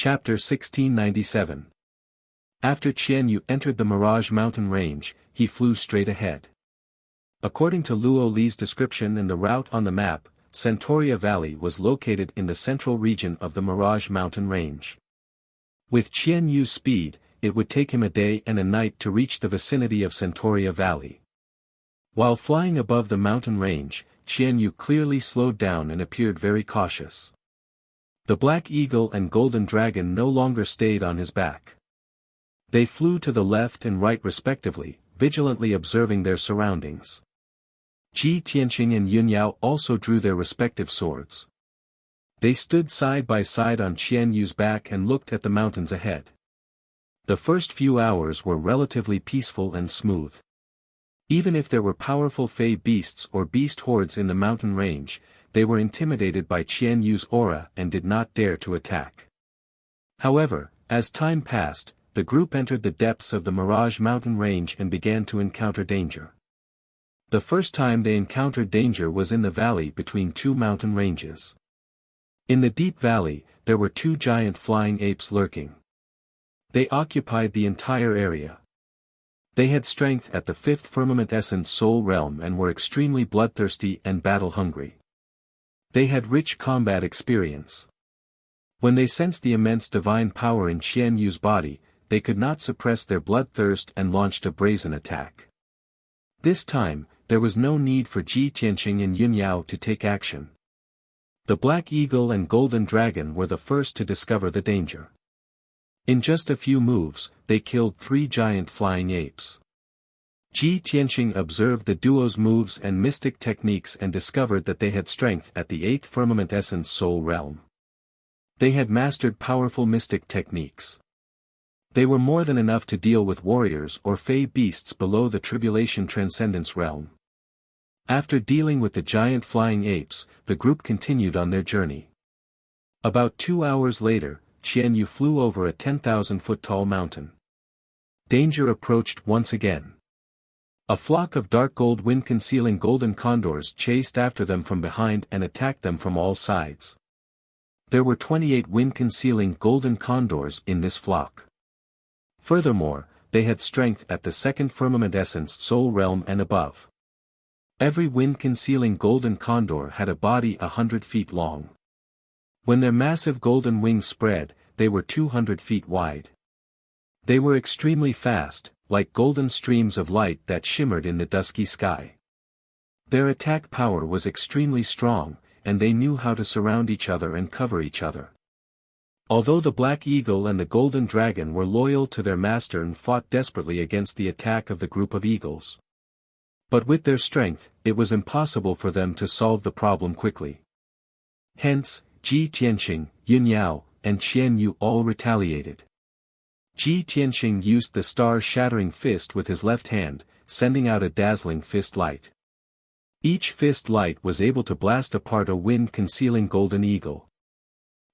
Chapter 1697. After Qianyu entered the Mirage Mountain Range, he flew straight ahead. According to Luo Li's description and the route on the map, Centauria Valley was located in the central region of the Mirage Mountain Range. With Qianyu's speed, it would take him a day and a night to reach the vicinity of Centauria Valley. While flying above the mountain range, Qianyu clearly slowed down and appeared very cautious. The Black Eagle and Golden Dragon no longer stayed on his back. They flew to the left and right respectively, vigilantly observing their surroundings. Ji Tianqing and Yun Yao also drew their respective swords. They stood side by side on Qianyu's back and looked at the mountains ahead. The first few hours were relatively peaceful and smooth. Even if there were powerful fey beasts or beast hordes in the mountain range, they were intimidated by Qianyu's aura and did not dare to attack. However, as time passed, the group entered the depths of the Mirage Mountain Range and began to encounter danger. The first time they encountered danger was in the valley between two mountain ranges. In the deep valley, there were two giant flying apes lurking. They occupied the entire area. They had strength at the fifth firmament essence soul realm and were extremely bloodthirsty and battle-hungry. They had rich combat experience. When they sensed the immense divine power in Qianyu's body, they could not suppress their bloodthirst and launched a brazen attack. This time, there was no need for Ji Tianqing and Yun Yao to take action. The Black Eagle and Golden Dragon were the first to discover the danger. In just a few moves, they killed 3 giant flying apes. Ji Tianqing observed the duo's moves and mystic techniques and discovered that they had strength at the 8th firmament essence soul realm. They had mastered powerful mystic techniques. They were more than enough to deal with warriors or fey beasts below the tribulation transcendence realm. After dealing with the giant flying apes, the group continued on their journey. About 2 hours later, Qianyu flew over a 10,000-foot tall mountain. Danger approached once again. A flock of dark gold wind-concealing golden condors chased after them from behind and attacked them from all sides. There were 28 wind-concealing golden condors in this flock. Furthermore, they had strength at the second firmament essence soul realm and above. Every wind-concealing golden condor had a body 100 feet long. When their massive golden wings spread, they were 200 feet wide. They were extremely fast, like golden streams of light that shimmered in the dusky sky. Their attack power was extremely strong, and they knew how to surround each other and cover each other. Although the Black Eagle and the Golden Dragon were loyal to their master and fought desperately against the attack of the group of eagles. But with their strength, it was impossible for them to solve the problem quickly. Hence, Ji Tianqing, Yun Yao, and Qianyu all retaliated. Ji Tianqing used the star-shattering fist with his left hand, sending out a dazzling fist light. Each fist light was able to blast apart a wind-concealing golden eagle.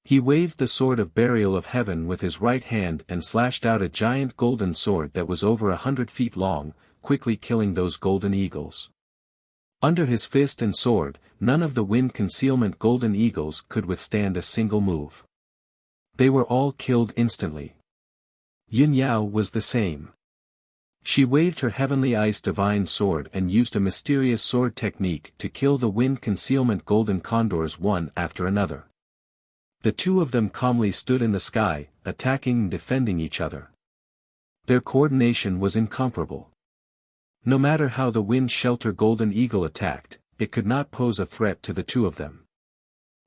He waved the sword of burial of heaven with his right hand and slashed out a giant golden sword that was over 100 feet long, quickly killing those golden eagles. Under his fist and sword, none of the wind-concealment golden eagles could withstand a single move. They were all killed instantly. Yun Yao was the same. She waved her heavenly ice divine sword and used a mysterious sword technique to kill the wind concealment golden condors one after another. The two of them calmly stood in the sky, attacking and defending each other. Their coordination was incomparable. No matter how the wind shelter golden eagle attacked, it could not pose a threat to the two of them.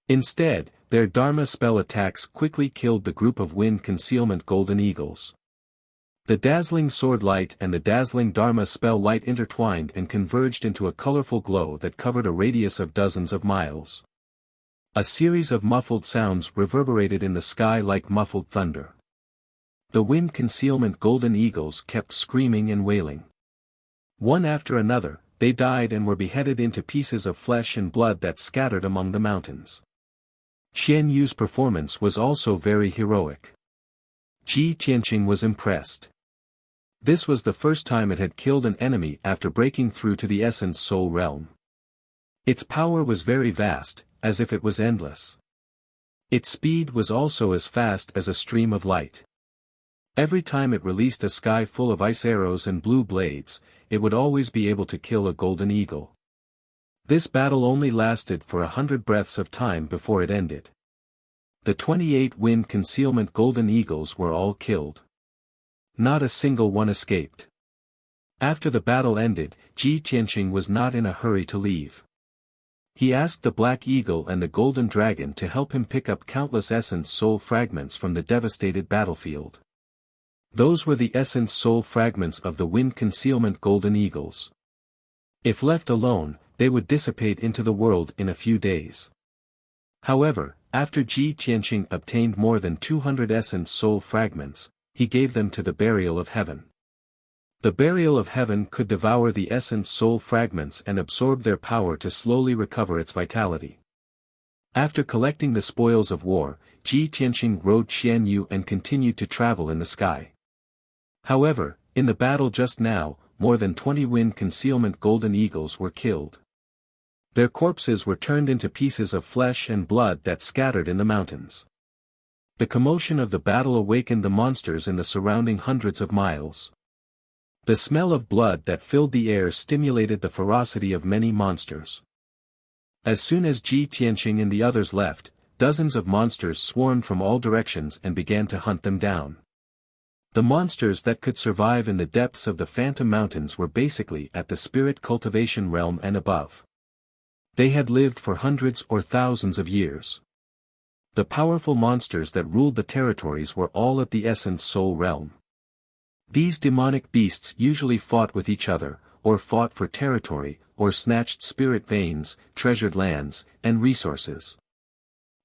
Instead, their Dharma spell attacks quickly killed the group of wind concealment golden eagles. The dazzling sword light and the dazzling Dharma spell light intertwined and converged into a colorful glow that covered a radius of dozens of miles. A series of muffled sounds reverberated in the sky like muffled thunder. The wind concealment golden eagles kept screaming and wailing. One after another, they died and were beheaded into pieces of flesh and blood that scattered among the mountains. Qianyu's performance was also very heroic. Ji Tianqing was impressed. This was the first time it had killed an enemy after breaking through to the essence soul realm. Its power was very vast, as if it was endless. Its speed was also as fast as a stream of light. Every time it released a sky full of ice arrows and blue blades, it would always be able to kill a golden eagle. This battle only lasted for 100 breaths of time before it ended. The 28 wind concealment golden eagles were all killed. Not a single one escaped. After the battle ended, Ji Tianqing was not in a hurry to leave. He asked the Black Eagle and the Golden Dragon to help him pick up countless Essence Soul fragments from the devastated battlefield. Those were the Essence Soul fragments of the Wind Concealment Golden Eagles. If left alone, they would dissipate into the world in a few days. However, after Ji Tianqing obtained more than 200 Essence Soul fragments, he gave them to the Burial of Heaven. The Burial of Heaven could devour the Essence Soul fragments and absorb their power to slowly recover its vitality. After collecting the spoils of war, Ji Tianqing rode Qian Yu and continued to travel in the sky. However, in the battle just now, more than 20 Wind Concealment Golden Eagles were killed. Their corpses were turned into pieces of flesh and blood that scattered in the mountains. The commotion of the battle awakened the monsters in the surrounding hundreds of miles. The smell of blood that filled the air stimulated the ferocity of many monsters. As soon as Ji Tianqing and the others left, dozens of monsters swarmed from all directions and began to hunt them down. The monsters that could survive in the depths of the Phantom Mountains were basically at the spirit cultivation realm and above. They had lived for hundreds or thousands of years. The powerful monsters that ruled the territories were all at the Essence Soul realm. These demonic beasts usually fought with each other, or fought for territory, or snatched spirit veins, treasured lands, and resources.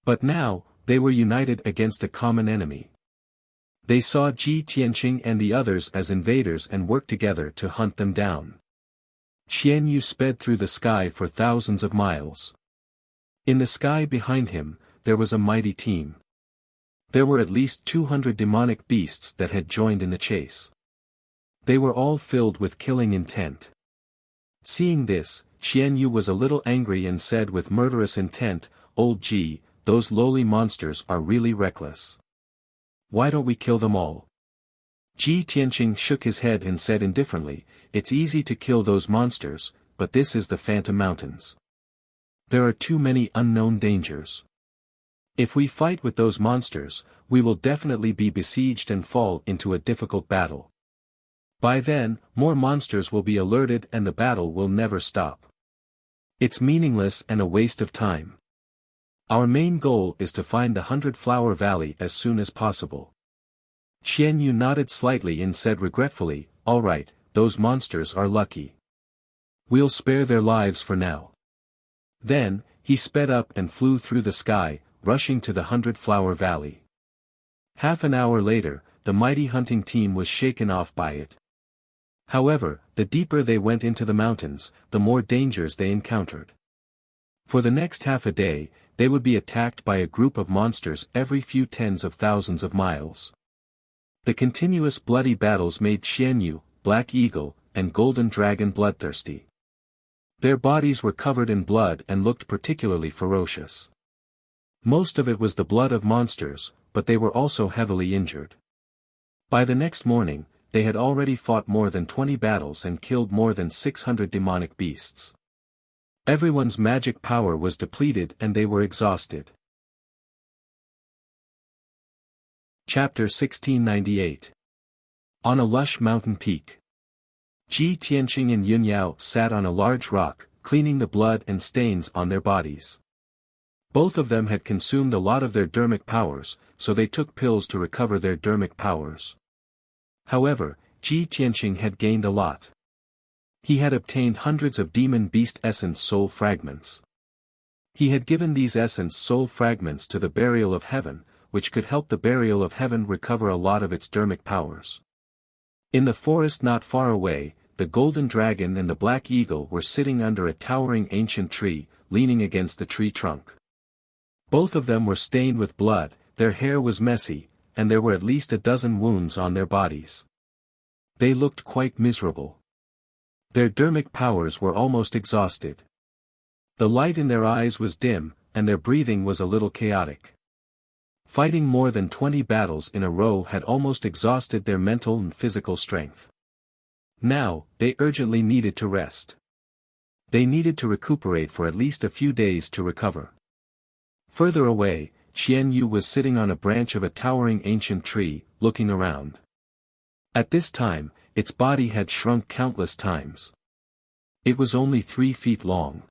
But now, they were united against a common enemy. They saw Ji Tianqing and the others as invaders and worked together to hunt them down. Qian Yu sped through the sky for thousands of miles. In the sky behind him, there was a mighty team. There were at least 200 demonic beasts that had joined in the chase. They were all filled with killing intent. Seeing this, Qian Yu was a little angry and said with murderous intent, "Old Ji, those lowly monsters are really reckless. Why don't we kill them all?" Ji Tianqing shook his head and said indifferently, "It's easy to kill those monsters, but this is the Phantom Mountains. There are too many unknown dangers. If we fight with those monsters, we will definitely be besieged and fall into a difficult battle. By then, more monsters will be alerted and the battle will never stop. It's meaningless and a waste of time. Our main goal is to find the 100-Flower Valley as soon as possible." Qian Yu nodded slightly and said regretfully, "All right, those monsters are lucky. We'll spare their lives for now." Then, he sped up and flew through the sky, rushing to the 100-Flower Valley. Half an hour later, the mighty hunting team was shaken off by it. However, the deeper they went into the mountains, the more dangers they encountered. For the next half a day, they would be attacked by a group of monsters every few tens of thousands of miles. The continuous bloody battles made Qian Yu, Black Eagle, and Golden Dragon bloodthirsty. Their bodies were covered in blood and looked particularly ferocious. Most of it was the blood of monsters, but they were also heavily injured. By the next morning, they had already fought more than 20 battles and killed more than 600 demonic beasts. Everyone's magic power was depleted and they were exhausted. Chapter 1698. On a lush mountain peak. Ji Tianqing and Yun Yao sat on a large rock, cleaning the blood and stains on their bodies. Both of them had consumed a lot of their dermic powers, so they took pills to recover their dermic powers. However, Ji Tianqing had gained a lot. He had obtained hundreds of demon beast essence soul fragments. He had given these essence soul fragments to the Burial of Heaven, which could help the Burial of Heaven recover a lot of its dermic powers. In the forest not far away, the Golden Dragon and the Black Eagle were sitting under a towering ancient tree, leaning against the tree trunk. Both of them were stained with blood, their hair was messy, and there were at least a dozen wounds on their bodies. They looked quite miserable. Their dermic powers were almost exhausted. The light in their eyes was dim, and their breathing was a little chaotic. Fighting more than 20 battles in a row had almost exhausted their mental and physical strength. Now, they urgently needed to rest. They needed to recuperate for at least a few days to recover. Further away, Qian Yu was sitting on a branch of a towering ancient tree, looking around. At this time, its body had shrunk countless times. It was only 3 feet long.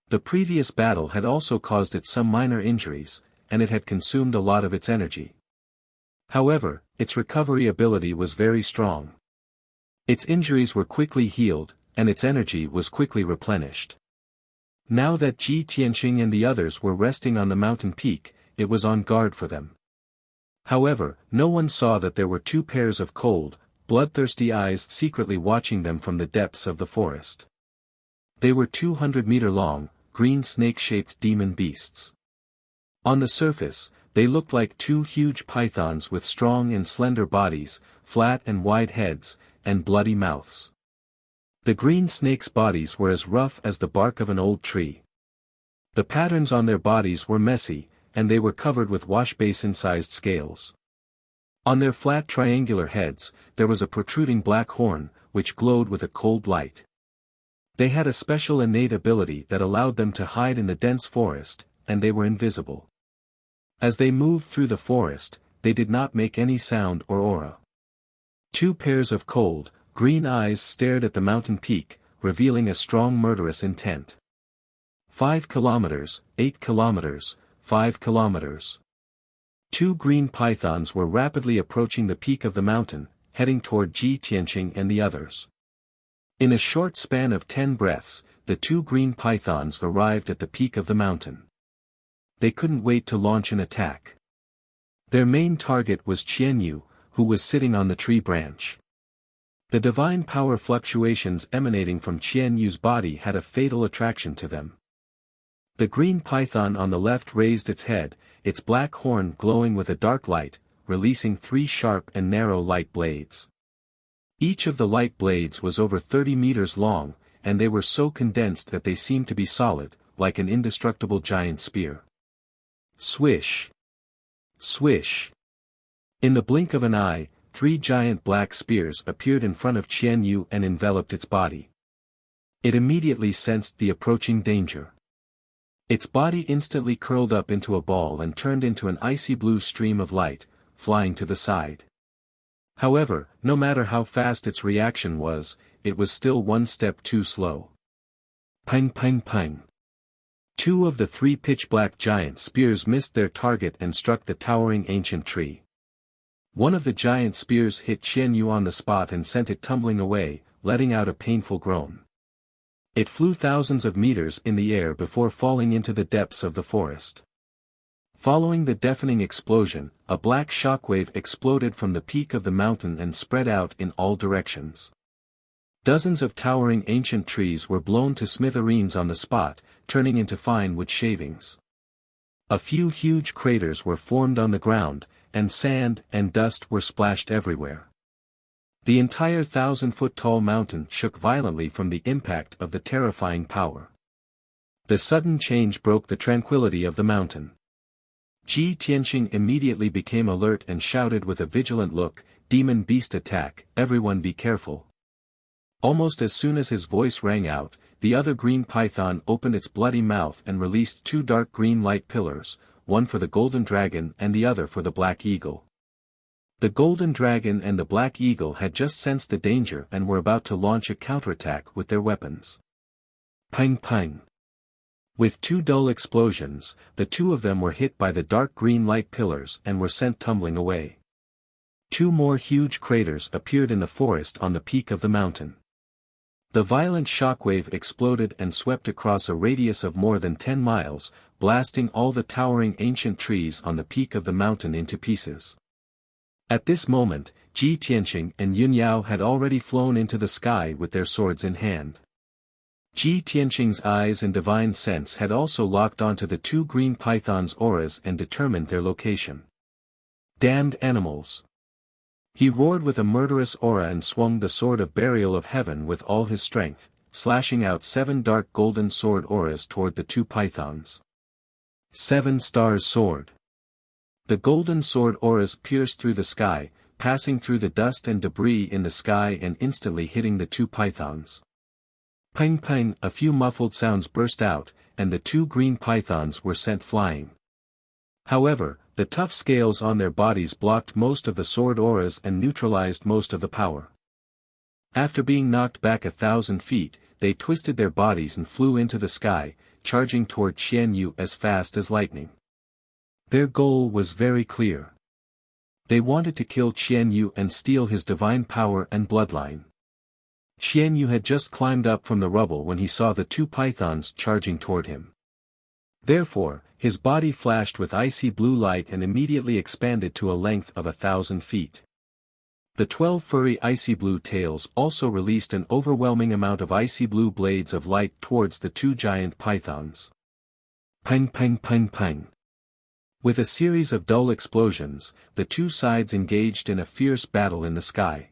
The previous battle had also caused it some minor injuries, and it had consumed a lot of its energy. However, its recovery ability was very strong. Its injuries were quickly healed, and its energy was quickly replenished. Now that Ji Tianqing and the others were resting on the mountain peak, it was on guard for them. However, no one saw that there were 2 pairs of cold, bloodthirsty eyes secretly watching them from the depths of the forest. They were 200-meter long, green snake-shaped demon beasts. On the surface, they looked like 2 huge pythons with strong and slender bodies, flat and wide heads, and bloody mouths. The green snakes' bodies were as rough as the bark of an old tree. The patterns on their bodies were messy, and they were covered with wash-basin-sized scales. On their flat triangular heads, there was a protruding black horn, which glowed with a cold light. They had a special innate ability that allowed them to hide in the dense forest, and they were invisible. As they moved through the forest, they did not make any sound or aura. 2 pairs of cold, green eyes stared at the mountain peak, revealing a strong murderous intent. 5 kilometers, 8 kilometers, 5 kilometers. 2 green pythons were rapidly approaching the peak of the mountain, heading toward Ji Tianqing and the others. In a short span of 10 breaths, the 2 green pythons arrived at the peak of the mountain. They couldn't wait to launch an attack. Their main target was Qian Yu, who was sitting on the tree branch. The divine power fluctuations emanating from Qian Yu's body had a fatal attraction to them. The green python on the left raised its head, its black horn glowing with a dark light, releasing 3 sharp and narrow light blades. Each of the light blades was over 30 meters long, and they were so condensed that they seemed to be solid, like an indestructible giant spear. Swish! Swish! In the blink of an eye, 3 giant black spears appeared in front of Qian Yu and enveloped its body. It immediately sensed the approaching danger. Its body instantly curled up into a ball and turned into an icy blue stream of light, flying to the side. However, no matter how fast its reaction was, it was still 1 step too slow. Pang pang pang. 2 of the 3 pitch-black giant spears missed their target and struck the towering ancient tree. One of the giant spears hit Qian Yu on the spot and sent it tumbling away, letting out a painful groan. It flew thousands of meters in the air before falling into the depths of the forest. Following the deafening explosion, a black shockwave exploded from the peak of the mountain and spread out in all directions. Dozens of towering ancient trees were blown to smithereens on the spot, turning into fine wood shavings. A few huge craters were formed on the ground, and sand and dust were splashed everywhere. The entire 1,000-foot-tall mountain shook violently from the impact of the terrifying power. The sudden change broke the tranquility of the mountain. Ji Tianqing immediately became alert and shouted with a vigilant look, "Demon beast attack, everyone be careful." Almost as soon as his voice rang out, the other green python opened its bloody mouth and released 2 dark green light pillars, one for the golden dragon and the other for the black eagle. The golden dragon and the black eagle had just sensed the danger and were about to launch a counterattack with their weapons. Pang pang. With 2 dull explosions, the 2 of them were hit by the dark green light pillars and were sent tumbling away. 2 more huge craters appeared in the forest on the peak of the mountain. The violent shockwave exploded and swept across a radius of more than 10 miles, blasting all the towering ancient trees on the peak of the mountain into pieces. At this moment, Ji Tianqing and Yun Yao had already flown into the sky with their swords in hand. Ji Tianqing's eyes and divine sense had also locked onto the 2 green pythons' auras and determined their location. Damned animals! He roared with a murderous aura and swung the sword of burial of heaven with all his strength, slashing out 7 dark golden sword auras toward the 2 pythons. 7 Stars Sword. The golden sword auras pierced through the sky, passing through the dust and debris in the sky and instantly hitting the two pythons. Ping ping, a few muffled sounds burst out, and the two green pythons were sent flying. However, the tough scales on their bodies blocked most of the sword auras and neutralized most of the power. After being knocked back 1,000 feet, they twisted their bodies and flew into the sky, charging toward Qian Yu as fast as lightning. Their goal was very clear. They wanted to kill Qian Yu and steal his divine power and bloodline. Qian Yu had just climbed up from the rubble when he saw the two pythons charging toward him. Therefore, his body flashed with icy blue light and immediately expanded to a length of 1,000 feet. The 12 furry icy blue tails also released an overwhelming amount of icy blue blades of light towards the two giant pythons. Ping ping ping ping. With a series of dull explosions, the two sides engaged in a fierce battle in the sky.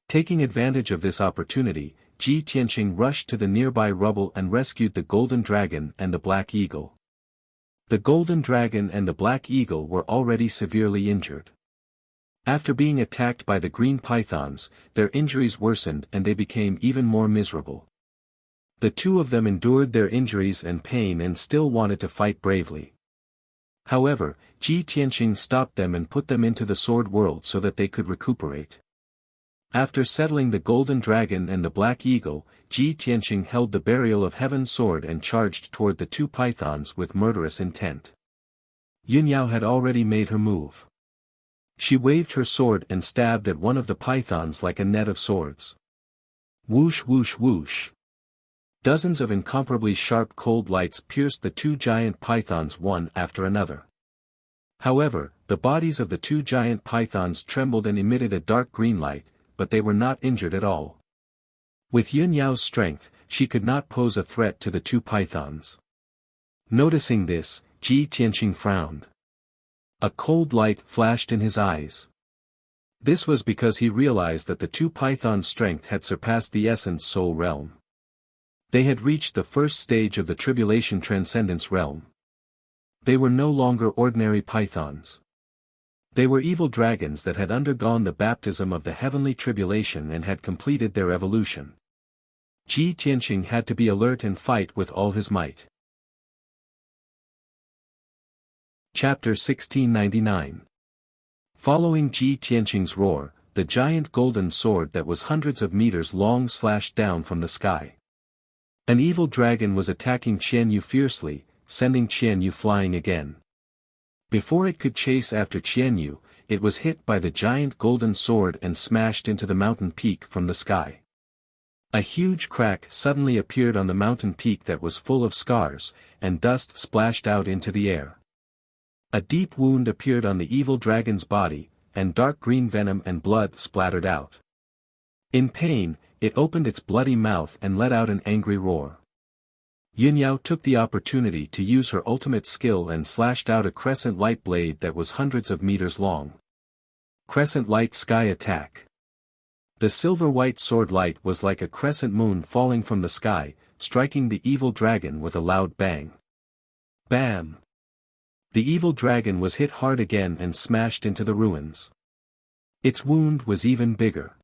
Taking advantage of this opportunity, Ji Tianqing rushed to the nearby rubble and rescued the golden dragon and the black eagle. The golden dragon and the black eagle were already severely injured. After being attacked by the green pythons, their injuries worsened and they became even more miserable. The two of them endured their injuries and pain and still wanted to fight bravely. However, Ji Tianqing stopped them and put them into the sword world so that they could recuperate. After settling the golden dragon and the black eagle, Ji Tianqing held the burial of heaven sword and charged toward the two pythons with murderous intent. Yunyao had already made her move. She waved her sword and stabbed at one of the pythons like a net of swords. Whoosh whoosh whoosh. Dozens of incomparably sharp cold lights pierced the two giant pythons one after another. However, the bodies of the two giant pythons trembled and emitted a dark green light, but they were not injured at all. With Yunyao's strength, she could not pose a threat to the two pythons. Noticing this, Ji Tianqing frowned. A cold light flashed in his eyes. This was because he realized that the two pythons' strength had surpassed the essence soul realm. They had reached the first stage of the tribulation transcendence realm. They were no longer ordinary pythons. They were evil dragons that had undergone the baptism of the heavenly tribulation and had completed their evolution. Ji Tianqing had to be alert and fight with all his might. Chapter 1699. Following Ji Tianqing's roar, the giant golden sword that was hundreds of meters long slashed down from the sky. An evil dragon was attacking Qian Yu fiercely, sending Qian Yu flying again. Before it could chase after Qian Yu, it was hit by the giant golden sword and smashed into the mountain peak from the sky. A huge crack suddenly appeared on the mountain peak that was full of scars, and dust splashed out into the air. A deep wound appeared on the evil dragon's body, and dark green venom and blood splattered out. In pain, it opened its bloody mouth and let out an angry roar. Yunyao took the opportunity to use her ultimate skill and slashed out a crescent light blade that was hundreds of meters long. Crescent light sky attack. The silver-white sword light was like a crescent moon falling from the sky, striking the evil dragon with a loud bang. Bam! The evil dragon was hit hard again and smashed into the ruins. Its wound was even bigger.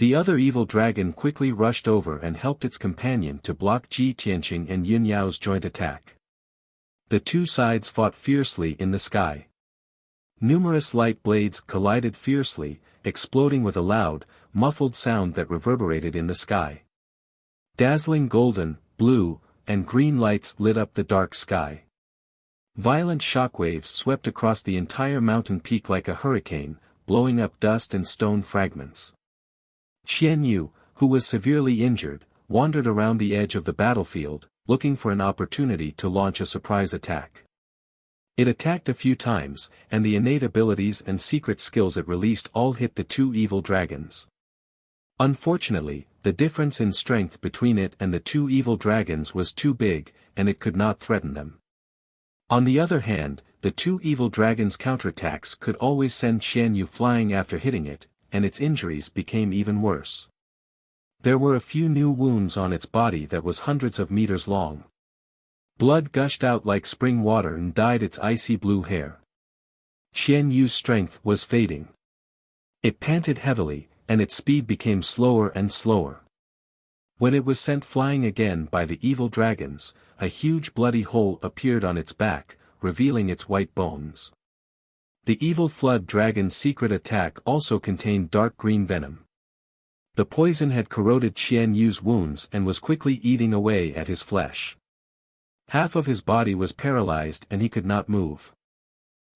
The other evil dragon quickly rushed over and helped its companion to block Ji Tianqing and Yunyao's joint attack. The two sides fought fiercely in the sky. Numerous light blades collided fiercely, exploding with a loud, muffled sound that reverberated in the sky. Dazzling golden, blue, and green lights lit up the dark sky. Violent shockwaves swept across the entire mountain peak like a hurricane, blowing up dust and stone fragments. Qian Yu, who was severely injured, wandered around the edge of the battlefield, looking for an opportunity to launch a surprise attack. It attacked a few times, and the innate abilities and secret skills it released all hit the two evil dragons. Unfortunately, the difference in strength between it and the two evil dragons was too big, and it could not threaten them. On the other hand, the two evil dragons' counterattacks could always send Qian Yu flying after hitting it, and its injuries became even worse. There were a few new wounds on its body that was hundreds of meters long. Blood gushed out like spring water and dyed its icy blue hair. Qian Yu's strength was fading. It panted heavily, and its speed became slower and slower. When it was sent flying again by the evil dragons, a huge bloody hole appeared on its back, revealing its white bones. The evil flood dragon's secret attack also contained dark green venom. The poison had corroded Qian Yu's wounds and was quickly eating away at his flesh. Half of his body was paralyzed and he could not move.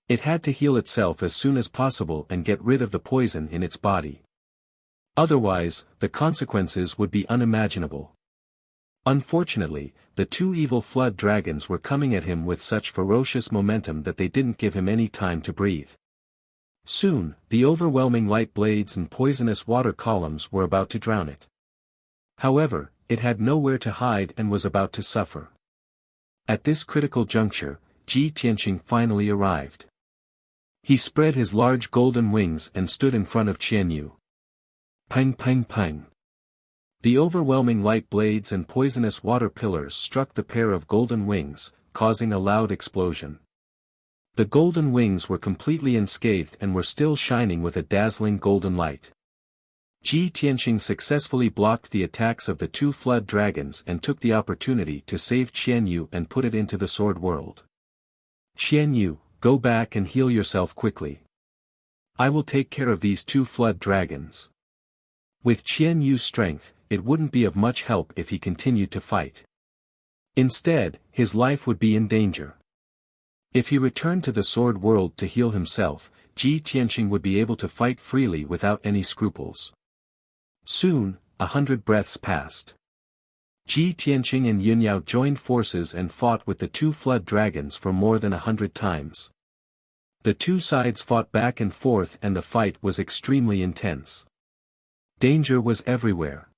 It had to heal itself as soon as possible and get rid of the poison in its body. Otherwise, the consequences would be unimaginable. Unfortunately, the two evil flood dragons were coming at him with such ferocious momentum that they didn't give him any time to breathe. Soon, the overwhelming light blades and poisonous water columns were about to drown it. However, it had nowhere to hide and was about to suffer. At this critical juncture, Ji Tianqing finally arrived. He spread his large golden wings and stood in front of Qian Yu. Pang pang pang. The overwhelming light blades and poisonous water pillars struck the pair of golden wings, causing a loud explosion. The golden wings were completely unscathed and were still shining with a dazzling golden light. Ji Tianqing successfully blocked the attacks of the two flood dragons and took the opportunity to save Qian Yu and put it into the sword world. Qian Yu, go back and heal yourself quickly. I will take care of these two flood dragons. With Qian Yu's strength, it wouldn't be of much help if he continued to fight. Instead, his life would be in danger. If he returned to the sword world to heal himself, Ji Tianqing would be able to fight freely without any scruples. Soon, 100 breaths passed. Ji Tianqing and Yunyao joined forces and fought with the two flood dragons for more than 100 times. The two sides fought back and forth and the fight was extremely intense. Danger was everywhere.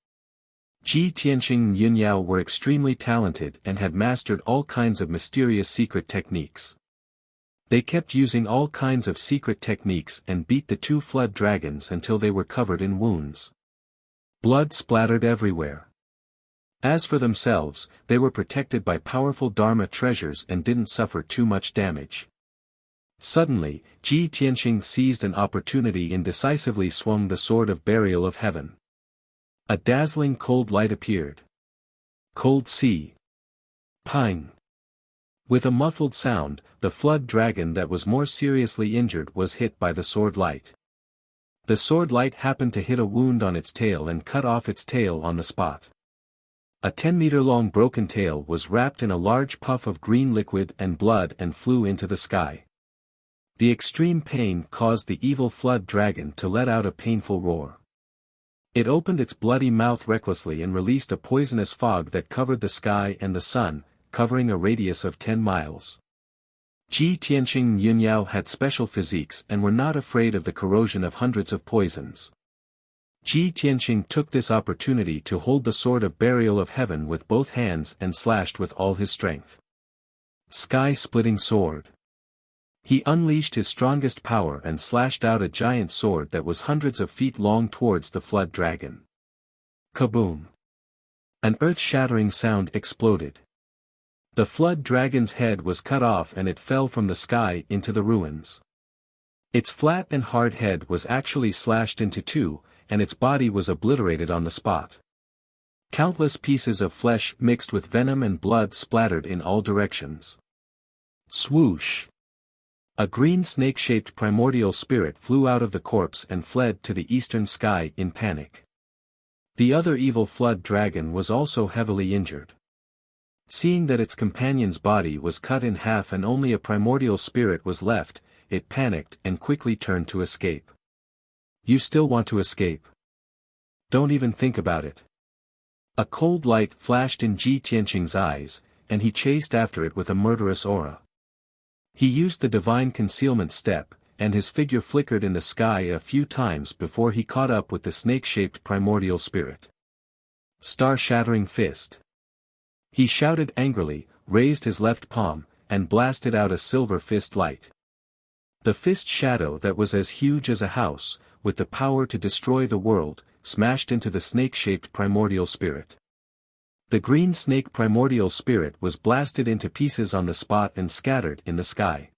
Ji Tianqing and Yunyao were extremely talented and had mastered all kinds of mysterious secret techniques. They kept using all kinds of secret techniques and beat the two flood dragons until they were covered in wounds. Blood splattered everywhere. As for themselves, they were protected by powerful Dharma treasures and didn't suffer too much damage. Suddenly, Ji Tianqing seized an opportunity and decisively swung the sword of burial of heaven. A dazzling cold light appeared. Cold sea. Pang. With a muffled sound, the flood dragon that was more seriously injured was hit by the sword light. The sword light happened to hit a wound on its tail and cut off its tail on the spot. A 10-meter-long broken tail was wrapped in a large puff of green liquid and blood and flew into the sky. The extreme pain caused the evil flood dragon to let out a painful roar. It opened its bloody mouth recklessly and released a poisonous fog that covered the sky and the sun, covering a radius of 10 miles. Ji Tianqing and Yunyao had special physiques and were not afraid of the corrosion of hundreds of poisons. Ji Tianqing took this opportunity to hold the sword of burial of heaven with both hands and slashed with all his strength. Sky-splitting sword. He unleashed his strongest power and slashed out a giant sword that was hundreds of feet long towards the flood dragon. Kaboom! An earth-shattering sound exploded. The flood dragon's head was cut off and it fell from the sky into the ruins. Its flat and hard head was actually slashed into two, and its body was obliterated on the spot. Countless pieces of flesh mixed with venom and blood splattered in all directions. Swoosh! A green snake-shaped primordial spirit flew out of the corpse and fled to the eastern sky in panic. The other evil flood dragon was also heavily injured. Seeing that its companion's body was cut in half and only a primordial spirit was left, it panicked and quickly turned to escape. You still want to escape? Don't even think about it. A cold light flashed in Ji Tianqing's eyes, and he chased after it with a murderous aura. He used the divine concealment step, and his figure flickered in the sky a few times before he caught up with the snake-shaped primordial spirit. Star-shattering fist. He shouted angrily, raised his left palm, and blasted out a silver fist light. The fist shadow that was as huge as a house, with the power to destroy the world, smashed into the snake-shaped primordial spirit. The green snake primordial spirit was blasted into pieces on the spot and scattered in the sky.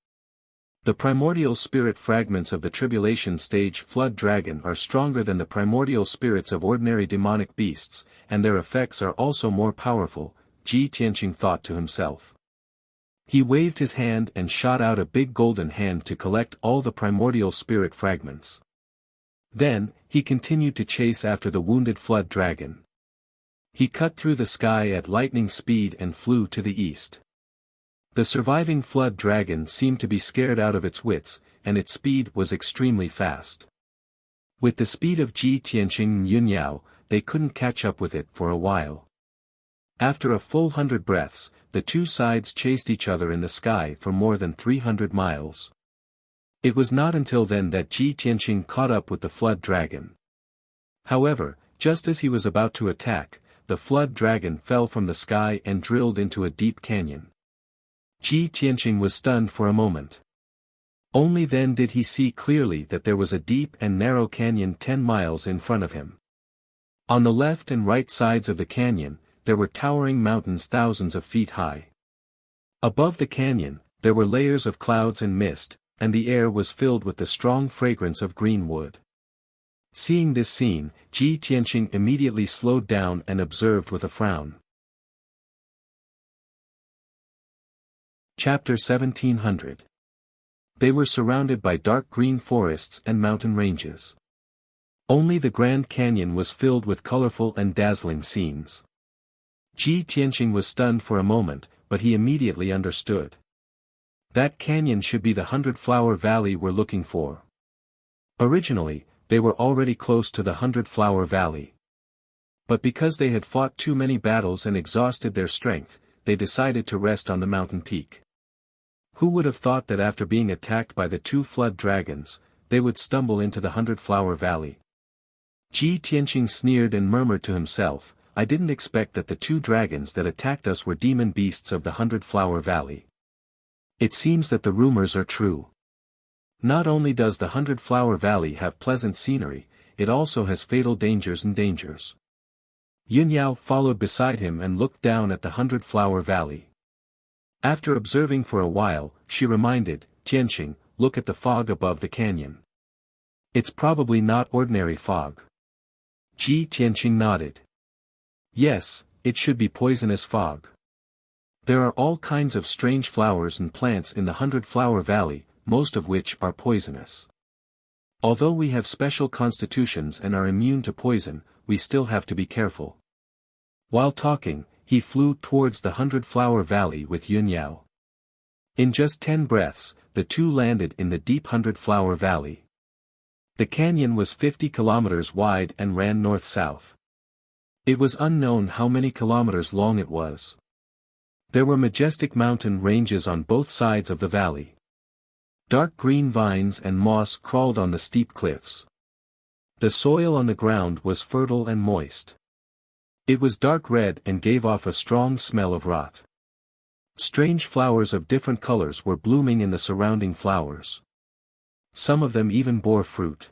The primordial spirit fragments of the tribulation stage flood dragon are stronger than the primordial spirits of ordinary demonic beasts, and their effects are also more powerful, Ji Tianqing thought to himself. He waved his hand and shot out a big golden hand to collect all the primordial spirit fragments. Then, he continued to chase after the wounded flood dragon. He cut through the sky at lightning speed and flew to the east. The surviving flood dragon seemed to be scared out of its wits, and its speed was extremely fast. With the speed of Ji Tianqing and Yun Yao, they couldn't catch up with it for a while. After a full 100 breaths, the two sides chased each other in the sky for more than 300 miles. It was not until then that Ji Tianqing caught up with the flood dragon. However, just as he was about to attack, the flood dragon fell from the sky and drilled into a deep canyon. Ji Tianqing was stunned for a moment. Only then did he see clearly that there was a deep and narrow canyon 10 miles in front of him. On the left and right sides of the canyon, there were towering mountains thousands of feet high. Above the canyon, there were layers of clouds and mist, and the air was filled with the strong fragrance of green wood. Seeing this scene, Ji Tianqing immediately slowed down and observed with a frown. Chapter 1700. They were surrounded by dark green forests and mountain ranges. Only the Grand Canyon was filled with colorful and dazzling scenes. Ji Tianqing was stunned for a moment, but he immediately understood. That canyon should be the 100-flower valley we're looking for. Originally, they were already close to the 100-flower valley. But because they had fought too many battles and exhausted their strength, they decided to rest on the mountain peak. Who would have thought that after being attacked by the two flood dragons, they would stumble into the 100-flower valley? Ji Tianqing sneered and murmured to himself, I didn't expect that the two dragons that attacked us were demon beasts of the 100-flower valley. It seems that the rumors are true. Not only does the 100-flower valley have pleasant scenery, it also has fatal dangers and dangers. Yun Yao followed beside him and looked down at the 100-flower valley. After observing for a while, she reminded, Tianqing, look at the fog above the canyon. It's probably not ordinary fog. Ji Tianqing nodded. Yes, it should be poisonous fog. There are all kinds of strange flowers and plants in the 100-flower valley, most of which are poisonous. Although we have special constitutions and are immune to poison, we still have to be careful. While talking, he flew towards the 100-flower valley with Yun Yao. In just 10 breaths, the two landed in the deep 100-flower valley. The canyon was 50 kilometers wide and ran north-south. It was unknown how many kilometers long it was. There were majestic mountain ranges on both sides of the valley. Dark green vines and moss crawled on the steep cliffs. The soil on the ground was fertile and moist. It was dark red and gave off a strong smell of rot. Strange flowers of different colors were blooming in the surrounding flowers. Some of them even bore fruit.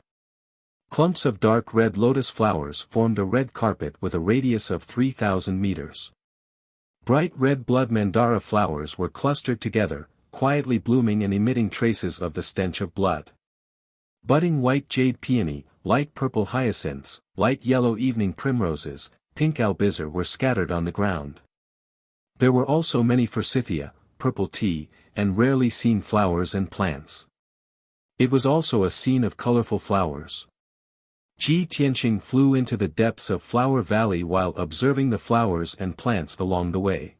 Clumps of dark red lotus flowers formed a red carpet with a radius of 3,000 meters. Bright red blood mandara flowers were clustered together, quietly blooming and emitting traces of the stench of blood. Budding white jade peony, light purple hyacinths, light yellow evening primroses, pink albizar were scattered on the ground. There were also many forsythia, purple tea, and rarely seen flowers and plants. It was also a scene of colorful flowers. Ji Tianqing flew into the depths of Flower Valley while observing the flowers and plants along the way.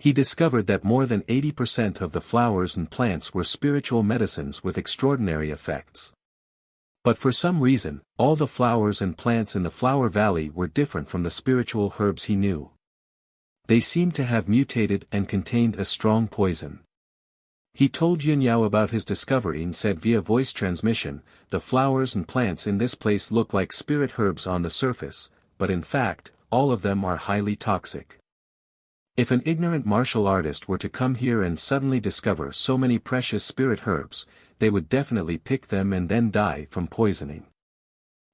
He discovered that more than 80% of the flowers and plants were spiritual medicines with extraordinary effects. But for some reason, all the flowers and plants in the Flower Valley were different from the spiritual herbs he knew. They seemed to have mutated and contained a strong poison. He told Yun Yao about his discovery and said via voice transmission, the flowers and plants in this place look like spirit herbs on the surface, but in fact, all of them are highly toxic. If an ignorant martial artist were to come here and suddenly discover so many precious spirit herbs, they would definitely pick them and then die from poisoning.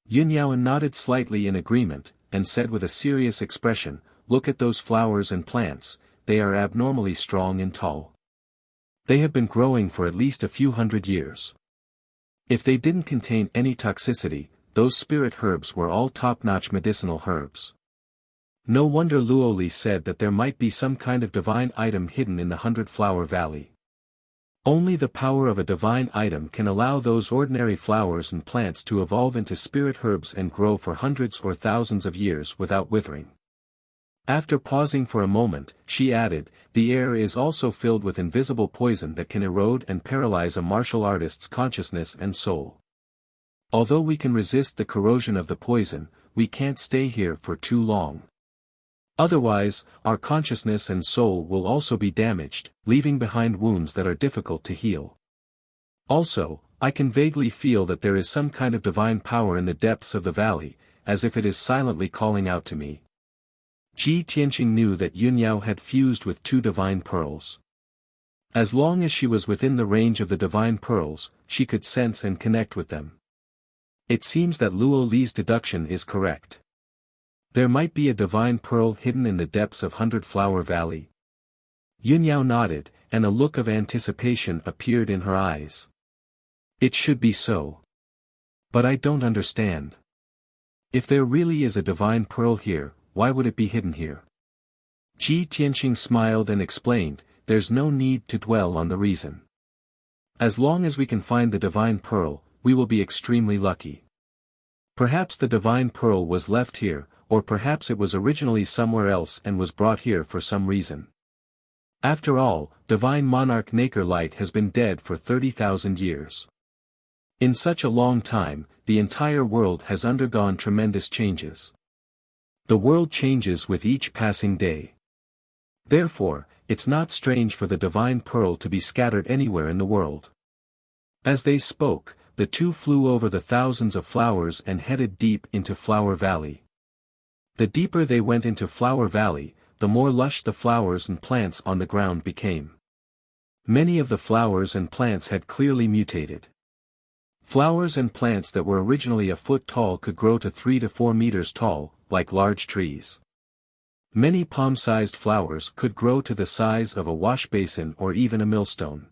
Yun Yao nodded slightly in agreement, and said with a serious expression, look at those flowers and plants, they are abnormally strong and tall. They have been growing for at least a few hundred years. If they didn't contain any toxicity, those spirit herbs were all top-notch medicinal herbs. No wonder Luoli said that there might be some kind of divine item hidden in the 100-Flower Valley. Only the power of a divine item can allow those ordinary flowers and plants to evolve into spirit herbs and grow for hundreds or thousands of years without withering. After pausing for a moment, she added, the air is also filled with invisible poison that can erode and paralyze a martial artist's consciousness and soul. Although we can resist the corrosion of the poison, we can't stay here for too long. Otherwise, our consciousness and soul will also be damaged, leaving behind wounds that are difficult to heal. Also, I can vaguely feel that there is some kind of divine power in the depths of the valley, as if it is silently calling out to me. Ji Tianqing knew that Yunyao had fused with 2 divine pearls. As long as she was within the range of the divine pearls, she could sense and connect with them. It seems that Luo Li's deduction is correct. There might be a divine pearl hidden in the depths of 100-Flower Valley. Yunyao nodded, and a look of anticipation appeared in her eyes. It should be so. But I don't understand. If there really is a divine pearl here, why would it be hidden here? Ji Tianqing smiled and explained, there's no need to dwell on the reason. As long as we can find the divine pearl, we will be extremely lucky. Perhaps the divine pearl was left here, or perhaps it was originally somewhere else and was brought here for some reason. After all, divine monarch Nacre Light has been dead for 30,000 years. In such a long time, the entire world has undergone tremendous changes. The world changes with each passing day. Therefore, it's not strange for the divine pearl to be scattered anywhere in the world. As they spoke, the 2 flew over the thousands of flowers and headed deep into Flower Valley. The deeper they went into Flower Valley, the more lush the flowers and plants on the ground became. Many of the flowers and plants had clearly mutated. Flowers and plants that were originally a foot tall could grow to 3 to 4 meters tall, like large trees. Many palm-sized flowers could grow to the size of a wash basin or even a millstone.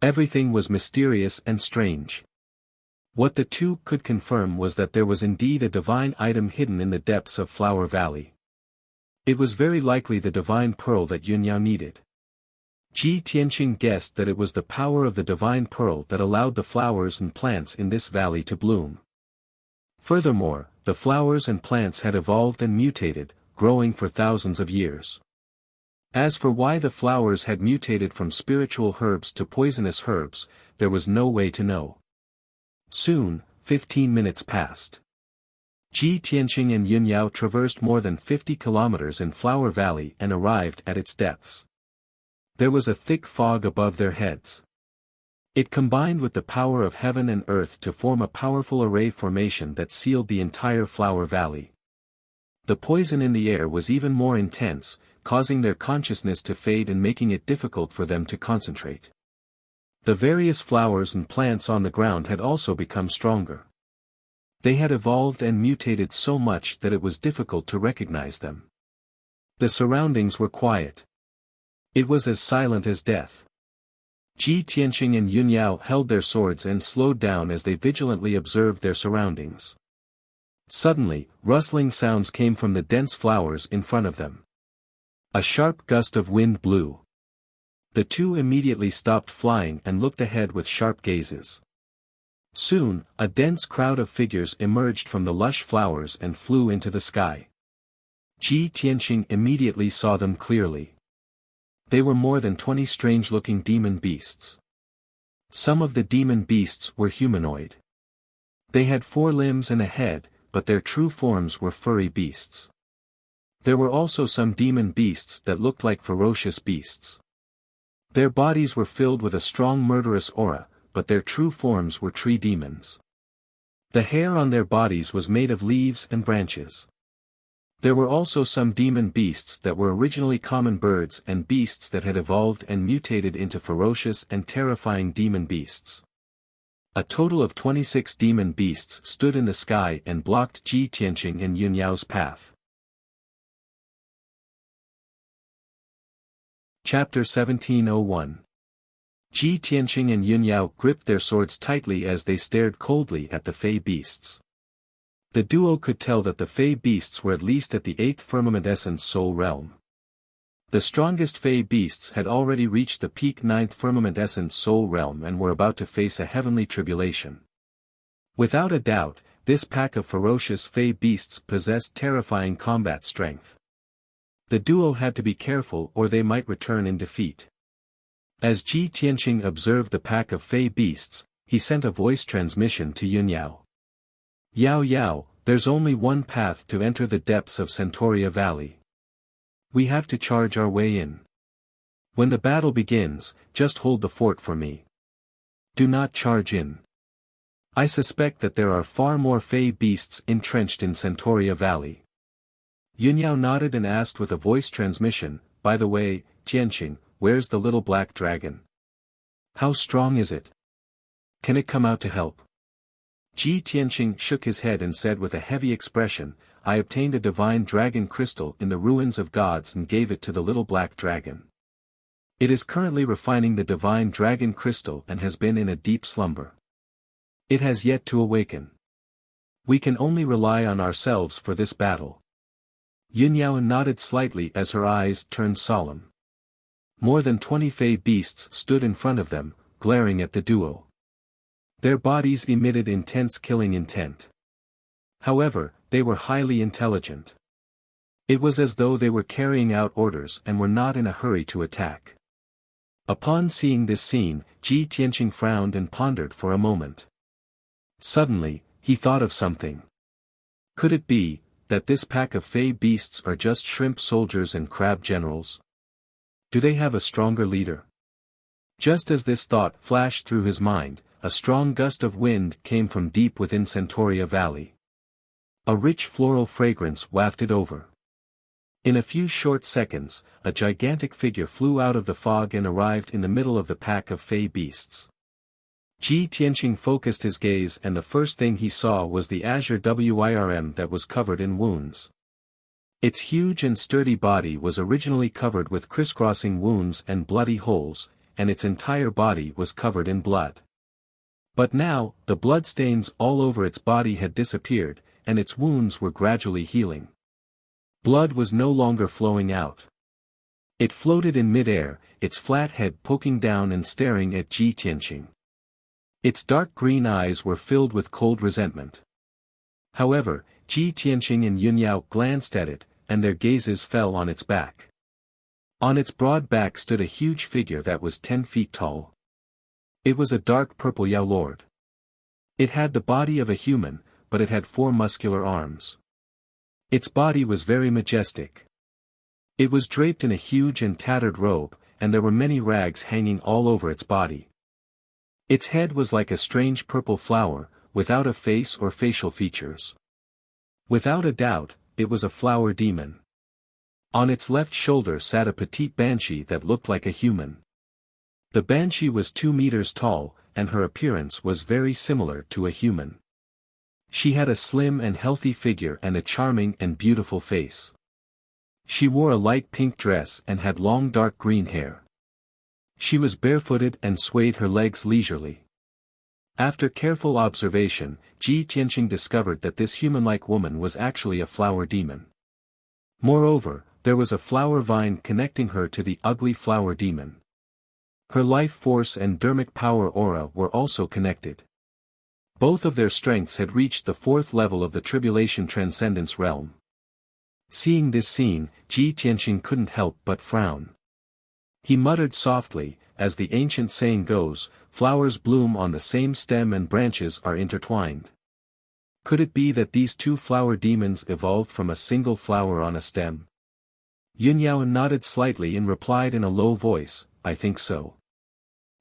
Everything was mysterious and strange. What the 2 could confirm was that there was indeed a divine item hidden in the depths of Flower Valley. It was very likely the divine pearl that Yunyao needed. Ji Tianqing guessed that it was the power of the divine pearl that allowed the flowers and plants in this valley to bloom. Furthermore, the flowers and plants had evolved and mutated, growing for thousands of years. As for why the flowers had mutated from spiritual herbs to poisonous herbs, there was no way to know. Soon, 15 minutes passed. Ji Tianqing and Yunyao traversed more than 50 kilometers in Flower Valley and arrived at its depths. There was a thick fog above their heads. It combined with the power of heaven and earth to form a powerful array formation that sealed the entire Flower Valley. The poison in the air was even more intense, causing their consciousness to fade and making it difficult for them to concentrate. The various flowers and plants on the ground had also become stronger. They had evolved and mutated so much that it was difficult to recognize them. The surroundings were quiet. It was as silent as death. Ji Tianqing and Yunyao held their swords and slowed down as they vigilantly observed their surroundings. Suddenly, rustling sounds came from the dense flowers in front of them. A sharp gust of wind blew. The 2 immediately stopped flying and looked ahead with sharp gazes. Soon, a dense crowd of figures emerged from the lush flowers and flew into the sky. Ji Tianqing immediately saw them clearly. They were more than 20 strange-looking demon beasts. Some of the demon beasts were humanoid. They had 4 limbs and a head, but their true forms were furry beasts. There were also some demon beasts that looked like ferocious beasts. Their bodies were filled with a strong murderous aura, but their true forms were tree demons. The hair on their bodies was made of leaves and branches. There were also some demon beasts that were originally common birds and beasts that had evolved and mutated into ferocious and terrifying demon beasts. A total of 26 demon beasts stood in the sky and blocked Ji Tianqing and Yunyao's path. Chapter 1701. Ji Tianqing and Yun Yao gripped their swords tightly as they stared coldly at the Fey beasts. The duo could tell that the Fey beasts were at least at the 8th firmament essence soul realm. The strongest Fey beasts had already reached the peak 9th firmament essence soul realm and were about to face a heavenly tribulation. Without a doubt, this pack of ferocious Fey beasts possessed terrifying combat strength. The duo had to be careful or they might return in defeat. As Ji Tianqing observed the pack of Fey beasts, he sent a voice transmission to Yun Yao. Yao Yao, there's only one path to enter the depths of Centauria Valley. We have to charge our way in. When the battle begins, just hold the fort for me. Do not charge in. I suspect that there are far more Fey beasts entrenched in Centauria Valley. Yun Yao nodded and asked with a voice transmission, by the way, Tianqing, where's the little black dragon? How strong is it? Can it come out to help? Ji Tianqing shook his head and said with a heavy expression, I obtained a divine dragon crystal in the ruins of gods and gave it to the little black dragon. It is currently refining the divine dragon crystal and has been in a deep slumber. It has yet to awaken. We can only rely on ourselves for this battle. Yun Yao nodded slightly as her eyes turned solemn. More than 20 Fey beasts stood in front of them, glaring at the duo. Their bodies emitted intense killing intent. However, they were highly intelligent. It was as though they were carrying out orders and were not in a hurry to attack. Upon seeing this scene, Ji Tianqing frowned and pondered for a moment. Suddenly, he thought of something. Could it be that this pack of Fey beasts are just shrimp soldiers and crab generals? Do they have a stronger leader? Just as this thought flashed through his mind, a strong gust of wind came from deep within Centauria Valley. A rich floral fragrance wafted over. In a few short seconds, a gigantic figure flew out of the fog and arrived in the middle of the pack of Fey beasts. Ji Tianqing focused his gaze and the first thing he saw was the azure WIRM that was covered in wounds. Its huge and sturdy body was originally covered with crisscrossing wounds and bloody holes, and its entire body was covered in blood. But now, the bloodstains all over its body had disappeared, and its wounds were gradually healing. Blood was no longer flowing out. It floated in mid-air, its flat head poking down and staring at Ji Tianqing. Its dark green eyes were filled with cold resentment. However, Ji Tianqing and Yun Yao glanced at it, and their gazes fell on its back. On its broad back stood a huge figure that was 10 feet tall. It was a dark purple Yao Lord. It had the body of a human, but it had 4 muscular arms. Its body was very majestic. It was draped in a huge and tattered robe, and there were many rags hanging all over its body. Its head was like a strange purple flower, without a face or facial features. Without a doubt, it was a flower demon. On its left shoulder sat a petite banshee that looked like a human. The banshee was 2 meters tall, and her appearance was very similar to a human. She had a slim and healthy figure and a charming and beautiful face. She wore a light pink dress and had long dark green hair. She was barefooted and swayed her legs leisurely. After careful observation, Ji Tianqing discovered that this human-like woman was actually a flower demon. Moreover, there was a flower vine connecting her to the ugly flower demon. Her life force and dermic power aura were also connected. Both of their strengths had reached the 4th level of the Tribulation Transcendence realm. Seeing this scene, Ji Tianqing couldn't help but frown. He muttered softly, as the ancient saying goes, flowers bloom on the same stem and branches are intertwined. Could it be that these 2 flower demons evolved from a single flower on a stem? Yun Yao nodded slightly and replied in a low voice, I think so.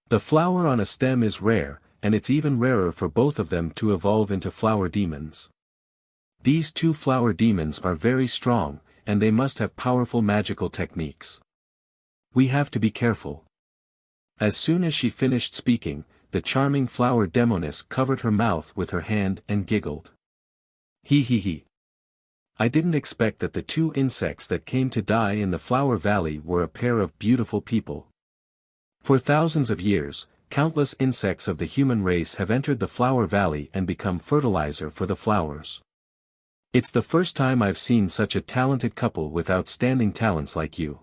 The flower on a stem is rare, and it's even rarer for both of them to evolve into flower demons. These 2 flower demons are very strong, and they must have powerful magical techniques. We have to be careful. As soon as she finished speaking, the charming flower demoness covered her mouth with her hand and giggled. He. I didn't expect that the 2 insects that came to die in the Flower Valley were a pair of beautiful people. For thousands of years, countless insects of the human race have entered the flower valley and become fertilizer for the flowers. It's the first time I've seen such a talented couple with outstanding talents like you.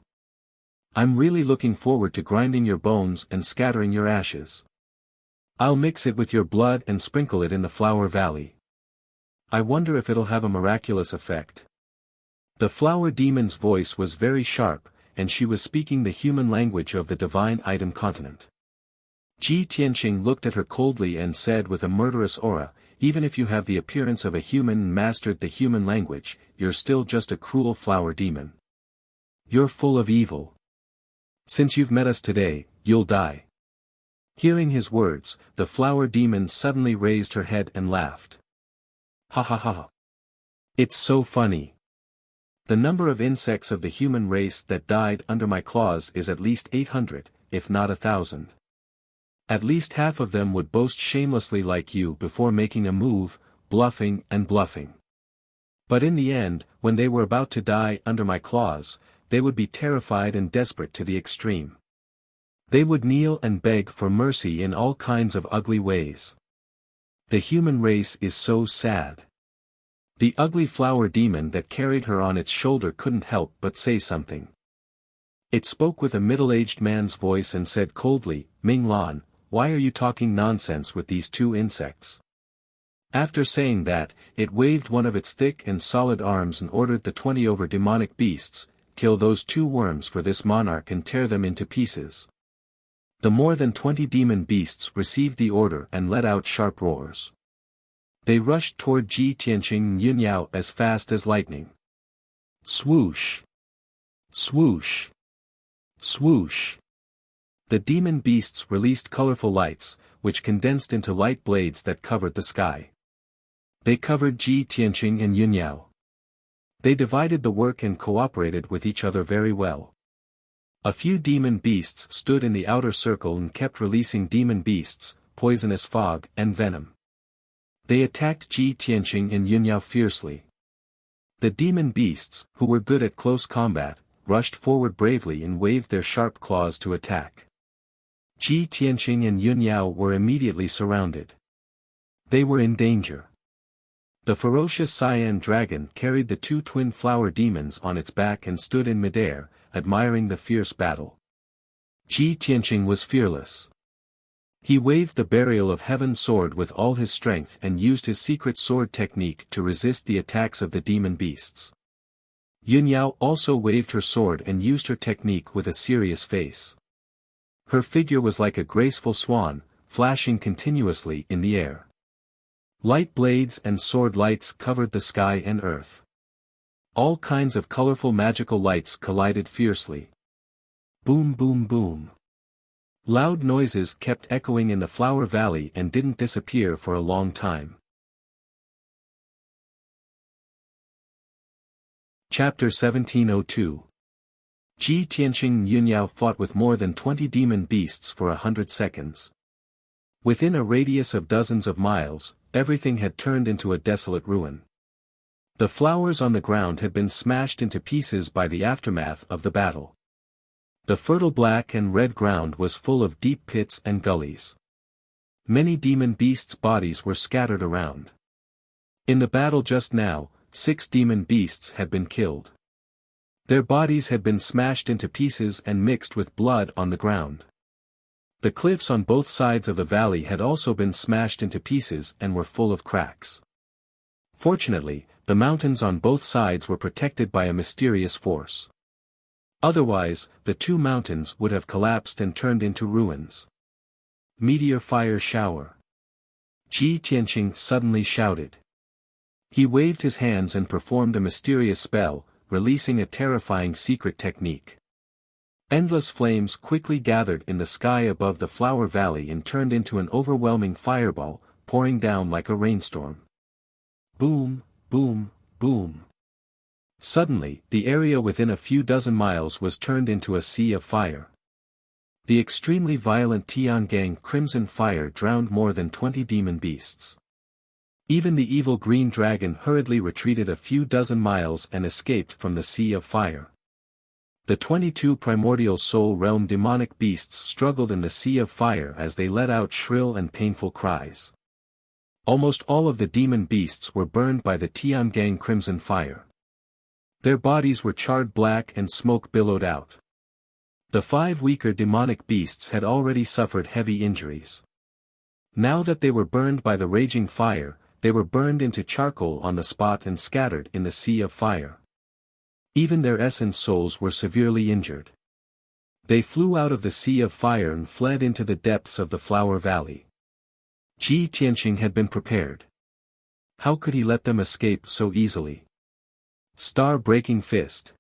I'm really looking forward to grinding your bones and scattering your ashes. I'll mix it with your blood and sprinkle it in the flower valley. I wonder if it'll have a miraculous effect. The flower demon's voice was very sharp, and she was speaking the human language of the divine item continent. Ji Tianqing looked at her coldly and said with a murderous aura, "Even if you have the appearance of a human and mastered the human language, you're still just a cruel flower demon. You're full of evil. Since you've met us today, you'll die." Hearing his words, the flower demon suddenly raised her head and laughed. "Ha ha ha. It's so funny. The number of insects of the human race that died under my claws is at least 800, if not 1,000. At least half of them would boast shamelessly like you before making a move, bluffing and bluffing. But in the end, when they were about to die under my claws, they would be terrified and desperate to the extreme. They would kneel and beg for mercy in all kinds of ugly ways. The human race is so sad." The ugly flower demon that carried her on its shoulder couldn't help but say something. It spoke with a middle-aged man's voice and said coldly, "Ming Lan, why are you talking nonsense with these two insects?" After saying that, it waved one of its thick and solid arms and ordered the 20 over demonic beasts, "Kill those two worms for this monarch and tear them into pieces." The more than 20 demon beasts received the order and let out sharp roars. They rushed toward Ji Tianqing and Yunyao as fast as lightning. Swoosh! Swoosh! Swoosh! The demon beasts released colorful lights, which condensed into light blades that covered the sky. They covered Ji Tianqing and Yunyao. They divided the work and cooperated with each other very well. A few demon beasts stood in the outer circle and kept releasing demon beasts, poisonous fog and venom. They attacked Ji Tianqing and Yunyao fiercely. The demon beasts, who were good at close combat, rushed forward bravely and waved their sharp claws to attack. Ji Tianqing and Yunyao were immediately surrounded. They were in danger. The ferocious cyan dragon carried the two twin flower demons on its back and stood in midair, admiring the fierce battle. Ji Tianqing was fearless. He waved the burial of heaven sword with all his strength and used his secret sword technique to resist the attacks of the demon beasts. Yunyao also waved her sword and used her technique with a serious face. Her figure was like a graceful swan, flashing continuously in the air. Light blades and sword lights covered the sky and earth. All kinds of colorful magical lights collided fiercely. Boom boom boom. Loud noises kept echoing in the flower valley and didn't disappear for a long time. Chapter 1702. Ji Tianqing and Yunyao fought with more than 20 demon beasts for 100 seconds. Within a radius of dozens of miles, everything had turned into a desolate ruin. The flowers on the ground had been smashed into pieces by the aftermath of the battle. The fertile black and red ground was full of deep pits and gullies. Many demon beasts' bodies were scattered around. In the battle just now, 6 demon beasts had been killed. Their bodies had been smashed into pieces and mixed with blood on the ground. The cliffs on both sides of the valley had also been smashed into pieces and were full of cracks. Fortunately, the mountains on both sides were protected by a mysterious force. Otherwise, the two mountains would have collapsed and turned into ruins. Meteor fire shower. Ji Tianqing suddenly shouted. He waved his hands and performed a mysterious spell, releasing a terrifying secret technique. Endless flames quickly gathered in the sky above the flower valley and turned into an overwhelming fireball, pouring down like a rainstorm. Boom, boom, boom. Suddenly, the area within a few dozen miles was turned into a sea of fire. The extremely violent Tiangang crimson fire drowned more than 20 demon beasts. Even the evil green dragon hurriedly retreated a few dozen miles and escaped from the sea of fire. The 22 primordial soul realm demonic beasts struggled in the sea of fire as they let out shrill and painful cries. Almost all of the demon beasts were burned by the Tiangang crimson fire. Their bodies were charred black and smoke billowed out. The 5 weaker demonic beasts had already suffered heavy injuries. Now that they were burned by the raging fire, they were burned into charcoal on the spot and scattered in the sea of fire. Even their essence souls were severely injured. They flew out of the sea of fire and fled into the depths of the Flower Valley. Ji Tianqing had been prepared. How could he let them escape so easily? Star-breaking fist.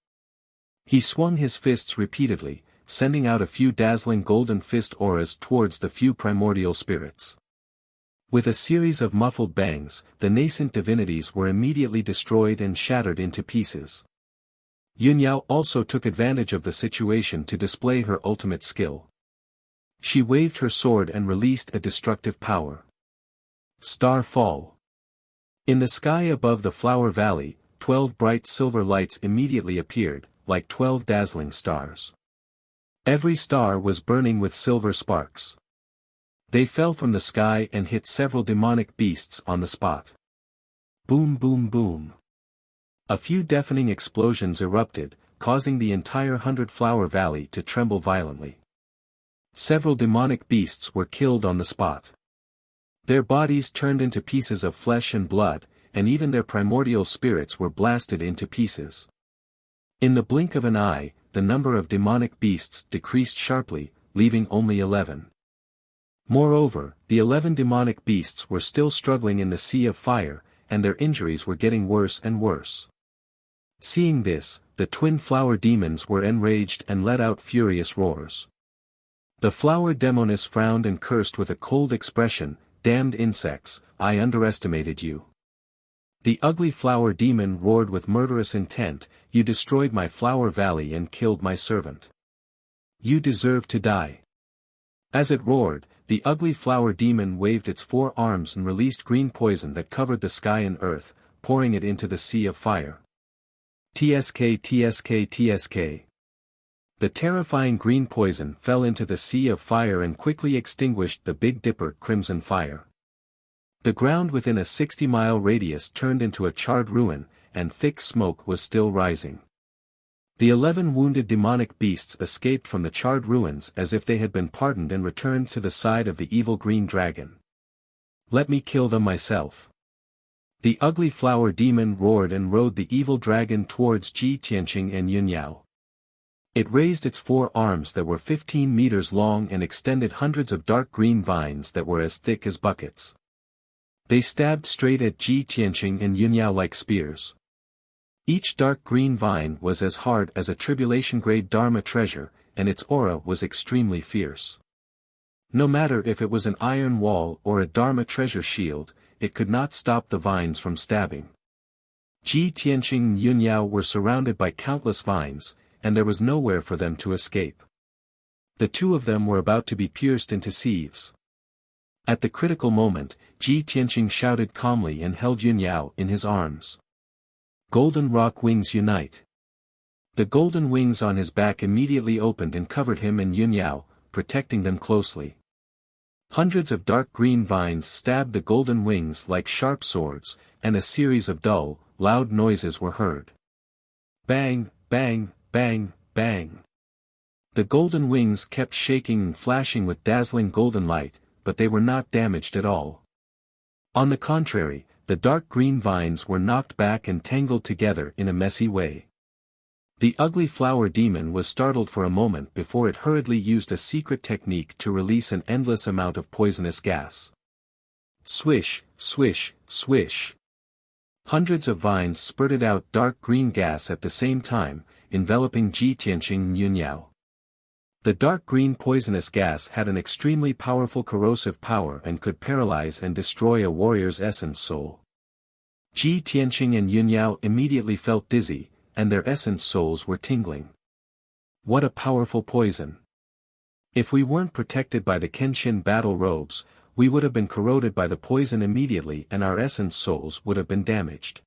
He swung his fists repeatedly, sending out a few dazzling golden fist auras towards the few primordial spirits. With a series of muffled bangs, the nascent divinities were immediately destroyed and shattered into pieces. Yunyao also took advantage of the situation to display her ultimate skill. She waved her sword and released a destructive power. Star Fall. In the sky above the Flower Valley, 12 bright silver lights immediately appeared, like 12 dazzling stars. Every star was burning with silver sparks. They fell from the sky and hit several demonic beasts on the spot. Boom boom boom. A few deafening explosions erupted, causing the entire 100-Flower Valley to tremble violently. Several demonic beasts were killed on the spot. Their bodies turned into pieces of flesh and blood, and even their primordial spirits were blasted into pieces. In the blink of an eye, the number of demonic beasts decreased sharply, leaving only 11. Moreover, the 11 demonic beasts were still struggling in the sea of fire, and their injuries were getting worse and worse. Seeing this, the twin flower demons were enraged and let out furious roars. The flower demoness frowned and cursed with a cold expression, "Damned insects, I underestimated you." The ugly flower demon roared with murderous intent, "You destroyed my flower valley and killed my servant. You deserve to die." As it roared, the ugly flower demon waved its 4 arms and released green poison that covered the sky and earth, pouring it into the sea of fire. TSK TSK TSK. The terrifying green poison fell into the sea of fire and quickly extinguished the Big Dipper crimson fire. The ground within a 60-mile radius turned into a charred ruin, and thick smoke was still rising. The 11 wounded demonic beasts escaped from the charred ruins as if they had been pardoned and returned to the side of the evil green dragon. "Let me kill them myself." The ugly flower demon roared and rode the evil dragon towards Ji Tianqing and Yunyao. It raised its 4 arms that were 15 meters long and extended hundreds of dark green vines that were as thick as buckets. They stabbed straight at Ji Tianqing and Yunyao like spears. Each dark green vine was as hard as a tribulation-grade Dharma treasure, and its aura was extremely fierce. No matter if it was an iron wall or a Dharma treasure shield, it could not stop the vines from stabbing. Ji Tianqing and Yunyao were surrounded by countless vines, and there was nowhere for them to escape. The 2 of them were about to be pierced into sieves. At the critical moment, Ji Tianqing shouted calmly and held Yunyao in his arms. "Golden rock wings unite." The golden wings on his back immediately opened and covered him and Yunyao, protecting them closely. Hundreds of dark green vines stabbed the golden wings like sharp swords, and a series of dull, loud noises were heard. Bang, bang, bang, bang. The golden wings kept shaking and flashing with dazzling golden light, but they were not damaged at all. On the contrary, the dark green vines were knocked back and tangled together in a messy way. The ugly flower demon was startled for a moment before it hurriedly used a secret technique to release an endless amount of poisonous gas. Swish, swish, swish. Hundreds of vines spurted out dark green gas at the same time, enveloping Ji Tianqing and Yunyao. The dark green poisonous gas had an extremely powerful corrosive power and could paralyze and destroy a warrior's essence soul. Ji Tianqing and Yunyao immediately felt dizzy, and their essence souls were tingling. What a powerful poison! If we weren't protected by the Kenshin battle robes, we would have been corroded by the poison immediately and our essence souls would have been damaged.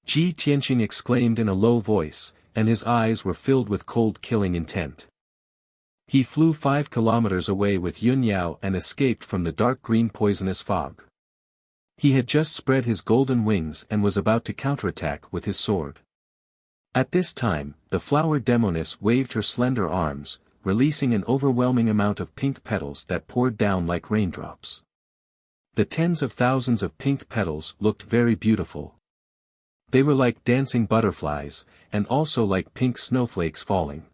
Ji Tianqing exclaimed in a low voice, and his eyes were filled with cold killing intent. He flew 5 kilometers away with Yun Yao and escaped from the dark green poisonous fog. He had just spread his golden wings and was about to counterattack with his sword. At this time, the flower demoness waved her slender arms, releasing an overwhelming amount of pink petals that poured down like raindrops. The tens of thousands of pink petals looked very beautiful. They were like dancing butterflies, and also like pink snowflakes falling.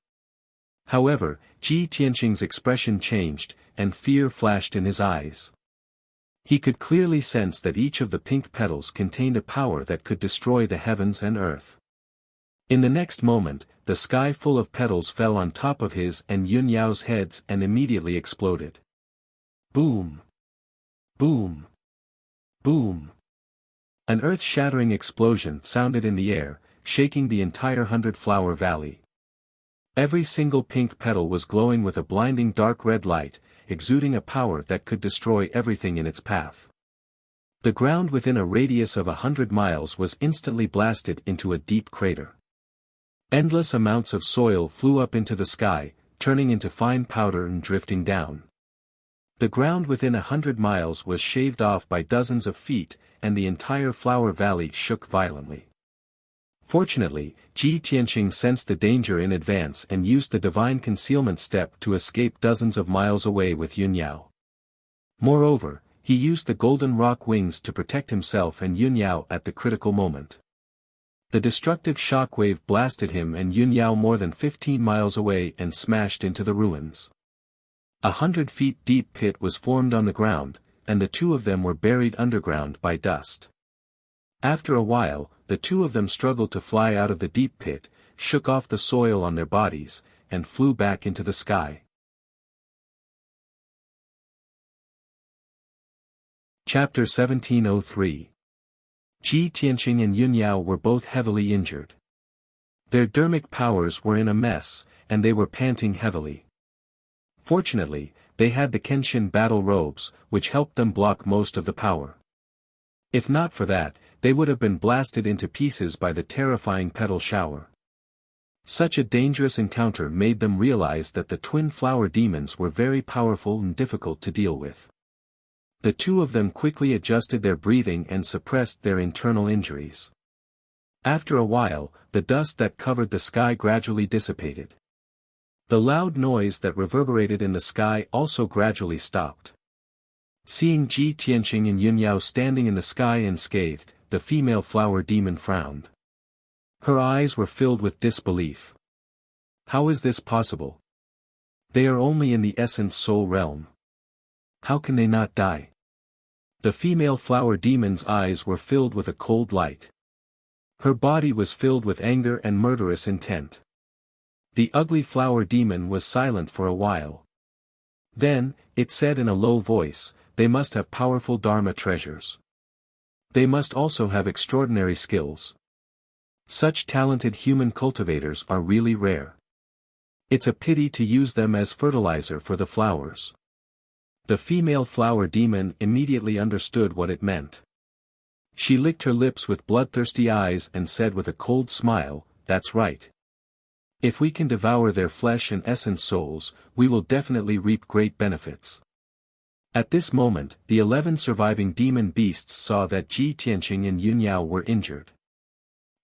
However, Ji Tianqing's expression changed, and fear flashed in his eyes. He could clearly sense that each of the pink petals contained a power that could destroy the heavens and earth. In the next moment, the sky full of petals fell on top of his and Yun Yao's heads and immediately exploded. Boom! Boom! Boom! An earth-shattering explosion sounded in the air, shaking the entire 100-flower valley. Every single pink petal was glowing with a blinding dark red light, exuding a power that could destroy everything in its path. The ground within a radius of 100 miles was instantly blasted into a deep crater. Endless amounts of soil flew up into the sky, turning into fine powder and drifting down. The ground within 100 miles was shaved off by dozens of feet, and the entire flower valley shook violently. Fortunately, Ji Tianqing sensed the danger in advance and used the divine concealment step to escape dozens of miles away with Yun Yao. Moreover, he used the golden rock wings to protect himself and Yun Yao at the critical moment. The destructive shockwave blasted him and Yun Yao more than 15 miles away and smashed into the ruins. 100 feet deep pit was formed on the ground, and the two of them were buried underground by dust. After a while, the two of them struggled to fly out of the deep pit, shook off the soil on their bodies, and flew back into the sky. Chapter 1703. Ji Tianqing and Yun Yao were both heavily injured. Their dermic powers were in a mess, and they were panting heavily. Fortunately, they had the Kenshin battle robes, which helped them block most of the power. If not for that, they would have been blasted into pieces by the terrifying petal shower. Such a dangerous encounter made them realize that the twin flower demons were very powerful and difficult to deal with. The two of them quickly adjusted their breathing and suppressed their internal injuries. After a while, the dust that covered the sky gradually dissipated. The loud noise that reverberated in the sky also gradually stopped. Seeing Ji Tianqing and Yun Yao standing in the sky unscathed, the female flower demon frowned. Her eyes were filled with disbelief. How is this possible? They are only in the essence soul realm. How can they not die? The female flower demon's eyes were filled with a cold light. Her body was filled with anger and murderous intent. The ugly flower demon was silent for a while. Then, it said in a low voice, "They must have powerful Dharma treasures. They must also have extraordinary skills. Such talented human cultivators are really rare. It's a pity to use them as fertilizer for the flowers." The female flower demon immediately understood what it meant. She licked her lips with bloodthirsty eyes and said with a cold smile, "That's right. If we can devour their flesh and essence souls, we will definitely reap great benefits." At this moment, the 11 surviving demon beasts saw that Ji Tianqing and Yun Yao were injured.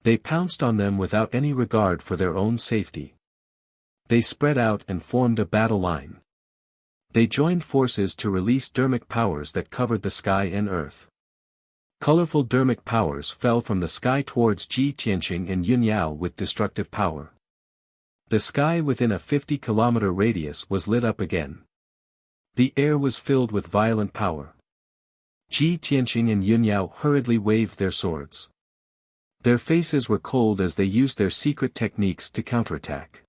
They pounced on them without any regard for their own safety. They spread out and formed a battle line. They joined forces to release dermic powers that covered the sky and earth. Colorful dermic powers fell from the sky towards Ji Tianqing and Yun Yao with destructive power. The sky within a 50-kilometer radius was lit up again. The air was filled with violent power. Ji Tianqing and Yun Yao hurriedly waved their swords. Their faces were cold as they used their secret techniques to counterattack.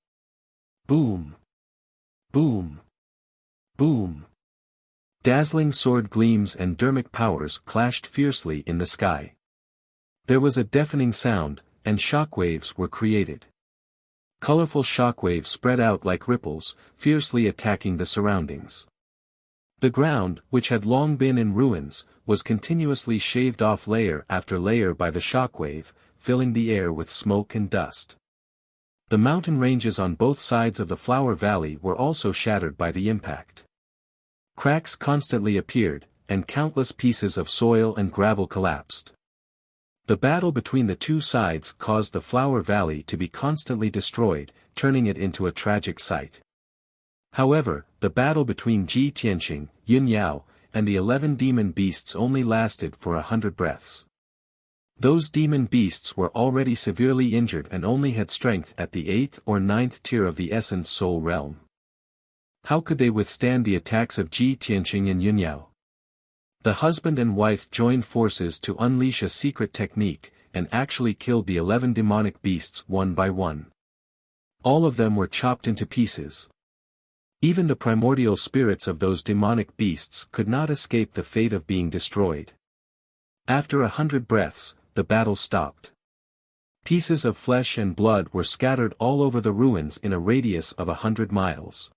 Boom! Boom! Boom! Dazzling sword gleams and dermic powers clashed fiercely in the sky. There was a deafening sound, and shockwaves were created. Colorful shockwaves spread out like ripples, fiercely attacking the surroundings. The ground, which had long been in ruins, was continuously shaved off layer after layer by the shockwave, filling the air with smoke and dust. The mountain ranges on both sides of the Flower Valley were also shattered by the impact. Cracks constantly appeared, and countless pieces of soil and gravel collapsed. The battle between the two sides caused the Flower Valley to be constantly destroyed, turning it into a tragic sight. However, the battle between Ji Tianqing, Yun Yao, and the 11 demon beasts only lasted for 100 breaths. Those demon beasts were already severely injured and only had strength at the 8th or 9th tier of the Essence Soul Realm. How could they withstand the attacks of Ji Tianqing and Yun Yao? The husband and wife joined forces to unleash a secret technique, and actually killed the 11 demonic beasts one by one. All of them were chopped into pieces. Even the primordial spirits of those demonic beasts could not escape the fate of being destroyed. After 100 breaths, the battle stopped. Pieces of flesh and blood were scattered all over the ruins in a radius of 100 miles.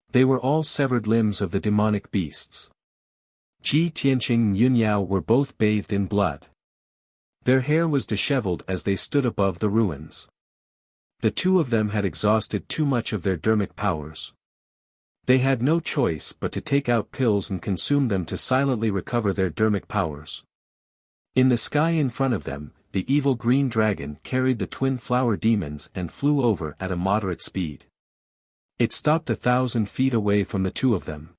They were all severed limbs of the demonic beasts. Ji Tianqing and Yun Yao were both bathed in blood. Their hair was disheveled as they stood above the ruins. The two of them had exhausted too much of their dermic powers. They had no choice but to take out pills and consume them to silently recover their dermic powers. In the sky in front of them, the evil green dragon carried the twin flower demons and flew over at a moderate speed. It stopped 1,000 feet away from the two of them.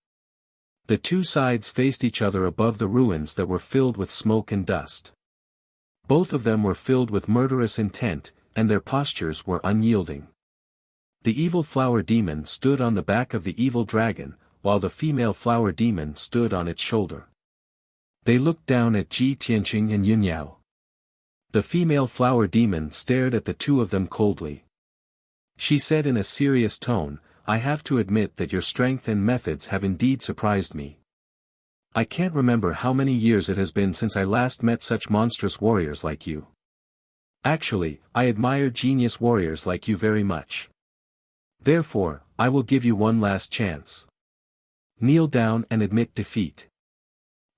The two sides faced each other above the ruins that were filled with smoke and dust. Both of them were filled with murderous intent, and their postures were unyielding. The evil flower demon stood on the back of the evil dragon, while the female flower demon stood on its shoulder. They looked down at Ji Tianqing and Yun Yao. The female flower demon stared at the two of them coldly. She said in a serious tone, "I have to admit that your strength and methods have indeed surprised me. I can't remember how many years it has been since I last met such monstrous warriors like you. Actually, I admire genius warriors like you very much. Therefore, I will give you one last chance. Kneel down and admit defeat.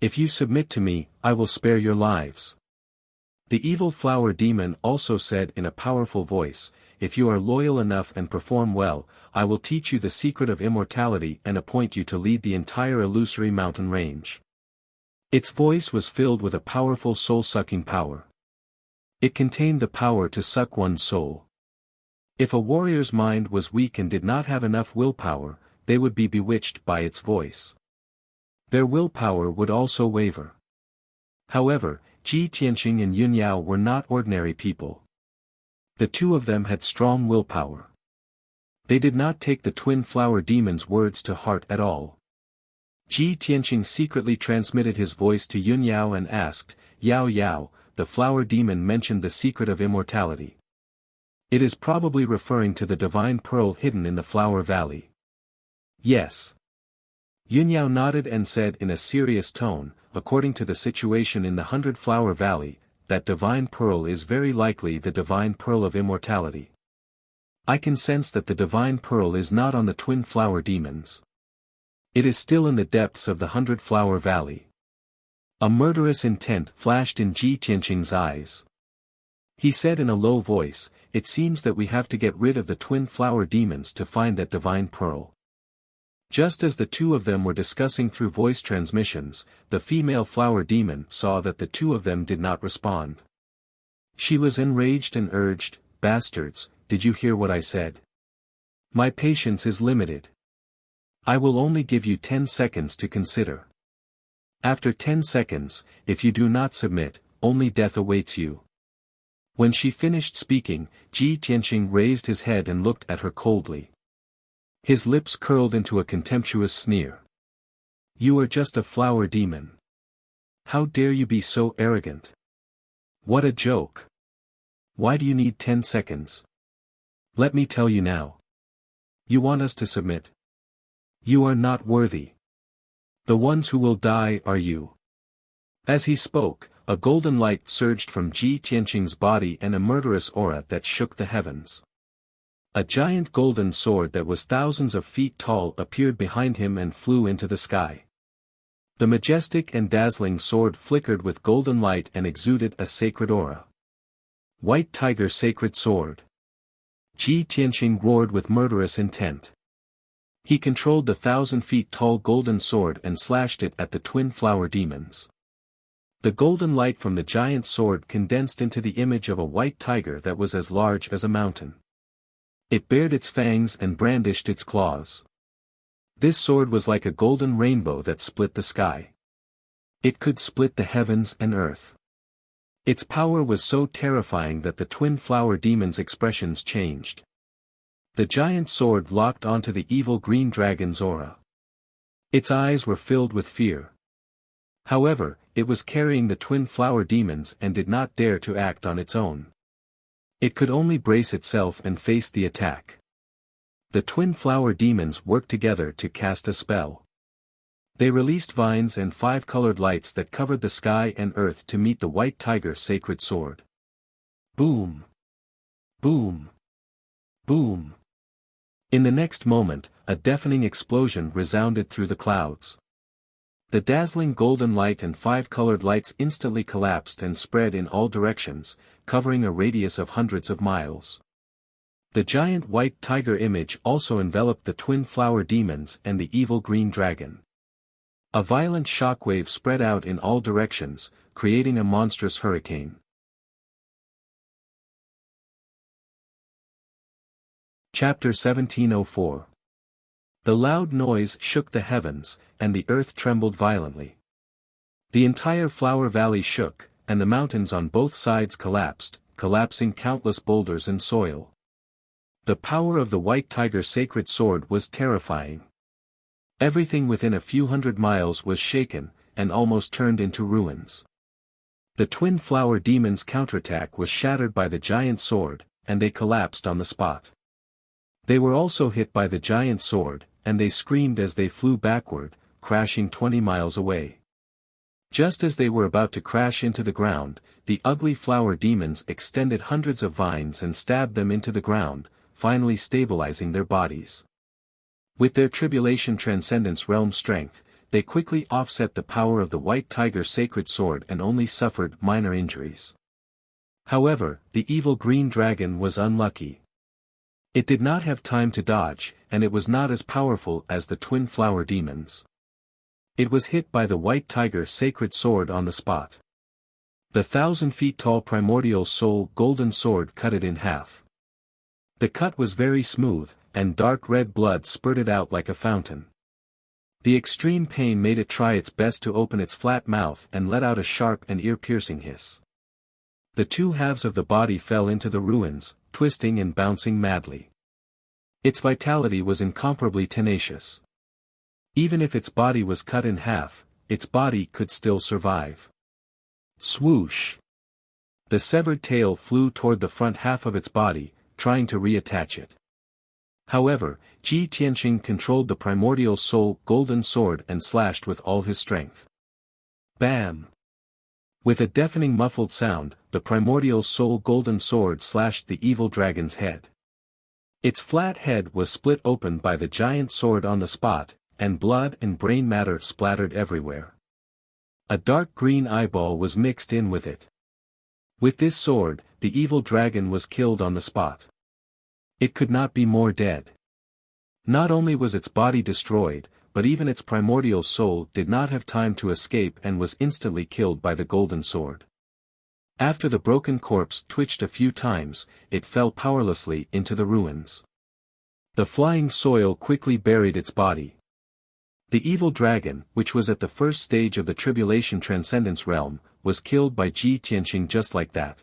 If you submit to me, I will spare your lives." The evil flower demon also said in a powerful voice, "If you are loyal enough and perform well, I will teach you the secret of immortality and appoint you to lead the entire illusory mountain range." Its voice was filled with a powerful soul-sucking power. It contained the power to suck one's soul. If a warrior's mind was weak and did not have enough willpower, they would be bewitched by its voice. Their willpower would also waver. However, Ji Tianqing and Yun Yao were not ordinary people. The two of them had strong willpower. They did not take the twin flower demon's words to heart at all. Ji Tianqing secretly transmitted his voice to Yun Yao and asked, "Yao Yao, the flower demon mentioned the secret of immortality. It is probably referring to the divine pearl hidden in the Flower Valley." "Yes." Yun Yao nodded and said in a serious tone, "According to the situation in the 100 Flower Valley, that divine pearl is very likely the divine pearl of immortality. I can sense that the divine pearl is not on the twin flower demons. It is still in the depths of the 100 Flower Valley." A murderous intent flashed in Ji Tianqing's eyes. He said in a low voice, "It seems that we have to get rid of the twin flower demons to find that divine pearl." Just as the two of them were discussing through voice transmissions, the female flower demon saw that the two of them did not respond. She was enraged and urged, "Bastards, did you hear what I said? My patience is limited. I will only give you 10 seconds to consider. After 10 seconds, if you do not submit, only death awaits you." When she finished speaking, Ji Tianqing raised his head and looked at her coldly. His lips curled into a contemptuous sneer. "You are just a flower demon. How dare you be so arrogant? What a joke. Why do you need 10 seconds? Let me tell you now. You want us to submit? You are not worthy. The ones who will die are you." As he spoke, a golden light surged from Ji Tianqing's body and a murderous aura that shook the heavens. A giant golden sword that was thousands of feet tall appeared behind him and flew into the sky. The majestic and dazzling sword flickered with golden light and exuded a sacred aura. White Tiger Sacred Sword. Ji Tianqing roared with murderous intent. He controlled the 1,000-feet-tall golden sword and slashed it at the twin flower demons. The golden light from the giant sword condensed into the image of a white tiger that was as large as a mountain. It bared its fangs and brandished its claws. This sword was like a golden rainbow that split the sky. It could split the heavens and earth. Its power was so terrifying that the twin flower demons' expressions changed. The giant sword locked onto the evil green dragon's aura. Its eyes were filled with fear. However, it was carrying the twin flower demons and did not dare to act on its own. It could only brace itself and face the attack. The twin flower demons worked together to cast a spell. They released vines and 5 colored lights that covered the sky and earth to meet the white tiger's sacred sword. Boom! Boom! Boom! In the next moment, a deafening explosion resounded through the clouds. The dazzling golden light and 5 colored lights instantly collapsed and spread in all directions, covering a radius of hundreds of miles. The giant white tiger image also enveloped the twin flower demons and the evil green dragon. A violent shockwave spread out in all directions, creating a monstrous hurricane. Chapter 1704. The loud noise shook the heavens, and the earth trembled violently. The entire flower valley shook, and the mountains on both sides collapsed, collapsing countless boulders and soil. The power of the white tiger's sacred sword was terrifying. Everything within a few hundred miles was shaken, and almost turned into ruins. The twin flower demons' counterattack was shattered by the giant sword, and they collapsed on the spot. They were also hit by the giant sword, and they screamed as they flew backward, crashing 20 miles away. Just as they were about to crash into the ground, the ugly flower demons extended hundreds of vines and stabbed them into the ground, finally stabilizing their bodies. With their tribulation transcendence realm strength, they quickly offset the power of the white tiger's sacred sword and only suffered minor injuries. However, the evil green dragon was unlucky. It did not have time to dodge, and it was not as powerful as the twin flower demons. It was hit by the white tiger's sacred sword on the spot. The 1,000-feet-tall primordial soul golden sword cut it in half. The cut was very smooth, and dark red blood spurted out like a fountain. The extreme pain made it try its best to open its flat mouth and let out a sharp and ear-piercing hiss. The 2 halves of the body fell into the ruins, twisting and bouncing madly. Its vitality was incomparably tenacious. Even if its body was cut in half, its body could still survive. Swoosh! The severed tail flew toward the front half of its body, trying to reattach it. However, Ji Tianqing controlled the primordial soul golden sword and slashed with all his strength. Bam! With a deafening muffled sound, the primordial soul golden sword slashed the evil dragon's head. Its flat head was split open by the giant sword on the spot, and blood and brain matter splattered everywhere. A dark green eyeball was mixed in with it. With this sword, the evil dragon was killed on the spot. It could not be more dead. Not only was its body destroyed, but even its primordial soul did not have time to escape and was instantly killed by the golden sword. After the broken corpse twitched a few times, it fell powerlessly into the ruins. The flying soil quickly buried its body. The evil dragon, which was at the first stage of the tribulation transcendence realm, was killed by Ji Tianqing just like that.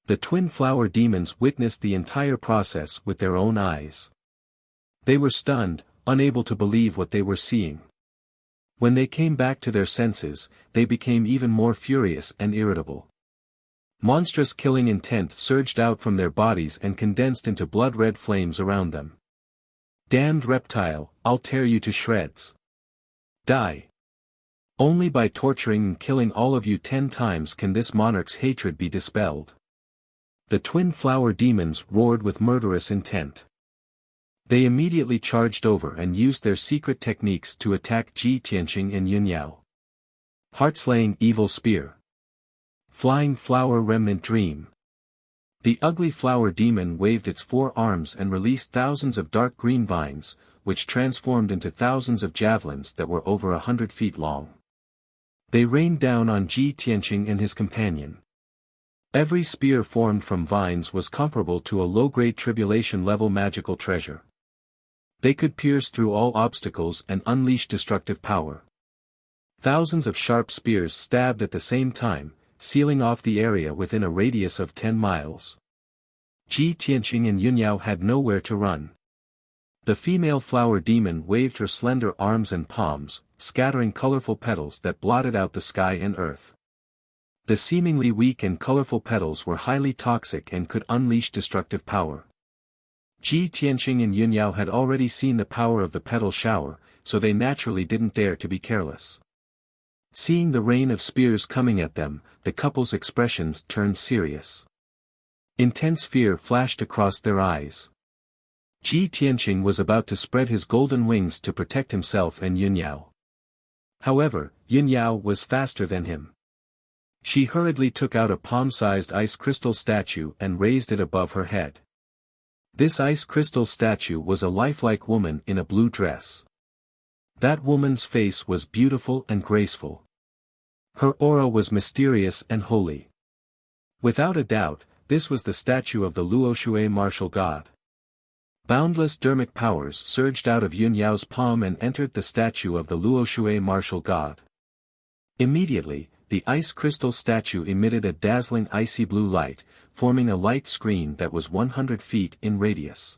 The twin flower demons witnessed the entire process with their own eyes. They were stunned, unable to believe what they were seeing. When they came back to their senses, they became even more furious and irritable. Monstrous killing intent surged out from their bodies and condensed into blood-red flames around them. Damned reptile, I'll tear you to shreds. Die. Only by torturing and killing all of you 10 times can this monarch's hatred be dispelled. The twin flower demons roared with murderous intent. They immediately charged over and used their secret techniques to attack Ji Tianqing and Yunyao. Heart-slaying evil spear. Flying flower remnant dream. The ugly flower demon waved its 4 arms and released thousands of dark green vines, which transformed into thousands of javelins that were over 100 feet long. They rained down on Ji Tianqing and his companion. Every spear formed from vines was comparable to a low-grade tribulation-level magical treasure. They could pierce through all obstacles and unleash destructive power. Thousands of sharp spears stabbed at the same time, sealing off the area within a radius of 10 miles. Ji Tianqing and Yunyao had nowhere to run. The female flower demon waved her slender arms and palms, scattering colorful petals that blotted out the sky and earth. The seemingly weak and colorful petals were highly toxic and could unleash destructive power. Ji Tianqing and Yunyao had already seen the power of the petal shower, so they naturally didn't dare to be careless. Seeing the rain of spears coming at them, the couple's expressions turned serious. Intense fear flashed across their eyes. Ji Tianqing was about to spread his golden wings to protect himself and Yunyao. However, Yunyao was faster than him. She hurriedly took out a palm-sized ice crystal statue and raised it above her head. This ice crystal statue was a lifelike woman in a blue dress. That woman's face was beautiful and graceful. Her aura was mysterious and holy. Without a doubt, this was the statue of the Luoshui martial god. Boundless dermic powers surged out of Yunyao's palm and entered the statue of the Luoshui martial god. Immediately, the ice crystal statue emitted a dazzling icy blue light, forming a light screen that was 100 feet in radius.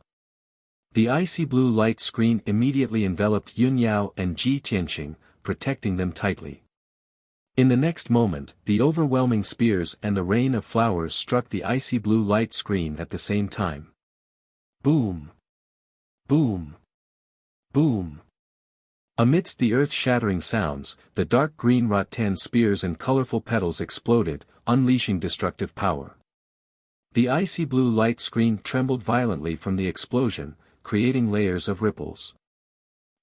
The icy blue light screen immediately enveloped Yunyao and Ji Tianqing, protecting them tightly. In the next moment, the overwhelming spears and the rain of flowers struck the icy blue light screen at the same time. Boom! Boom! Boom! Amidst the earth-shattering sounds, the dark green rattan spears and colorful petals exploded, unleashing destructive power. The icy blue light screen trembled violently from the explosion, creating layers of ripples.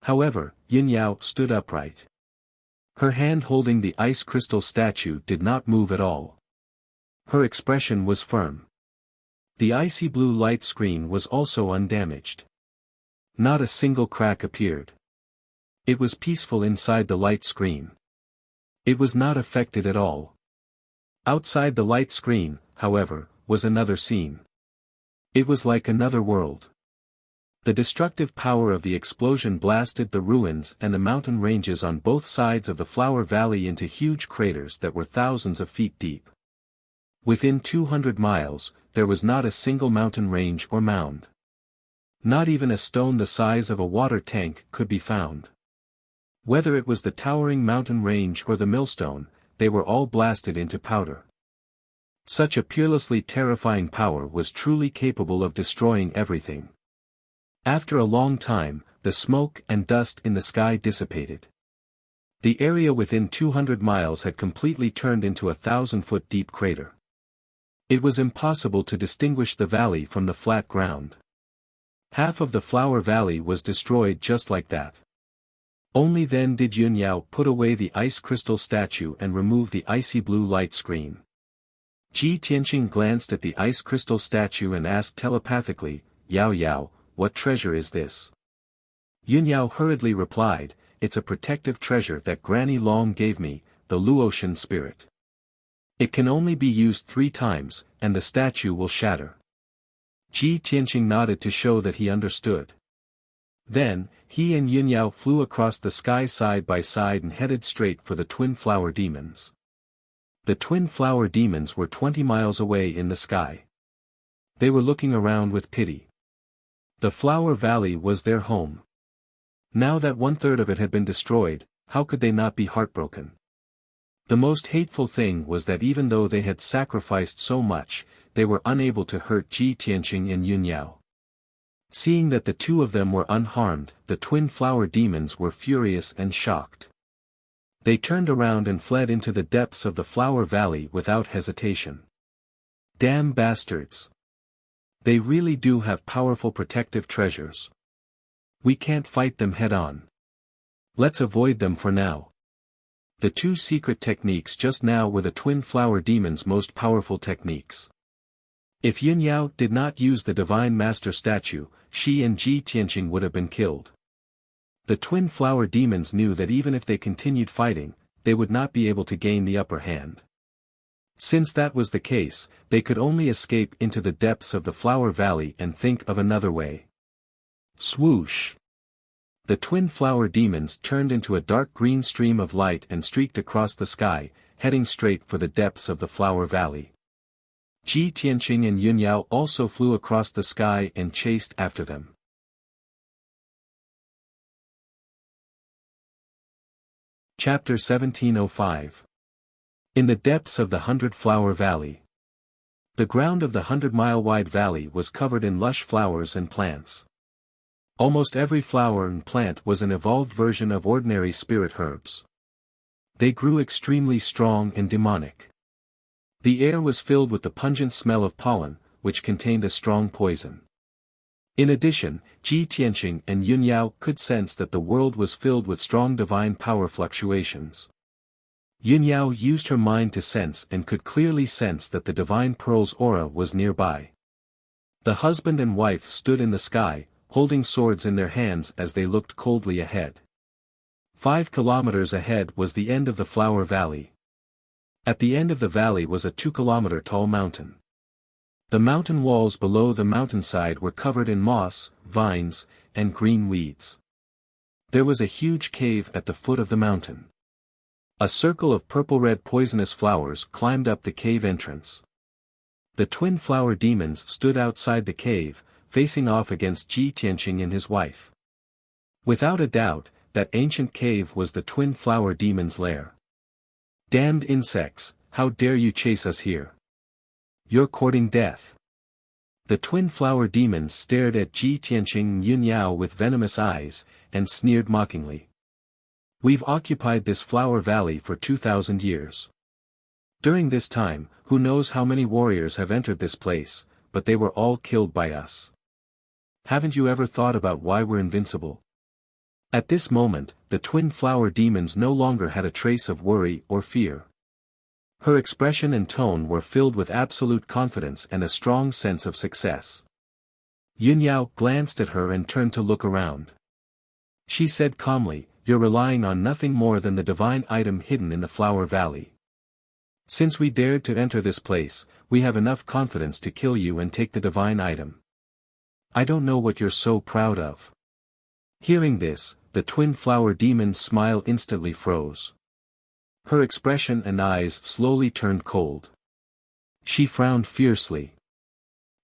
However, Yunyao stood upright. Her hand holding the ice crystal statue did not move at all. Her expression was firm. The icy blue light screen was also undamaged. Not a single crack appeared. It was peaceful inside the light screen. It was not affected at all. Outside the light screen, however, was another scene. It was like another world. The destructive power of the explosion blasted the ruins and the mountain ranges on both sides of the Flower Valley into huge craters that were thousands of feet deep. Within 200 miles, there was not a single mountain range or mound. Not even a stone the size of a water tank could be found. Whether it was the towering mountain range or the millstone, they were all blasted into powder. Such a peerlessly terrifying power was truly capable of destroying everything. After a long time, the smoke and dust in the sky dissipated. The area within 200 miles had completely turned into a 1,000-foot deep crater. It was impossible to distinguish the valley from the flat ground. Half of the Flower Valley was destroyed just like that. Only then did Yunyao put away the ice crystal statue and remove the icy blue light screen. Ji Tianqing glanced at the ice crystal statue and asked telepathically, "Yao Yao, what treasure is this?" Yunyao hurriedly replied, "It's a protective treasure that Granny Long gave me, the Luotian spirit. It can only be used 3 times, and the statue will shatter." Ji Tianqing nodded to show that he understood. Then, he and Yunyao flew across the sky side by side and headed straight for the twin flower demons. The twin flower demons were 20 miles away in the sky. They were looking around with pity. The Flower Valley was their home. Now that 1/3 of it had been destroyed, how could they not be heartbroken? The most hateful thing was that even though they had sacrificed so much, they were unable to hurt Ji Tianqing and Yunyao. Seeing that the two of them were unharmed, the twin flower demons were furious and shocked. They turned around and fled into the depths of the Flower Valley without hesitation. Damn bastards! They really do have powerful protective treasures. We can't fight them head-on. Let's avoid them for now. The 2 secret techniques just now were the twin flower demons' most powerful techniques. If Yun Yao did not use the Divine Master statue, she and Ji Tianqing would have been killed. The twin flower demons knew that even if they continued fighting, they would not be able to gain the upper hand. Since that was the case, they could only escape into the depths of the Flower Valley and think of another way. Swoosh! The twin flower demons turned into a dark green stream of light and streaked across the sky, heading straight for the depths of the Flower Valley. Ji Tianqing and Yun Yao also flew across the sky and chased after them. Chapter 1705. In the depths of the 100-Flower Valley. The ground of the 100-mile-wide valley was covered in lush flowers and plants. Almost every flower and plant was an evolved version of ordinary spirit herbs. They grew extremely strong and demonic. The air was filled with the pungent smell of pollen, which contained a strong poison. In addition, Ji Tianqing and Yun Yao could sense that the world was filled with strong divine power fluctuations. Yun Yao used her mind to sense and could clearly sense that the divine pearl's aura was nearby. The husband and wife stood in the sky, holding swords in their hands as they looked coldly ahead. 5 kilometers ahead was the end of the Flower Valley. At the end of the valley was a 2-kilometer-tall mountain. The mountain walls below the mountainside were covered in moss, vines, and green weeds. There was a huge cave at the foot of the mountain. A circle of purple-red poisonous flowers climbed up the cave entrance. The twin flower demons stood outside the cave, facing off against Ji Tianqing and his wife. Without a doubt, that ancient cave was the twin flower demon's lair. Damned insects, how dare you chase us here? You're courting death. The twin flower demons stared at Ji Tianqing and Yun Yao with venomous eyes, and sneered mockingly. We've occupied this flower valley for 2,000 years. During this time, who knows how many warriors have entered this place, but they were all killed by us. Haven't you ever thought about why we're invincible? At this moment, the twin flower demons no longer had a trace of worry or fear. Her expression and tone were filled with absolute confidence and a strong sense of success. Yun Yao glanced at her and turned to look around. She said calmly, "You're relying on nothing more than the divine item hidden in the Flower Valley. Since we dared to enter this place, we have enough confidence to kill you and take the divine item. I don't know what you're so proud of." Hearing this, the twin flower demon's smile instantly froze. Her expression and eyes slowly turned cold. She frowned fiercely.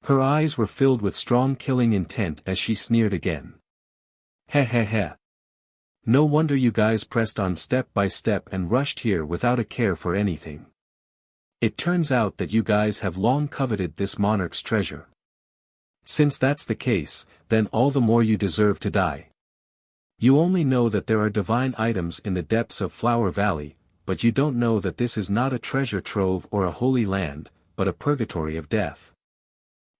Her eyes were filled with strong killing intent as she sneered again. "Heh heh heh. No wonder you guys pressed on step by step and rushed here without a care for anything. It turns out that you guys have long coveted this monarch's treasure. Since that's the case, then all the more you deserve to die. You only know that there are divine items in the depths of Flower Valley, but you don't know that this is not a treasure trove or a holy land, but a purgatory of death."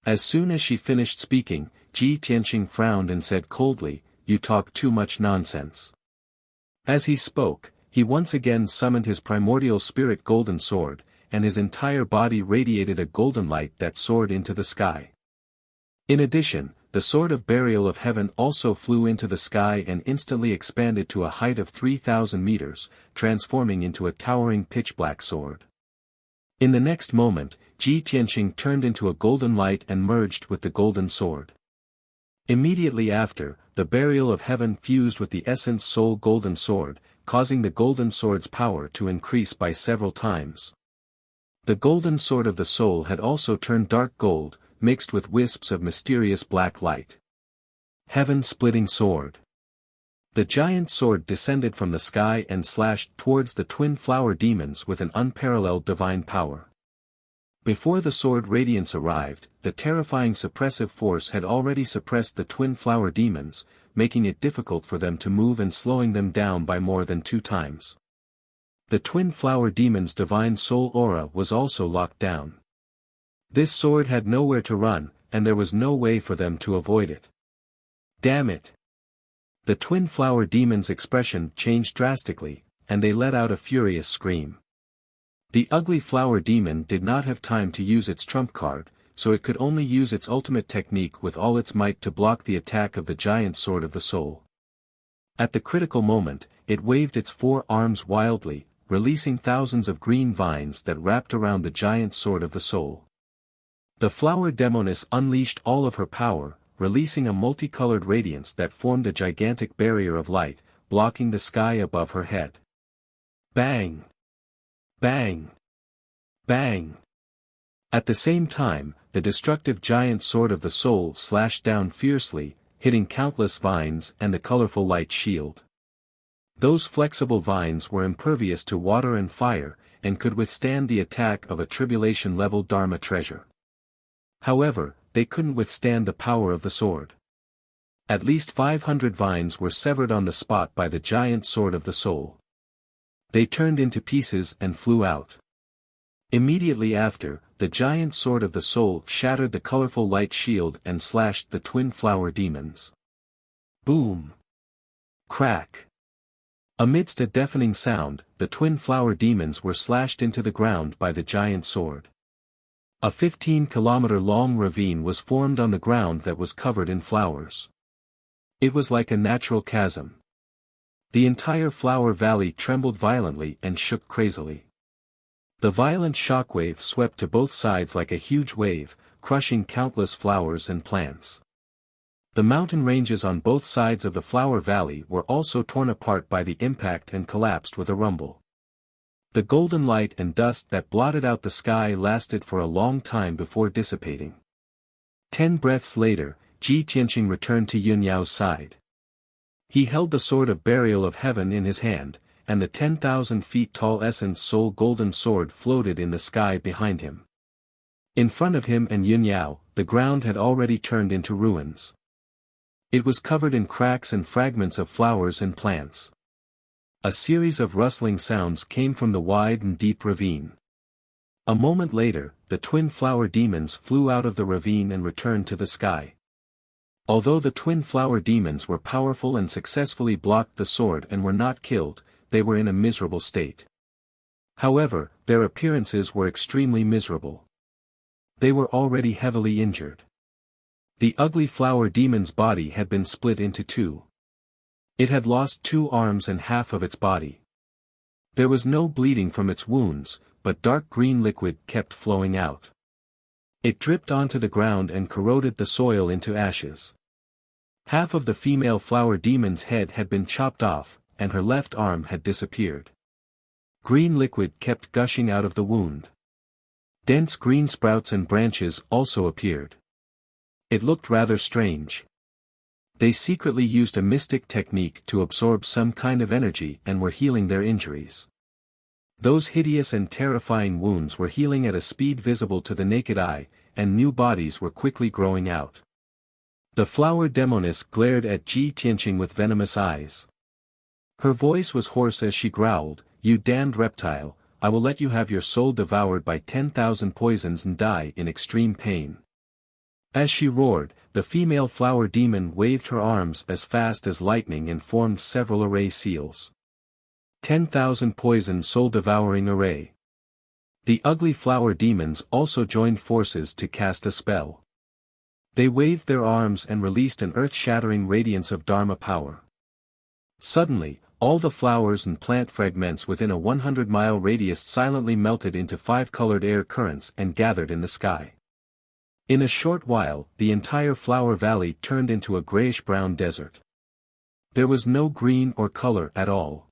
As soon as she finished speaking, Ji Tianqing frowned and said coldly, "You talk too much nonsense." As he spoke, he once again summoned his primordial spirit golden sword, and his entire body radiated a golden light that soared into the sky. In addition, the sword of burial of heaven also flew into the sky and instantly expanded to a height of 3,000 meters, transforming into a towering pitch-black sword. In the next moment, Ji Tianqing turned into a golden light and merged with the golden sword. Immediately after, the burial of heaven fused with the essence soul golden sword, causing the golden sword's power to increase by several times. The golden sword of the soul had also turned dark gold, mixed with wisps of mysterious black light. Heaven-splitting sword. The giant sword descended from the sky and slashed towards the twin flower demons with an unparalleled divine power. Before the sword radiance arrived, the terrifying suppressive force had already suppressed the twin flower demons, making it difficult for them to move and slowing them down by more than 2 times. The twin flower demon's divine soul aura was also locked down. This sword had nowhere to run, and there was no way for them to avoid it. Damn it! The twin flower demon's expression changed drastically, and they let out a furious scream. The ugly flower demon did not have time to use its trump card, so it could only use its ultimate technique with all its might to block the attack of the giant sword of the soul. At the critical moment, it waved its 4 arms wildly, releasing thousands of green vines that wrapped around the giant sword of the soul. The flower demoness unleashed all of her power, releasing a multicolored radiance that formed a gigantic barrier of light, blocking the sky above her head. Bang! Bang! Bang! At the same time, the destructive giant sword of the soul slashed down fiercely, hitting countless vines and the colorful light shield. Those flexible vines were impervious to water and fire, and could withstand the attack of a tribulation-level Dharma treasure. However, they couldn't withstand the power of the sword. At least 500 vines were severed on the spot by the giant sword of the soul. They turned into pieces and flew out. Immediately after, the giant sword of the soul shattered the colorful light shield and slashed the twin flower demons. Boom! Crack! Amidst a deafening sound, the twin flower demons were slashed into the ground by the giant sword. A 15-kilometer-long ravine was formed on the ground that was covered in flowers. It was like a natural chasm. The entire flower valley trembled violently and shook crazily. The violent shockwave swept to both sides like a huge wave, crushing countless flowers and plants. The mountain ranges on both sides of the flower valley were also torn apart by the impact and collapsed with a rumble. The golden light and dust that blotted out the sky lasted for a long time before dissipating. 10 breaths later, Ji Tianqing returned to Yunyao's side. He held the sword of burial of heaven in his hand, and the 10,000 feet tall Essence Soul golden sword floated in the sky behind him. In front of him and Yunyao, the ground had already turned into ruins. It was covered in cracks and fragments of flowers and plants. A series of rustling sounds came from the wide and deep ravine. A moment later, the twin flower demons flew out of the ravine and returned to the sky. Although the twin flower demons were powerful and successfully blocked the sword and were not killed, they were in a miserable state. However, their appearances were extremely miserable. They were already heavily injured. The ugly flower demon's body had been split into 2. It had lost 2 arms and half of its body. There was no bleeding from its wounds, but dark green liquid kept flowing out. It dripped onto the ground and corroded the soil into ashes. Half of the female flower demon's head had been chopped off, and her left arm had disappeared. Green liquid kept gushing out of the wound. Dense green sprouts and branches also appeared. It looked rather strange. They secretly used a mystic technique to absorb some kind of energy and were healing their injuries. Those hideous and terrifying wounds were healing at a speed visible to the naked eye, and new bodies were quickly growing out. The flower demoness glared at Ji Tianqing with venomous eyes. Her voice was hoarse as she growled, "You damned reptile, I will let you have your soul devoured by 10,000 poisons and die in extreme pain." As she roared, the female flower demon waved her arms as fast as lightning and formed several array seals. 10,000 poison soul-devouring array. The ugly flower demons also joined forces to cast a spell. They waved their arms and released an earth-shattering radiance of Dharma power. Suddenly, all the flowers and plant fragments within a 100-mile radius silently melted into 5-colored air currents and gathered in the sky. In a short while, the entire flower valley turned into a grayish-brown desert. There was no green or color at all.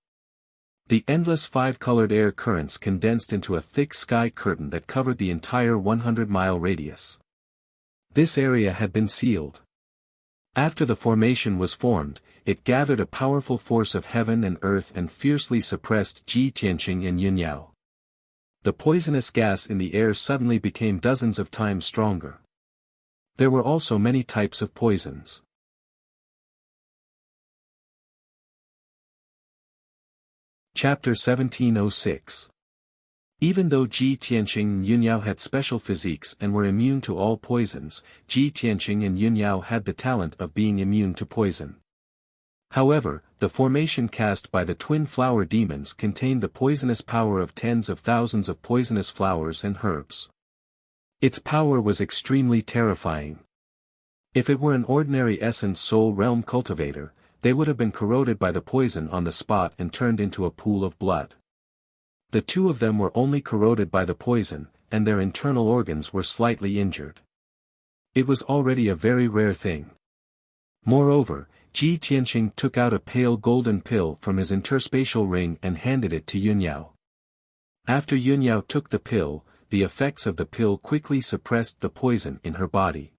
The endless 5-colored air currents condensed into a thick sky curtain that covered the entire 100-mile radius. This area had been sealed. After the formation was formed, it gathered a powerful force of heaven and earth and fiercely suppressed Ji Tianqing and Yunyao. The poisonous gas in the air suddenly became dozens of times stronger. There were also many types of poisons. Chapter 1706. Even though Ji Tianqing and Yunyao had special physiques and were immune to all poisons, Ji Tianqing and Yunyao had the talent of being immune to poison. However, the formation cast by the twin flower demons contained the poisonous power of tens of thousands of poisonous flowers and herbs. Its power was extremely terrifying. If it were an ordinary essence soul realm cultivator, they would have been corroded by the poison on the spot and turned into a pool of blood. The two of them were only corroded by the poison, and their internal organs were slightly injured. It was already a very rare thing. Moreover, Ji Tianqing took out a pale golden pill from his interspatial ring and handed it to Yunyao. After Yunyao took the pill, the effects of the pill quickly suppressed the poison in her body.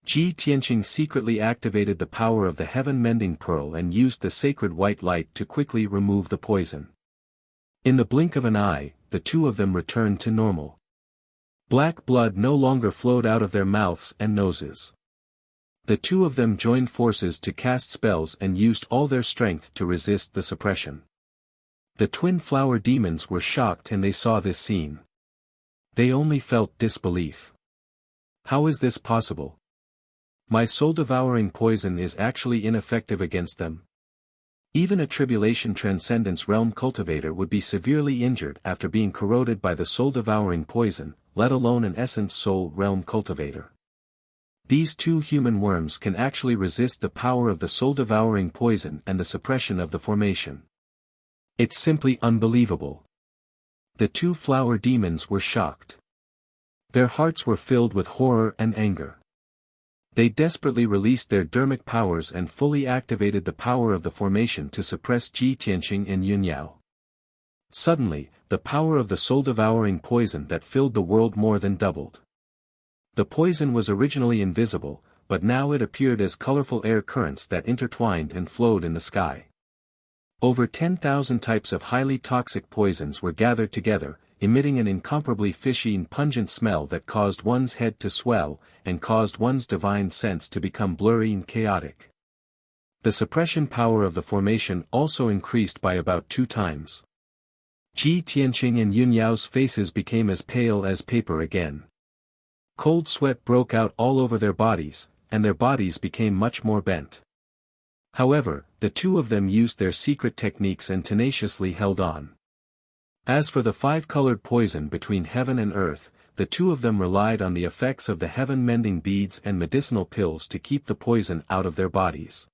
Ji Tianqing secretly activated the power of the heaven-mending pearl and used the sacred white light to quickly remove the poison. In the blink of an eye, the two of them returned to normal. Black blood no longer flowed out of their mouths and noses. The two of them joined forces to cast spells and used all their strength to resist the suppression. The twin flower demons were shocked and they saw this scene. They only felt disbelief. How is this possible? My soul-devouring poison is actually ineffective against them. Even a tribulation transcendence realm cultivator would be severely injured after being corroded by the soul-devouring poison, let alone an essence soul realm cultivator. These two human worms can actually resist the power of the soul-devouring poison and the suppression of the formation. It's simply unbelievable. The two flower demons were shocked. Their hearts were filled with horror and anger. They desperately released their dermic powers and fully activated the power of the formation to suppress Ji Tianqing and Yunyao. Suddenly, the power of the soul-devouring poison that filled the world more than doubled. The poison was originally invisible, but now it appeared as colorful air currents that intertwined and flowed in the sky. Over 10,000 types of highly toxic poisons were gathered together, emitting an incomparably fishy and pungent smell that caused one's head to swell, and caused one's divine sense to become blurry and chaotic. The suppression power of the formation also increased by about 2 times. Ji Tianqing and Yunyao's faces became as pale as paper again. Cold sweat broke out all over their bodies, and their bodies became much more bent. However, the two of them used their secret techniques and tenaciously held on. As for the 5-colored poison between heaven and earth, the two of them relied on the effects of the heaven-mending beads and medicinal pills to keep the poison out of their bodies.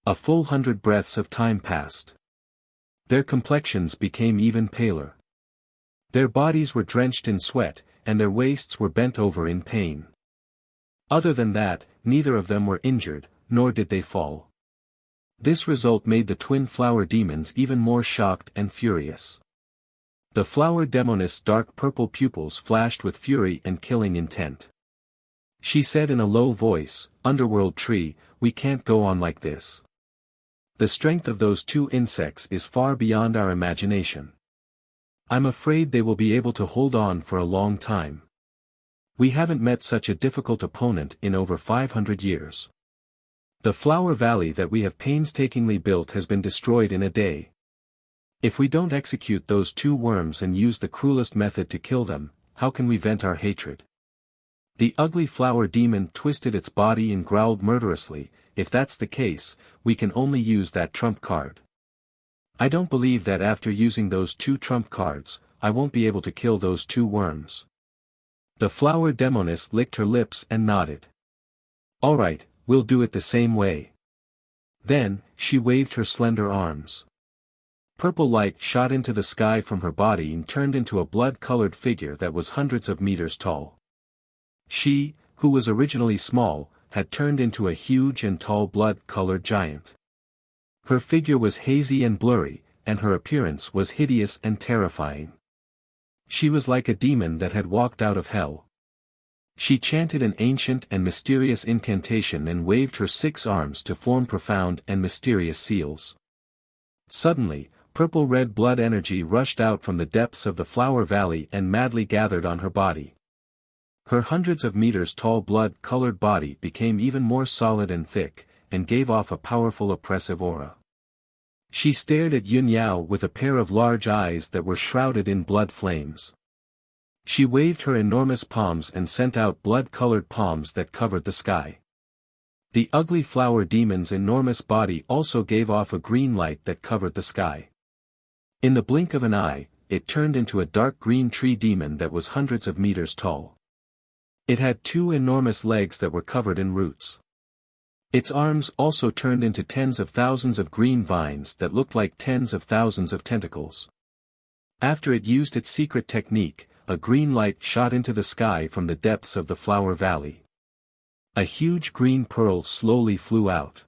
A full 100 breaths of time passed. Their complexions became even paler. Their bodies were drenched in sweat, and their waists were bent over in pain. Other than that, neither of them were injured, nor did they fall. This result made the twin flower demons even more shocked and furious. The flower demoness' dark purple pupils flashed with fury and killing intent. She said in a low voice, "Underworld tree, we can't go on like this. The strength of those two insects is far beyond our imagination. I'm afraid they will be able to hold on for a long time. We haven't met such a difficult opponent in over 500 years. The flower valley that we have painstakingly built has been destroyed in a day. If we don't execute those two worms and use the cruelest method to kill them, how can we vent our hatred?" The ugly flower demon twisted its body and growled murderously, "If that's the case, we can only use that trump card. I don't believe that after using those 2 trump cards, I won't be able to kill those 2 worms." The flower demoness licked her lips and nodded. "All right, we'll do it the same way." Then, she waved her slender arms. Purple light shot into the sky from her body and turned into a blood-colored figure that was hundreds of meters tall. She, who was originally small, had turned into a huge and tall blood-colored giant. Her figure was hazy and blurry, and her appearance was hideous and terrifying. She was like a demon that had walked out of hell. She chanted an ancient and mysterious incantation and waved her 6 arms to form profound and mysterious seals. Suddenly, purple-red blood energy rushed out from the depths of the flower valley and madly gathered on her body. Her hundreds of meters tall blood-colored body became even more solid and thick, and gave off a powerful oppressive aura. She stared at Yunyao with a pair of large eyes that were shrouded in blood flames. She waved her enormous palms and sent out blood-colored palms that covered the sky. The ugly flower demon's enormous body also gave off a green light that covered the sky. In the blink of an eye, it turned into a dark green tree demon that was hundreds of meters tall. It had two enormous legs that were covered in roots. Its arms also turned into tens of thousands of green vines that looked like tens of thousands of tentacles. After it used its secret technique, a green light shot into the sky from the depths of the flower valley. A huge green pearl slowly flew out.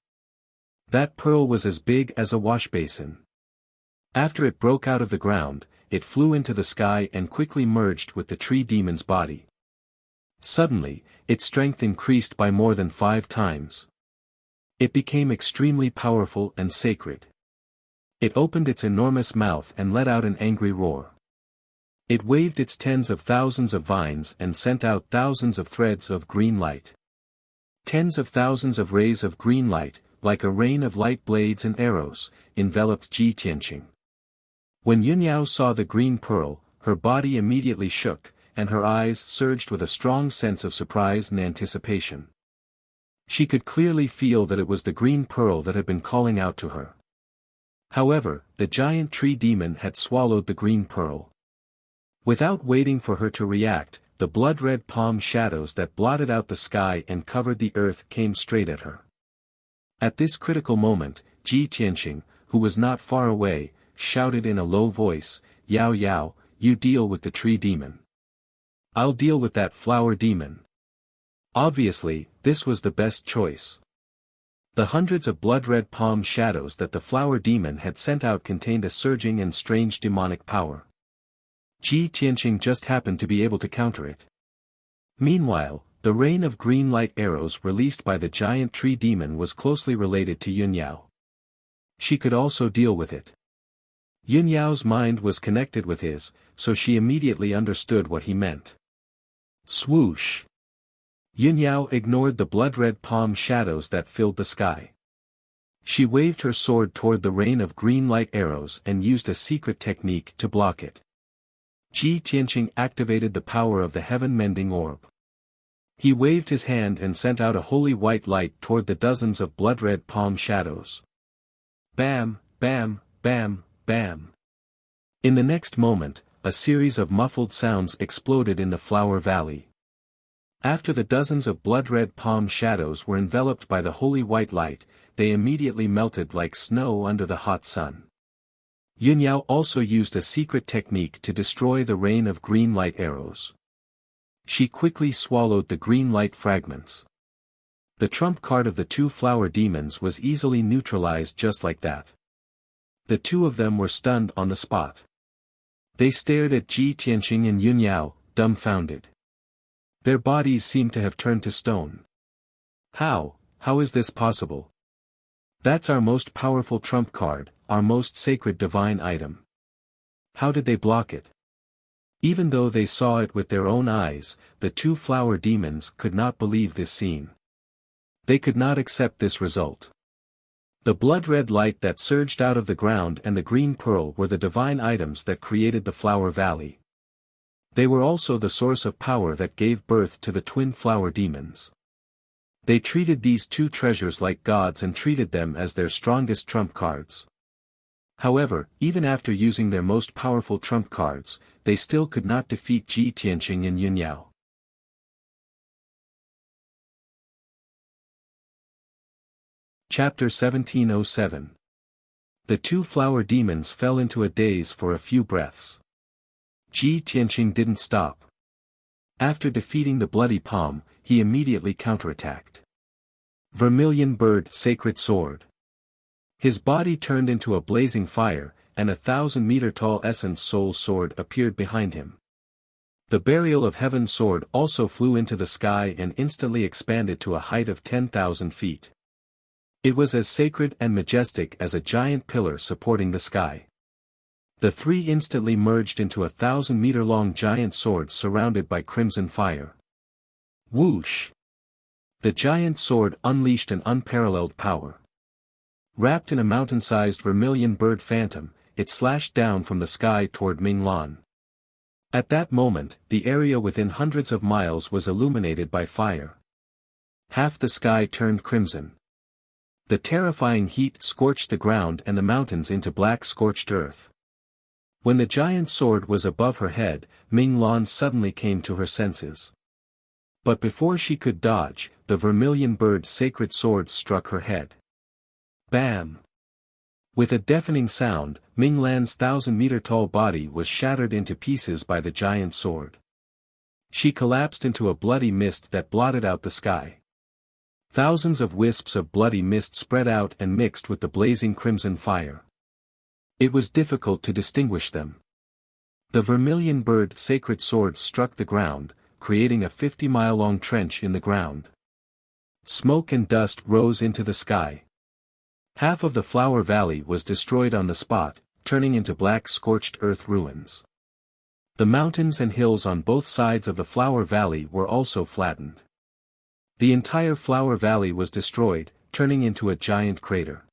That pearl was as big as a wash basin. After it broke out of the ground, it flew into the sky and quickly merged with the tree demon's body. Suddenly, its strength increased by more than 5 times. It became extremely powerful and sacred. It opened its enormous mouth and let out an angry roar. It waved its tens of thousands of vines and sent out thousands of threads of green light. Tens of thousands of rays of green light, like a rain of light blades and arrows, enveloped Ji Tianqing. When Yunyao saw the green pearl, her body immediately shook, and her eyes surged with a strong sense of surprise and anticipation. She could clearly feel that it was the green pearl that had been calling out to her. However, the giant tree demon had swallowed the green pearl. Without waiting for her to react, the blood-red palm shadows that blotted out the sky and covered the earth came straight at her. At this critical moment, Ji Tianqing, who was not far away, shouted in a low voice, "Yao Yao, you deal with the tree demon. I'll deal with that flower demon." Obviously, this was the best choice. The hundreds of blood-red palm shadows that the flower demon had sent out contained a surging and strange demonic power. Ji Tianqing just happened to be able to counter it. Meanwhile, the rain of green light arrows released by the giant tree demon was closely related to Yunyao. She could also deal with it. Yunyao's mind was connected with his, so she immediately understood what he meant. Swoosh! Yunyao ignored the blood-red palm shadows that filled the sky. She waved her sword toward the rain of green light arrows and used a secret technique to block it. Ji Tianqing activated the power of the heaven-mending orb. He waved his hand and sent out a holy white light toward the dozens of blood-red palm shadows. Bam, bam, bam, bam. In the next moment, a series of muffled sounds exploded in the flower valley. After the dozens of blood-red palm shadows were enveloped by the holy white light, they immediately melted like snow under the hot sun. Yunyao also used a secret technique to destroy the rain of green light arrows. She quickly swallowed the green light fragments. The trump card of the two flower demons was easily neutralized just like that. The two of them were stunned on the spot. They stared at Ji Tianqing and Yunyao, dumbfounded. Their bodies seemed to have turned to stone. How is this possible? That's our most powerful trump card, our most sacred divine item. How did they block it? Even though they saw it with their own eyes, the two flower demons could not believe this scene. They could not accept this result. The blood-red light that surged out of the ground and the green pearl were the divine items that created the flower valley. They were also the source of power that gave birth to the twin flower demons. They treated these two treasures like gods and treated them as their strongest trump cards. However, even after using their most powerful trump cards, they still could not defeat Ji Tianqing and Yunyao. Chapter 1707. The two flower demons fell into a daze for a few breaths. Ji Tianqing didn't stop. After defeating the bloody palm, he immediately counterattacked. Vermilion Bird Sacred Sword. His body turned into a blazing fire, and a 1,000-meter-tall Essence Soul Sword appeared behind him. The Burial of Heaven Sword also flew into the sky and instantly expanded to a height of 10,000 feet. It was as sacred and majestic as a giant pillar supporting the sky. The three instantly merged into a 1,000-meter-long giant sword surrounded by crimson fire. Whoosh! The giant sword unleashed an unparalleled power. Wrapped in a mountain-sized vermilion bird phantom, it slashed down from the sky toward Minglan. At that moment, the area within hundreds of miles was illuminated by fire. Half the sky turned crimson. The terrifying heat scorched the ground and the mountains into black scorched earth. When the giant sword was above her head, Minglan suddenly came to her senses. But before she could dodge, the vermilion bird sacred sword struck her head. Bam! With a deafening sound, Ming Lan's 1,000-meter-tall body was shattered into pieces by the giant sword. She collapsed into a bloody mist that blotted out the sky. Thousands of wisps of bloody mist spread out and mixed with the blazing crimson fire. It was difficult to distinguish them. The vermilion bird sacred sword struck the ground, creating a 50-mile-long trench in the ground. Smoke and dust rose into the sky. Half of the Flower Valley was destroyed on the spot, turning into black scorched earth ruins. The mountains and hills on both sides of the Flower Valley were also flattened. The entire Flower Valley was destroyed, turning into a giant crater.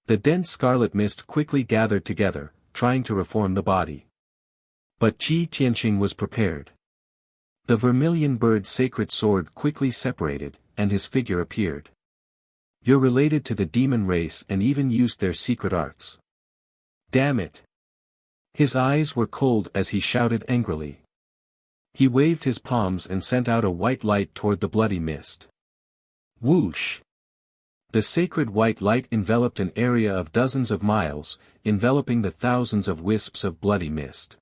The dense scarlet mist quickly gathered together, trying to reform the body. But Ji Tianqing was prepared. The vermilion bird sacred sword quickly separated, and his figure appeared. You're related to the demon race and even used their secret arts. Damn it! His eyes were cold as he shouted angrily. He waved his palms and sent out a white light toward the bloody mist. Whoosh! The sacred white light enveloped an area of dozens of miles, enveloping the thousands of wisps of bloody mist.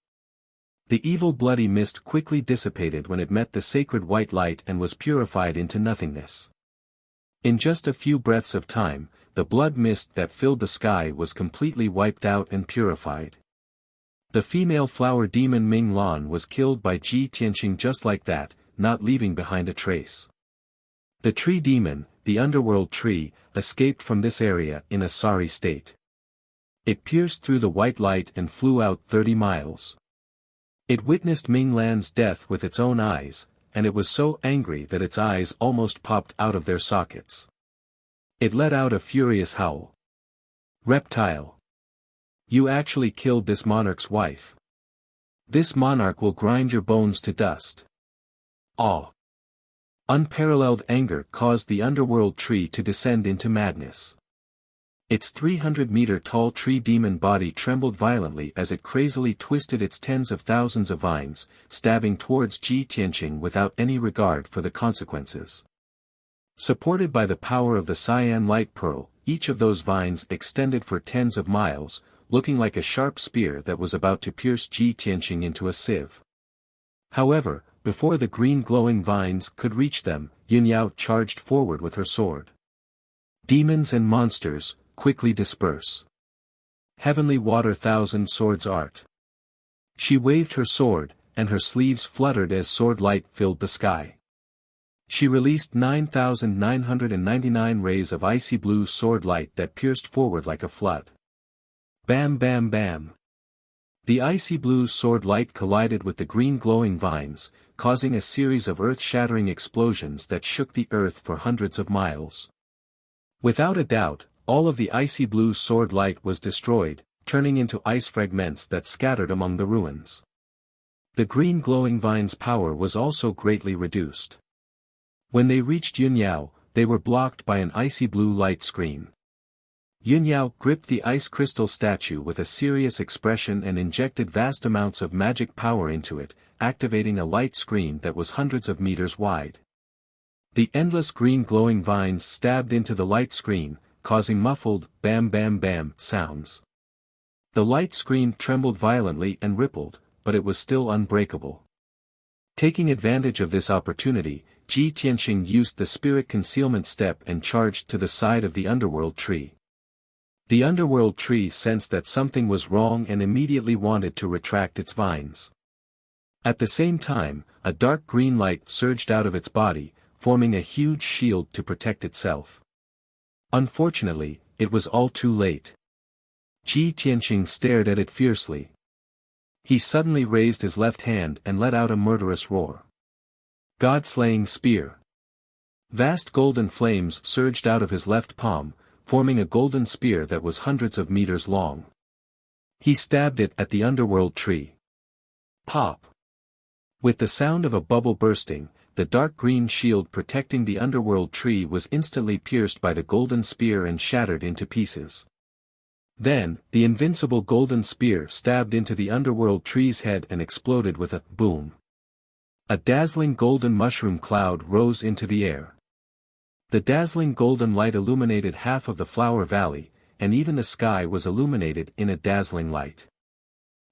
The evil bloody mist quickly dissipated when it met the sacred white light and was purified into nothingness. In just a few breaths of time, the blood mist that filled the sky was completely wiped out and purified. The female flower demon Ming Lan was killed by Ji Tianqing just like that, not leaving behind a trace. The tree demon, the underworld tree, escaped from this area in a sorry state. It pierced through the white light and flew out 30 miles. It witnessed Ming Lan's death with its own eyes, and it was so angry that its eyes almost popped out of their sockets. It let out a furious howl. Reptile! You actually killed this monarch's wife. This monarch will grind your bones to dust. Awe! Unparalleled anger caused the underworld tree to descend into madness. Its 300-meter-tall tree demon body trembled violently as it crazily twisted its tens of thousands of vines, stabbing towards Ji Tianqing without any regard for the consequences. Supported by the power of the cyan light pearl, each of those vines extended for tens of miles, looking like a sharp spear that was about to pierce Ji Tianqing into a sieve. However, before the green glowing vines could reach them, Yunyao charged forward with her sword. Demons and monsters, quickly disperse. Heavenly water thousand swords art. She waved her sword, and her sleeves fluttered as sword light filled the sky. She released 9,999 rays of icy blue sword light that pierced forward like a flood. Bam bam bam. The icy blue sword light collided with the green glowing vines, causing a series of earth-shattering explosions that shook the earth for hundreds of miles. Without a doubt, all of the icy blue sword light was destroyed, turning into ice fragments that scattered among the ruins. The green glowing vine's power was also greatly reduced. When they reached Yunyao, they were blocked by an icy blue light screen. Yunyao gripped the ice crystal statue with a serious expression and injected vast amounts of magic power into it, activating a light screen that was hundreds of meters wide. The endless green glowing vines stabbed into the light screen, causing muffled, bam bam bam, sounds. The light screen trembled violently and rippled, but it was still unbreakable. Taking advantage of this opportunity, Ji Tianqing used the spirit concealment step and charged to the side of the underworld tree. The underworld tree sensed that something was wrong and immediately wanted to retract its vines. At the same time, a dark green light surged out of its body, forming a huge shield to protect itself. Unfortunately, it was all too late. Ji Tianqing stared at it fiercely. He suddenly raised his left hand and let out a murderous roar. God-slaying spear. Vast golden flames surged out of his left palm, forming a golden spear that was hundreds of meters long. He stabbed it at the underworld tree. Pop! With the sound of a bubble bursting, the dark green shield protecting the underworld tree was instantly pierced by the golden spear and shattered into pieces. Then, the invincible golden spear stabbed into the underworld tree's head and exploded with a boom. A dazzling golden mushroom cloud rose into the air. The dazzling golden light illuminated half of the flower valley, and even the sky was illuminated in a dazzling light.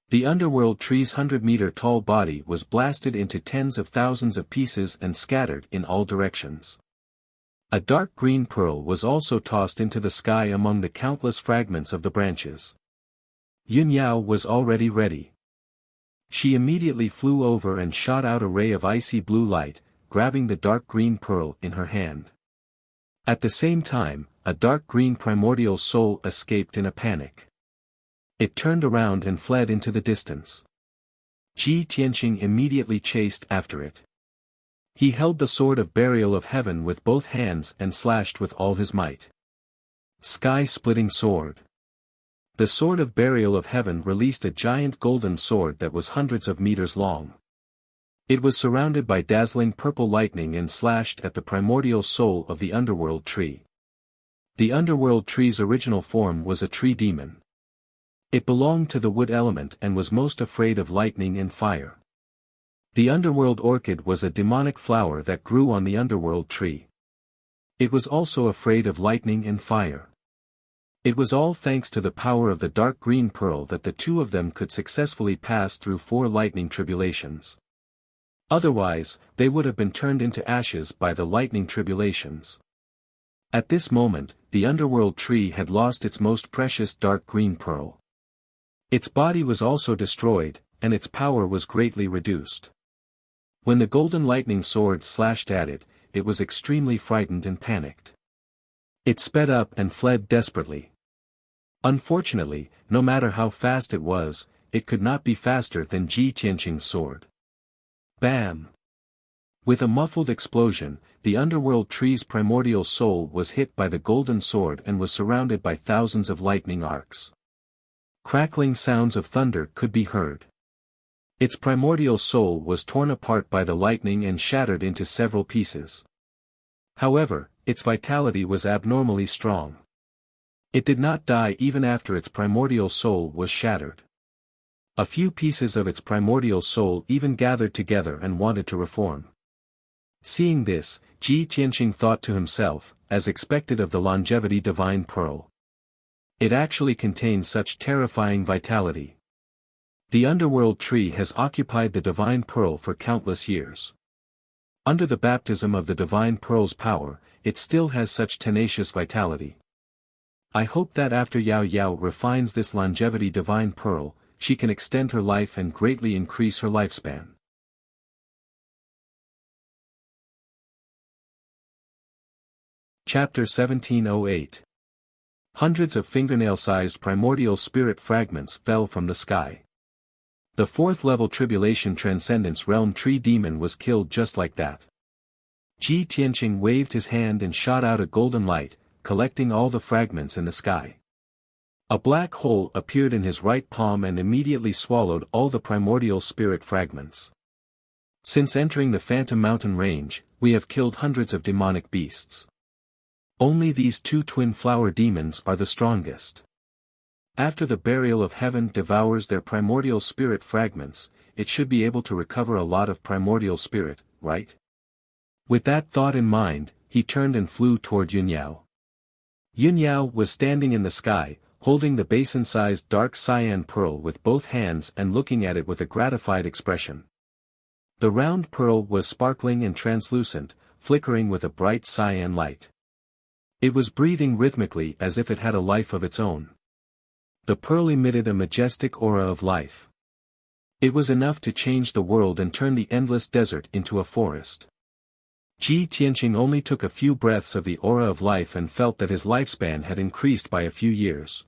The underworld tree's 100-meter-tall body was blasted into tens of thousands of pieces and scattered in all directions. A dark green pearl was also tossed into the sky among the countless fragments of the branches. Yun Yao was already ready. She immediately flew over and shot out a ray of icy blue light, grabbing the dark green pearl in her hand. At the same time, a dark green primordial soul escaped in a panic. It turned around and fled into the distance. Ji Tianqing immediately chased after it. He held the sword of burial of heaven with both hands and slashed with all his might. Sky-splitting sword. The sword of burial of heaven released a giant golden sword that was hundreds of meters long. It was surrounded by dazzling purple lightning and slashed at the primordial soul of the underworld tree. The underworld tree's original form was a tree demon. It belonged to the wood element and was most afraid of lightning and fire. The underworld orchid was a demonic flower that grew on the underworld tree. It was also afraid of lightning and fire. It was all thanks to the power of the dark green pearl that the two of them could successfully pass through 4 lightning tribulations. Otherwise, they would have been turned into ashes by the lightning tribulations. At this moment, the underworld tree had lost its most precious dark green pearl. Its body was also destroyed, and its power was greatly reduced. When the golden lightning sword slashed at it, it was extremely frightened and panicked. It sped up and fled desperately. Unfortunately, no matter how fast it was, it could not be faster than Ji Tianqing's sword. Bam! With a muffled explosion, the underworld tree's primordial soul was hit by the golden sword and was surrounded by thousands of lightning arcs. Crackling sounds of thunder could be heard. Its primordial soul was torn apart by the lightning and shattered into several pieces. However, its vitality was abnormally strong. It did not die even after its primordial soul was shattered. A few pieces of its primordial soul even gathered together and wanted to reform. Seeing this, Ji Tianqing thought to himself, as expected of the longevity divine pearl. It actually contains such terrifying vitality. The underworld tree has occupied the divine pearl for countless years. Under the baptism of the divine pearl's power, it still has such tenacious vitality. I hope that after Yao Yao refines this longevity divine pearl, she can extend her life and greatly increase her lifespan. Chapter 1708. Hundreds of fingernail-sized primordial spirit fragments fell from the sky. The 4th-level Tribulation Transcendence Realm Tree Demon was killed just like that. Ji Tianqing waved his hand and shot out a golden light, collecting all the fragments in the sky. A black hole appeared in his right palm and immediately swallowed all the primordial spirit fragments. Since entering the Phantom Mountain Range, we have killed hundreds of demonic beasts. Only these 2 twin flower demons are the strongest. After the burial of heaven devours their primordial spirit fragments, it should be able to recover a lot of primordial spirit, right? With that thought in mind, he turned and flew toward Yun Yao. Yun Yao was standing in the sky, holding the basin-sized dark cyan pearl with both hands and looking at it with a gratified expression. The round pearl was sparkling and translucent, flickering with a bright cyan light. It was breathing rhythmically as if it had a life of its own. The pearl emitted a majestic aura of life. It was enough to change the world and turn the endless desert into a forest. Ji Tianqing only took a few breaths of the aura of life and felt that his lifespan had increased by a few years.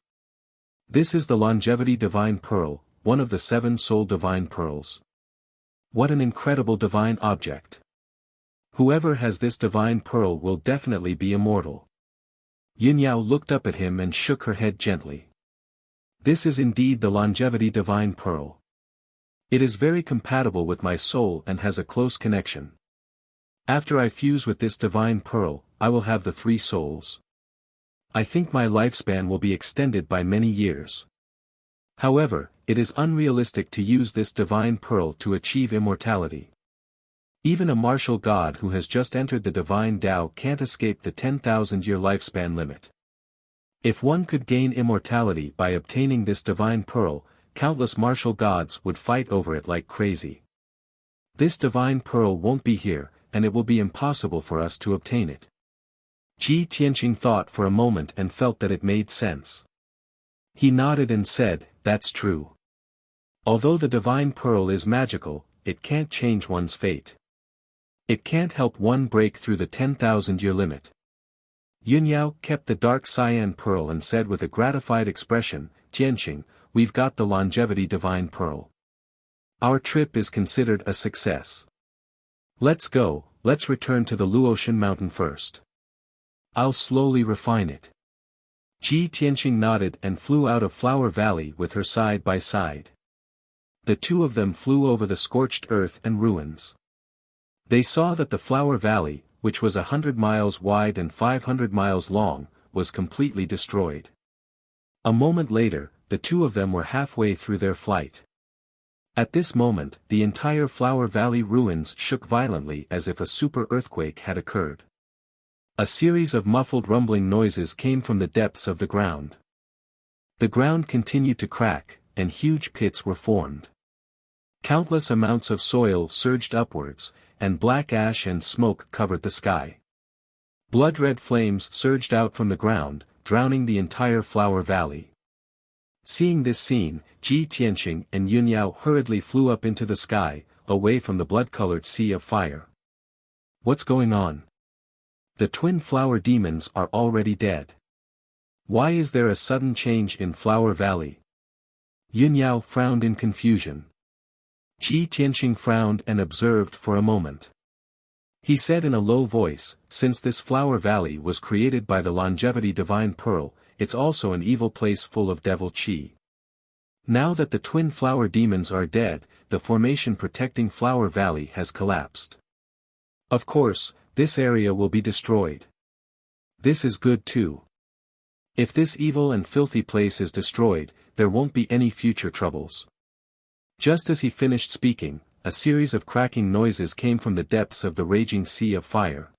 This is the longevity divine pearl, one of the 7 soul divine pearls. What an incredible divine object. Whoever has this divine pearl will definitely be immortal. Yun Yao looked up at him and shook her head gently. This is indeed the longevity divine pearl. It is very compatible with my soul and has a close connection. After I fuse with this divine pearl, I will have the 3 souls. I think my lifespan will be extended by many years. However, it is unrealistic to use this divine pearl to achieve immortality. Even a martial god who has just entered the divine Tao can't escape the 10,000-year lifespan limit. If one could gain immortality by obtaining this divine pearl, countless martial gods would fight over it like crazy. This divine pearl won't be here, and it will be impossible for us to obtain it. Ji Tianqing thought for a moment and felt that it made sense. He nodded and said, "That's true. Although the divine pearl is magical, it can't change one's fate. It can't help one break through the 10,000-year limit." Yunyao kept the dark cyan pearl and said with a gratified expression, "Tianqing, we've got the longevity divine pearl. Our trip is considered a success. Let's go, let's return to the Luotian mountain first. I'll slowly refine it." Ji Tianqing nodded and flew out of Flower Valley with her side by side. The two of them flew over the scorched earth and ruins. They saw that the Flower Valley, which was 100 miles wide and 500 miles long, was completely destroyed. A moment later, the two of them were halfway through their flight. At this moment, the entire Flower Valley ruins shook violently as if a super earthquake had occurred. A series of muffled rumbling noises came from the depths of the ground. The ground continued to crack, and huge pits were formed. Countless amounts of soil surged upwards, and black ash and smoke covered the sky. Blood-red flames surged out from the ground, drowning the entire Flower Valley. Seeing this scene, Ji Tianqing and Yunyao hurriedly flew up into the sky, away from the blood-colored sea of fire. "What's going on? The twin flower demons are already dead. Why is there a sudden change in Flower Valley?" Yunyao frowned in confusion. Ji Tianqing frowned and observed for a moment. He said in a low voice, "Since this Flower Valley was created by the longevity divine pearl, it's also an evil place full of devil qi. Now that the twin flower demons are dead, the formation protecting Flower Valley has collapsed. Of course, this area will be destroyed. This is good too. If this evil and filthy place is destroyed, there won't be any future troubles." Just as he finished speaking, a series of cracking noises came from the depths of the raging sea of fire.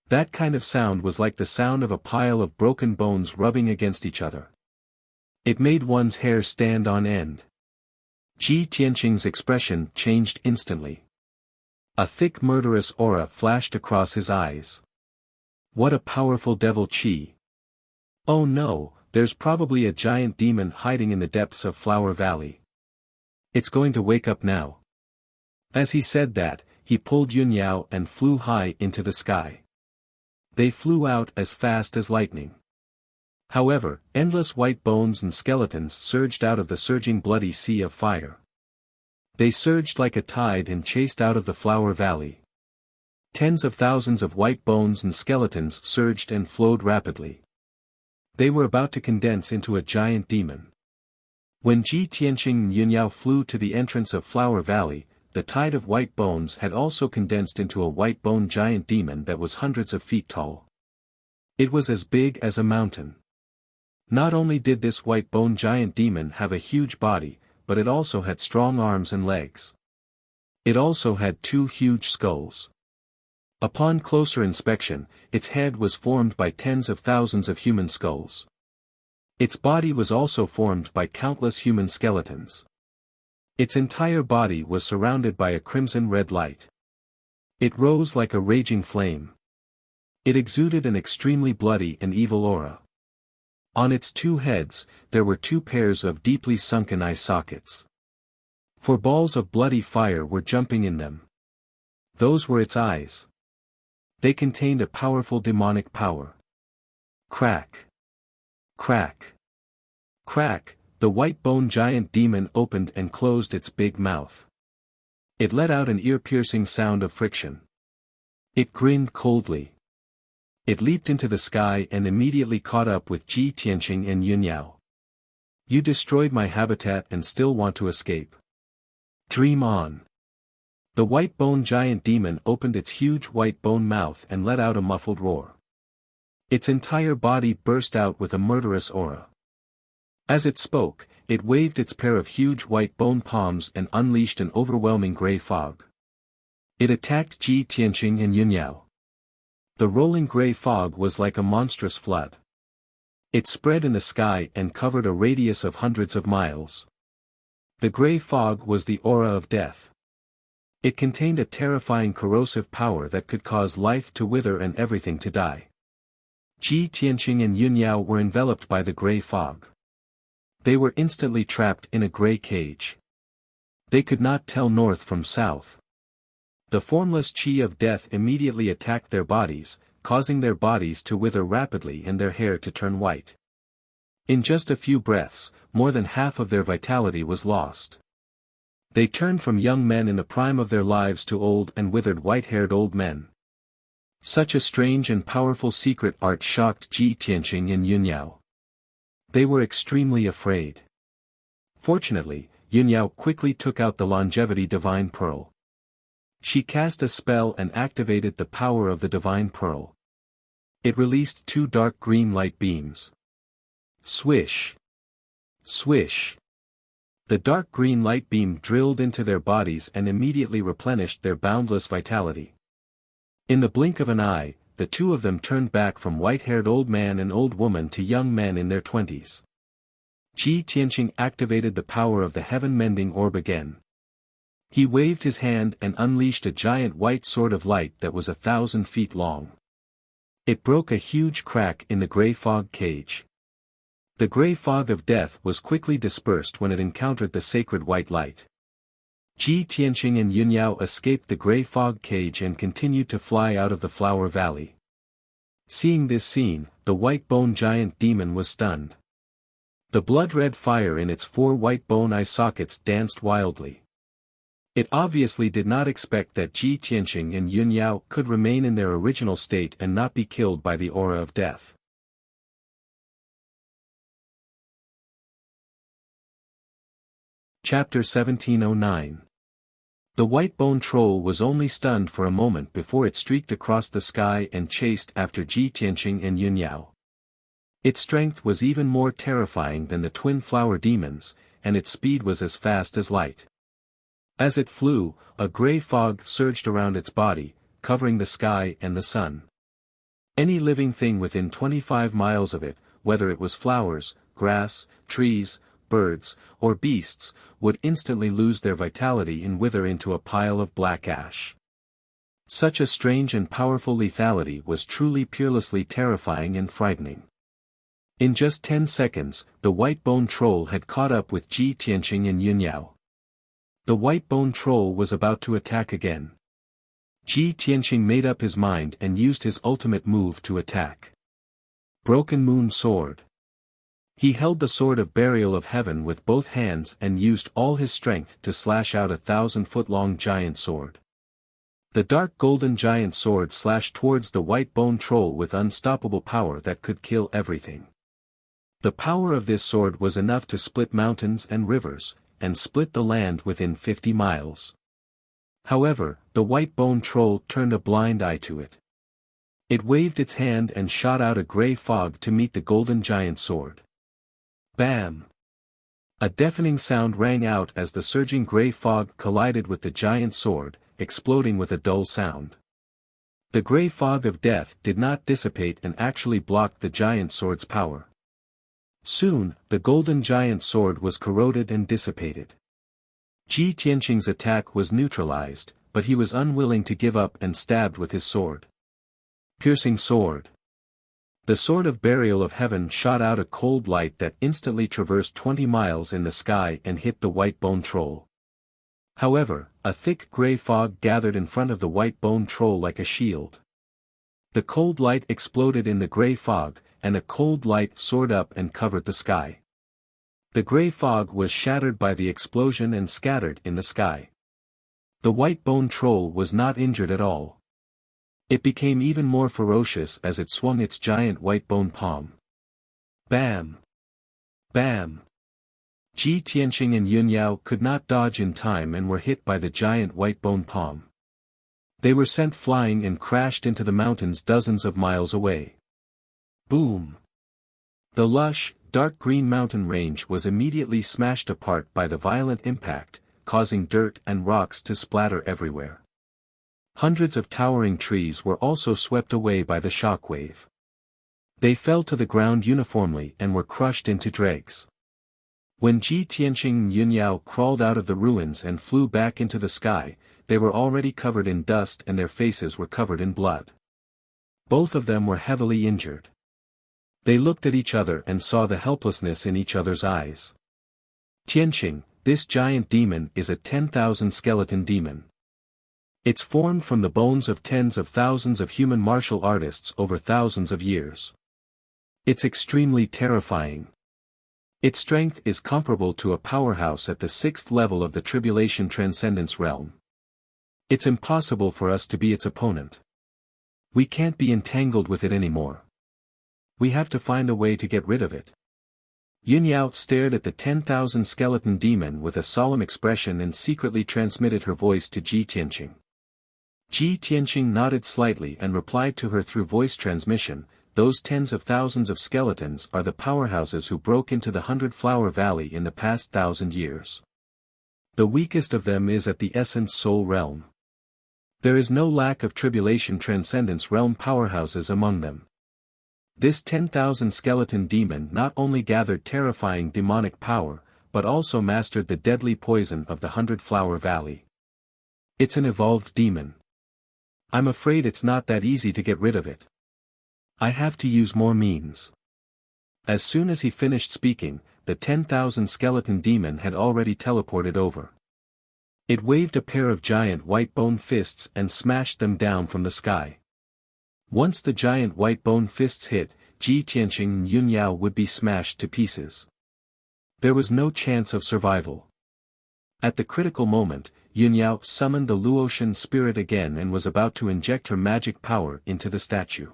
That kind of sound was like the sound of a pile of broken bones rubbing against each other. It made one's hair stand on end. Ji Tianqing's expression changed instantly. A thick murderous aura flashed across his eyes. What a powerful devil qi! Oh no, there's probably a giant demon hiding in the depths of Flower Valley. It's going to wake up now. As he said that, he pulled Yunyao and flew high into the sky. They flew out as fast as lightning. However, endless white bones and skeletons surged out of the surging bloody sea of fire. They surged like a tide and chased out of the Flower Valley. Tens of thousands of white bones and skeletons surged and flowed rapidly. They were about to condense into a giant demon. When Ji Tianqing and Yunyao flew to the entrance of Flower Valley, the tide of white bones had also condensed into a white bone giant demon that was hundreds of feet tall. It was as big as a mountain. Not only did this white bone giant demon have a huge body, but it also had strong arms and legs. It also had two huge skulls. Upon closer inspection, its head was formed by tens of thousands of human skulls. Its body was also formed by countless human skeletons. Its entire body was surrounded by a crimson-red light. It rose like a raging flame. It exuded an extremely bloody and evil aura. On its two heads, there were two pairs of deeply sunken eye sockets. 4 balls of bloody fire were jumping in them. Those were its eyes. They contained a powerful demonic power. Crack. Crack. Crack, the white bone giant demon opened and closed its big mouth. It let out an ear-piercing sound of friction. It grinned coldly. It leaped into the sky and immediately caught up with Ji Tianqing and Yunyao. "You destroyed my habitat and still want to escape. Dream on." The white bone giant demon opened its huge white bone mouth and let out a muffled roar. Its entire body burst out with a murderous aura. As it spoke, it waved its pair of huge white bone palms and unleashed an overwhelming gray fog. It attacked Ji Tianqing and Yunyao. The rolling gray fog was like a monstrous flood. It spread in the sky and covered a radius of hundreds of miles. The gray fog was the aura of death. It contained a terrifying corrosive power that could cause life to wither and everything to die. Ji Tianqing and Yunyao were enveloped by the gray fog. They were instantly trapped in a gray cage. They could not tell north from south. The formless qi of death immediately attacked their bodies, causing their bodies to wither rapidly and their hair to turn white. In just a few breaths, more than half of their vitality was lost. They turned from young men in the prime of their lives to old and withered white-haired old men. Such a strange and powerful secret art shocked Ji Tianqing and Yunyao. They were extremely afraid. Fortunately, Yunyao quickly took out the longevity divine pearl. She cast a spell and activated the power of the divine pearl. It released 2 dark green light beams. Swish! Swish! The dark green light beam drilled into their bodies and immediately replenished their boundless vitality. In the blink of an eye, the two of them turned back from white-haired old man and old woman to young men in their 20s. Ji Tianqing activated the power of the heaven-mending orb again. He waved his hand and unleashed a giant white sword of light that was 1,000 feet long. It broke a huge crack in the gray fog cage. The gray fog of death was quickly dispersed when it encountered the sacred white light. Ji Tianqing and Yunyao escaped the gray fog cage and continued to fly out of the flower valley. Seeing this scene, the white bone giant demon was stunned. The blood-red fire in its 4 white bone eye sockets danced wildly. It obviously did not expect that Ji Tianqing and Yunyao could remain in their original state and not be killed by the aura of death. Chapter 1709. The white bone troll was only stunned for a moment before it streaked across the sky and chased after Ji Tianqing and Yunyao. Its strength was even more terrifying than the twin flower demons, and its speed was as fast as light. As it flew, a gray fog surged around its body, covering the sky and the sun. Any living thing within 25 miles of it, whether it was flowers, grass, trees, birds, or beasts, would instantly lose their vitality and wither into a pile of black ash. Such a strange and powerful lethality was truly peerlessly terrifying and frightening. In just 10 seconds, the white bone troll had caught up with Ji Tianqing and Yunyao. The white bone troll was about to attack again. Ji Tianqing made up his mind and used his ultimate move to attack. Broken Moon Sword. He held the sword of burial of heaven with both hands and used all his strength to slash out a 1,000-foot-long giant sword. The dark golden giant sword slashed towards the white bone troll with unstoppable power that could kill everything. The power of this sword was enough to split mountains and rivers, and split the land within 50 miles. However, the white bone troll turned a blind eye to it. It waved its hand and shot out a gray fog to meet the golden giant sword. Bam! A deafening sound rang out as the surging gray fog collided with the giant sword, exploding with a dull sound. The gray fog of death did not dissipate and actually blocked the giant sword's power. Soon, the golden giant sword was corroded and dissipated. Ji Tianqing's attack was neutralized, but he was unwilling to give up and stabbed with his sword. Piercing sword. The sword of burial of heaven shot out a cold light that instantly traversed 20 miles in the sky and hit the white bone troll. However, a thick gray fog gathered in front of the white bone troll like a shield. The cold light exploded in the gray fog, and a cold light soared up and covered the sky. The gray fog was shattered by the explosion and scattered in the sky. The white bone troll was not injured at all. It became even more ferocious as it swung its giant white bone palm. Bam! Bam! Ji Tianqing and Yunyao could not dodge in time and were hit by the giant white bone palm. They were sent flying and crashed into the mountains dozens of miles away. Boom! The lush, dark green mountain range was immediately smashed apart by the violent impact, causing dirt and rocks to splatter everywhere. Hundreds of towering trees were also swept away by the shockwave. They fell to the ground uniformly and were crushed into dregs. When Ji Tianqing and Yun Yao crawled out of the ruins and flew back into the sky, they were already covered in dust and their faces were covered in blood. Both of them were heavily injured. They looked at each other and saw the helplessness in each other's eyes. Tianqing, this giant demon is a 10,000 skeleton demon. It's formed from the bones of tens of thousands of human martial artists over thousands of years. It's extremely terrifying. Its strength is comparable to a powerhouse at the 6th level of the Tribulation Transcendence realm. It's impossible for us to be its opponent. We can't be entangled with it anymore. We have to find a way to get rid of it. Yun Yao stared at the 10,000 skeleton demon with a solemn expression and secretly transmitted her voice to Ji Tianqing. Ji Tianqing nodded slightly and replied to her through voice transmission, "Those tens of thousands of skeletons are the powerhouses who broke into the 100-Flower Valley in the past 1,000 years. The weakest of them is at the Essence Soul realm. There is no lack of Tribulation Transcendence realm powerhouses among them. This 10,000 skeleton demon not only gathered terrifying demonic power, but also mastered the deadly poison of the 100-Flower Valley. It's an evolved demon. I'm afraid it's not that easy to get rid of it. I have to use more means." As soon as he finished speaking, the 10,000 skeleton demon had already teleported over. It waved a pair of giant white bone fists and smashed them down from the sky. Once the giant white bone fists hit, Ji Tianqing and Yun Yao would be smashed to pieces. There was no chance of survival. At the critical moment, Yun Yao summoned the Luotian spirit again and was about to inject her magic power into the statue.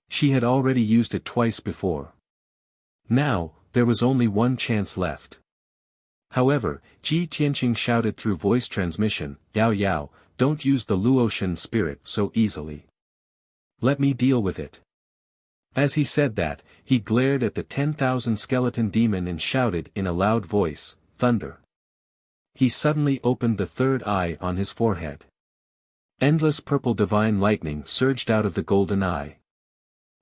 She had already used it twice before. Now, there was only one chance left. However, Ji Tianqing shouted through voice transmission, "Yao Yao, don't use the Luotian spirit so easily. Let me deal with it." As he said that, he glared at the 10,000 skeleton demon and shouted in a loud voice, "Thunder." He suddenly opened the third eye on his forehead. Endless purple divine lightning surged out of the golden eye.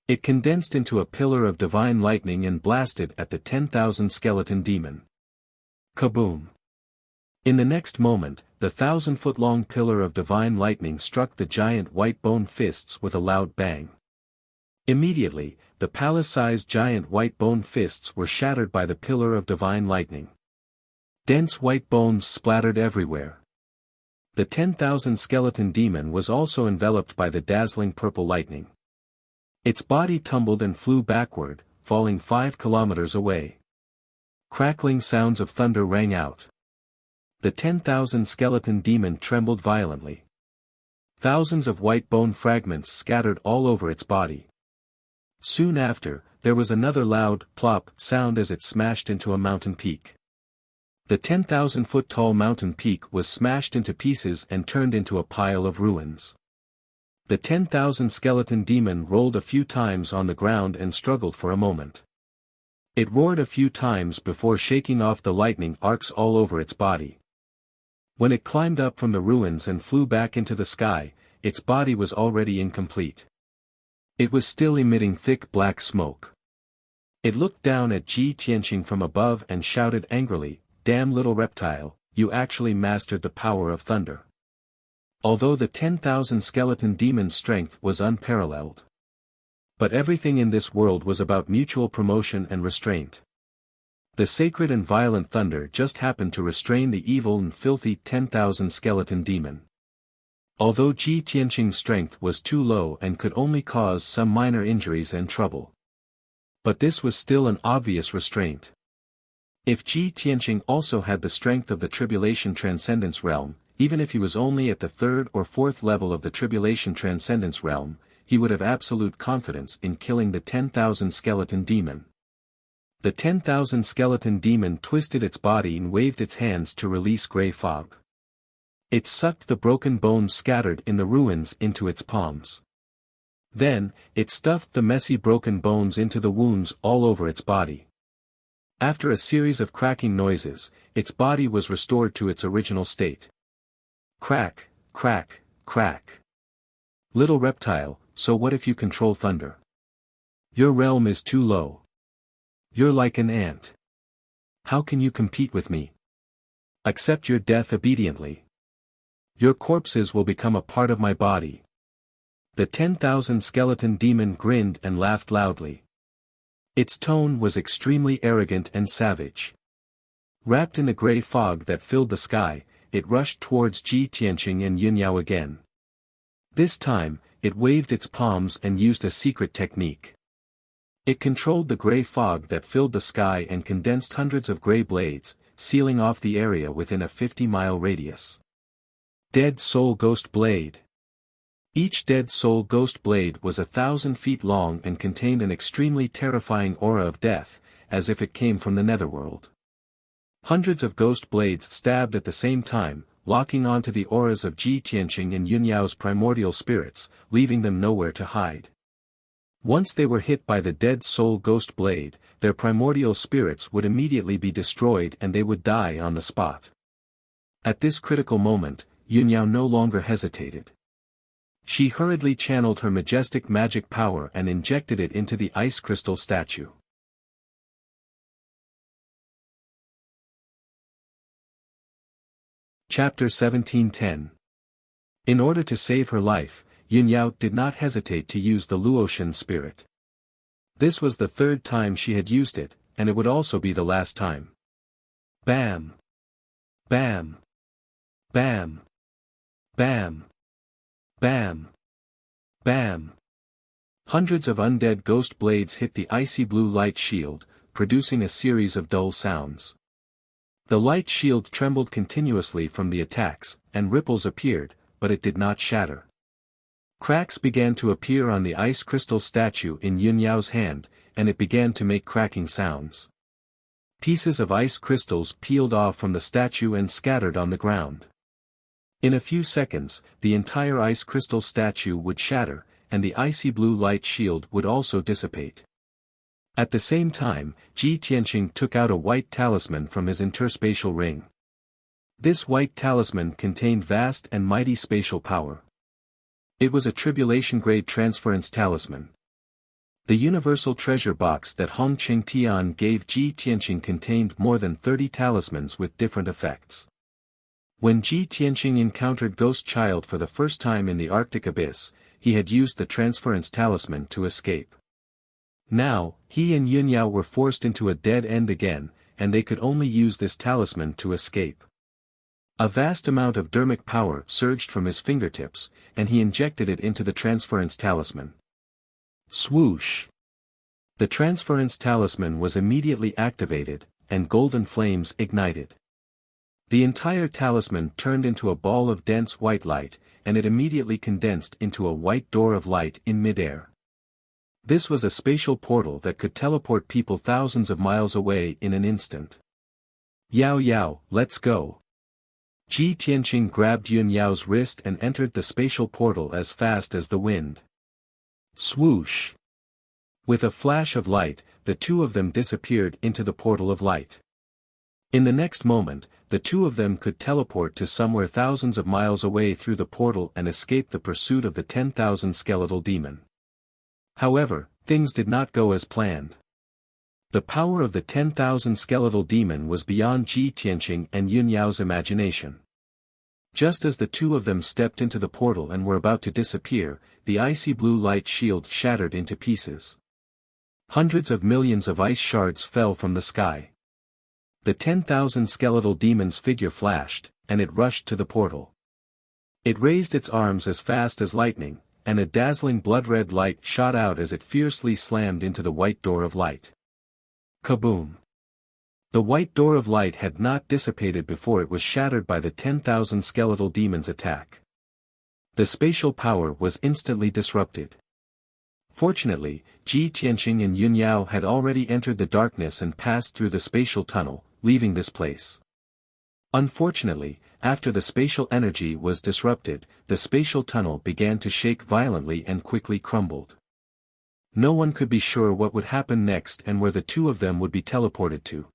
It condensed into a pillar of divine lightning and blasted at the 10,000 skeleton demon. Kaboom! In the next moment, the 1,000-foot-long pillar of divine lightning struck the giant white bone fists with a loud bang. Immediately, the palace-sized giant white bone fists were shattered by the pillar of divine lightning. Dense white bones splattered everywhere. The 10,000 skeleton demon was also enveloped by the dazzling purple lightning. Its body tumbled and flew backward, falling 5 kilometers away. Crackling sounds of thunder rang out. The 10,000 skeleton demon trembled violently. Thousands of white bone fragments scattered all over its body. Soon after, there was another loud, plop sound as it smashed into a mountain peak. The 10,000-foot-tall mountain peak was smashed into pieces and turned into a pile of ruins. The 10,000 skeleton demon rolled a few times on the ground and struggled for a moment. It roared a few times before shaking off the lightning arcs all over its body. When it climbed up from the ruins and flew back into the sky, its body was already incomplete. It was still emitting thick black smoke. It looked down at Ji Tianqing from above and shouted angrily, "Damn little reptile, you actually mastered the power of thunder." Although the 10,000 skeleton demon's strength was unparalleled. But everything in this world was about mutual promotion and restraint. The sacred and violent thunder just happened to restrain the evil and filthy 10,000 skeleton demon. Although Ji Tianqing's strength was too low and could only cause some minor injuries and trouble. But this was still an obvious restraint. If Ji Tianqing also had the strength of the Tribulation Transcendence realm, even if he was only at the 3rd or 4th level of the Tribulation Transcendence realm, he would have absolute confidence in killing the 10,000 skeleton demon. The 10,000 skeleton demon twisted its body and waved its hands to release grey fog. It sucked the broken bones scattered in the ruins into its palms. Then, it stuffed the messy broken bones into the wounds all over its body. After a series of cracking noises, its body was restored to its original state. Crack, crack, crack. Little reptile, so what if you control thunder? Your realm is too low. You're like an ant. How can you compete with me? Accept your death obediently. Your corpses will become a part of my body. The 10,000 skeleton demon grinned and laughed loudly. Its tone was extremely arrogant and savage. Wrapped in the gray fog that filled the sky, it rushed towards Ji Tianqing and Yunyao again. This time, it waved its palms and used a secret technique. It controlled the gray fog that filled the sky and condensed hundreds of gray blades, sealing off the area within a 50-mile radius. Dead Soul Ghost Blade. Each Dead Soul Ghost Blade was 1,000 feet long and contained an extremely terrifying aura of death, as if it came from the netherworld. Hundreds of ghost blades stabbed at the same time, locking onto the auras of Ji Tianqing and Yunyao's primordial spirits, leaving them nowhere to hide. Once they were hit by the Dead Soul Ghost Blade, their primordial spirits would immediately be destroyed and they would die on the spot. At this critical moment, Yunyao no longer hesitated. She hurriedly channeled her majestic magic power and injected it into the ice crystal statue. Chapter 17:10. In order to save her life, Yunyao did not hesitate to use the Luotian spirit. This was the third time she had used it, and it would also be the last time. Bam! Bam! Bam! Bam! Bam! Bam! Hundreds of undead ghost blades hit the icy blue light shield, producing a series of dull sounds. The light shield trembled continuously from the attacks, and ripples appeared, but it did not shatter. Cracks began to appear on the ice crystal statue in Yunyao's hand, and it began to make cracking sounds. Pieces of ice crystals peeled off from the statue and scattered on the ground. In a few seconds, the entire ice crystal statue would shatter, and the icy blue light shield would also dissipate. At the same time, Ji Tianqing took out a white talisman from his interspatial ring. This white talisman contained vast and mighty spatial power. It was a tribulation-grade transference talisman. The universal treasure box that Hong Qingtian gave Ji Tianqing contained more than 30 talismans with different effects. When Ji Tianqing encountered Ghost Child for the first time in the Arctic Abyss, he had used the transference talisman to escape. Now, he and Yunyao were forced into a dead end again, and they could only use this talisman to escape. A vast amount of dermic power surged from his fingertips, and he injected it into the transference talisman. Swoosh! The transference talisman was immediately activated, and golden flames ignited. The entire talisman turned into a ball of dense white light, and it immediately condensed into a white door of light in midair. This was a spatial portal that could teleport people thousands of miles away in an instant. Yao Yao, let's go. Ji Tianqing grabbed Yunyao's wrist and entered the spatial portal as fast as the wind. Swoosh! With a flash of light, the two of them disappeared into the portal of light. In the next moment, the two of them could teleport to somewhere thousands of miles away through the portal and escape the pursuit of the 10,000 skeletal demon. However, things did not go as planned. The power of the 10,000 skeletal demon was beyond Ji Tianqing and Yunyao's imagination. Just as the two of them stepped into the portal and were about to disappear, the icy blue light shield shattered into pieces. Hundreds of millions of ice shards fell from the sky. The 10,000 skeletal demon's figure flashed, and it rushed to the portal. It raised its arms as fast as lightning, and a dazzling blood-red light shot out as it fiercely slammed into the white door of light. Kaboom! The white door of light had not dissipated before it was shattered by the 10,000 skeletal demon's attack. The spatial power was instantly disrupted. Fortunately, Ji Tianqing and Yunyao had already entered the darkness and passed through the spatial tunnel, leaving this place. Unfortunately, after the spatial energy was disrupted, the spatial tunnel began to shake violently and quickly crumbled. No one could be sure what would happen next and where the two of them would be teleported to.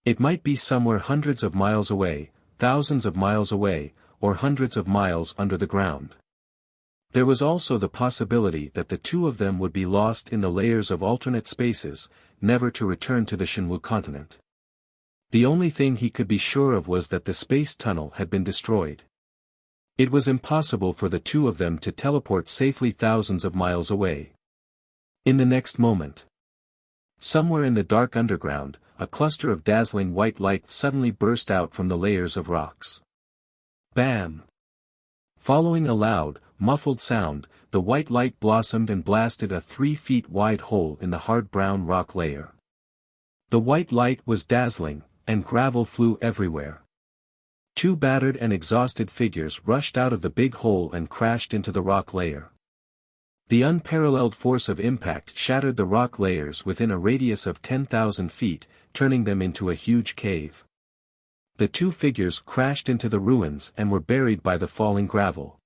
It might be somewhere hundreds of miles away, thousands of miles away, or hundreds of miles under the ground. There was also the possibility that the two of them would be lost in the layers of alternate spaces, never to return to the Shenwu continent. The only thing he could be sure of was that the space tunnel had been destroyed. It was impossible for the two of them to teleport safely thousands of miles away. In the next moment, somewhere in the dark underground, a cluster of dazzling white light suddenly burst out from the layers of rocks. Bam! Following a loud, muffled sound, the white light blossomed and blasted a 3 feet wide hole in the hard brown rock layer. The white light was dazzling, and gravel flew everywhere. Two battered and exhausted figures rushed out of the big hole and crashed into the rock layer. The unparalleled force of impact shattered the rock layers within a radius of 10,000 feet, turning them into a huge cave. The two figures crashed into the ruins and were buried by the falling gravel.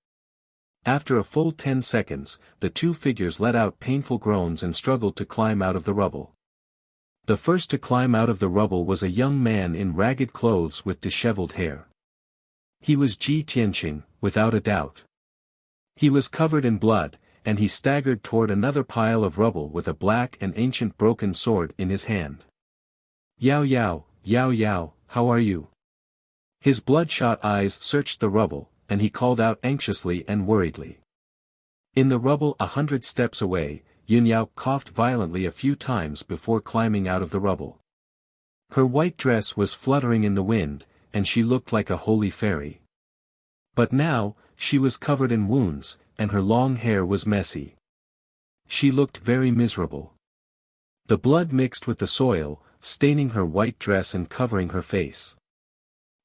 After a full 10 seconds, the two figures let out painful groans and struggled to climb out of the rubble. The first to climb out of the rubble was a young man in ragged clothes with disheveled hair. He was Ji Tianqing, without a doubt. He was covered in blood, and he staggered toward another pile of rubble with a black and ancient broken sword in his hand. Yao Yao, how are you? His bloodshot eyes searched the rubble, and he called out anxiously and worriedly. In the rubble 100 steps away, Yunyao coughed violently a few times before climbing out of the rubble. Her white dress was fluttering in the wind, and she looked like a holy fairy. But now, she was covered in wounds, and her long hair was messy. She looked very miserable. The blood mixed with the soil, staining her white dress and covering her face.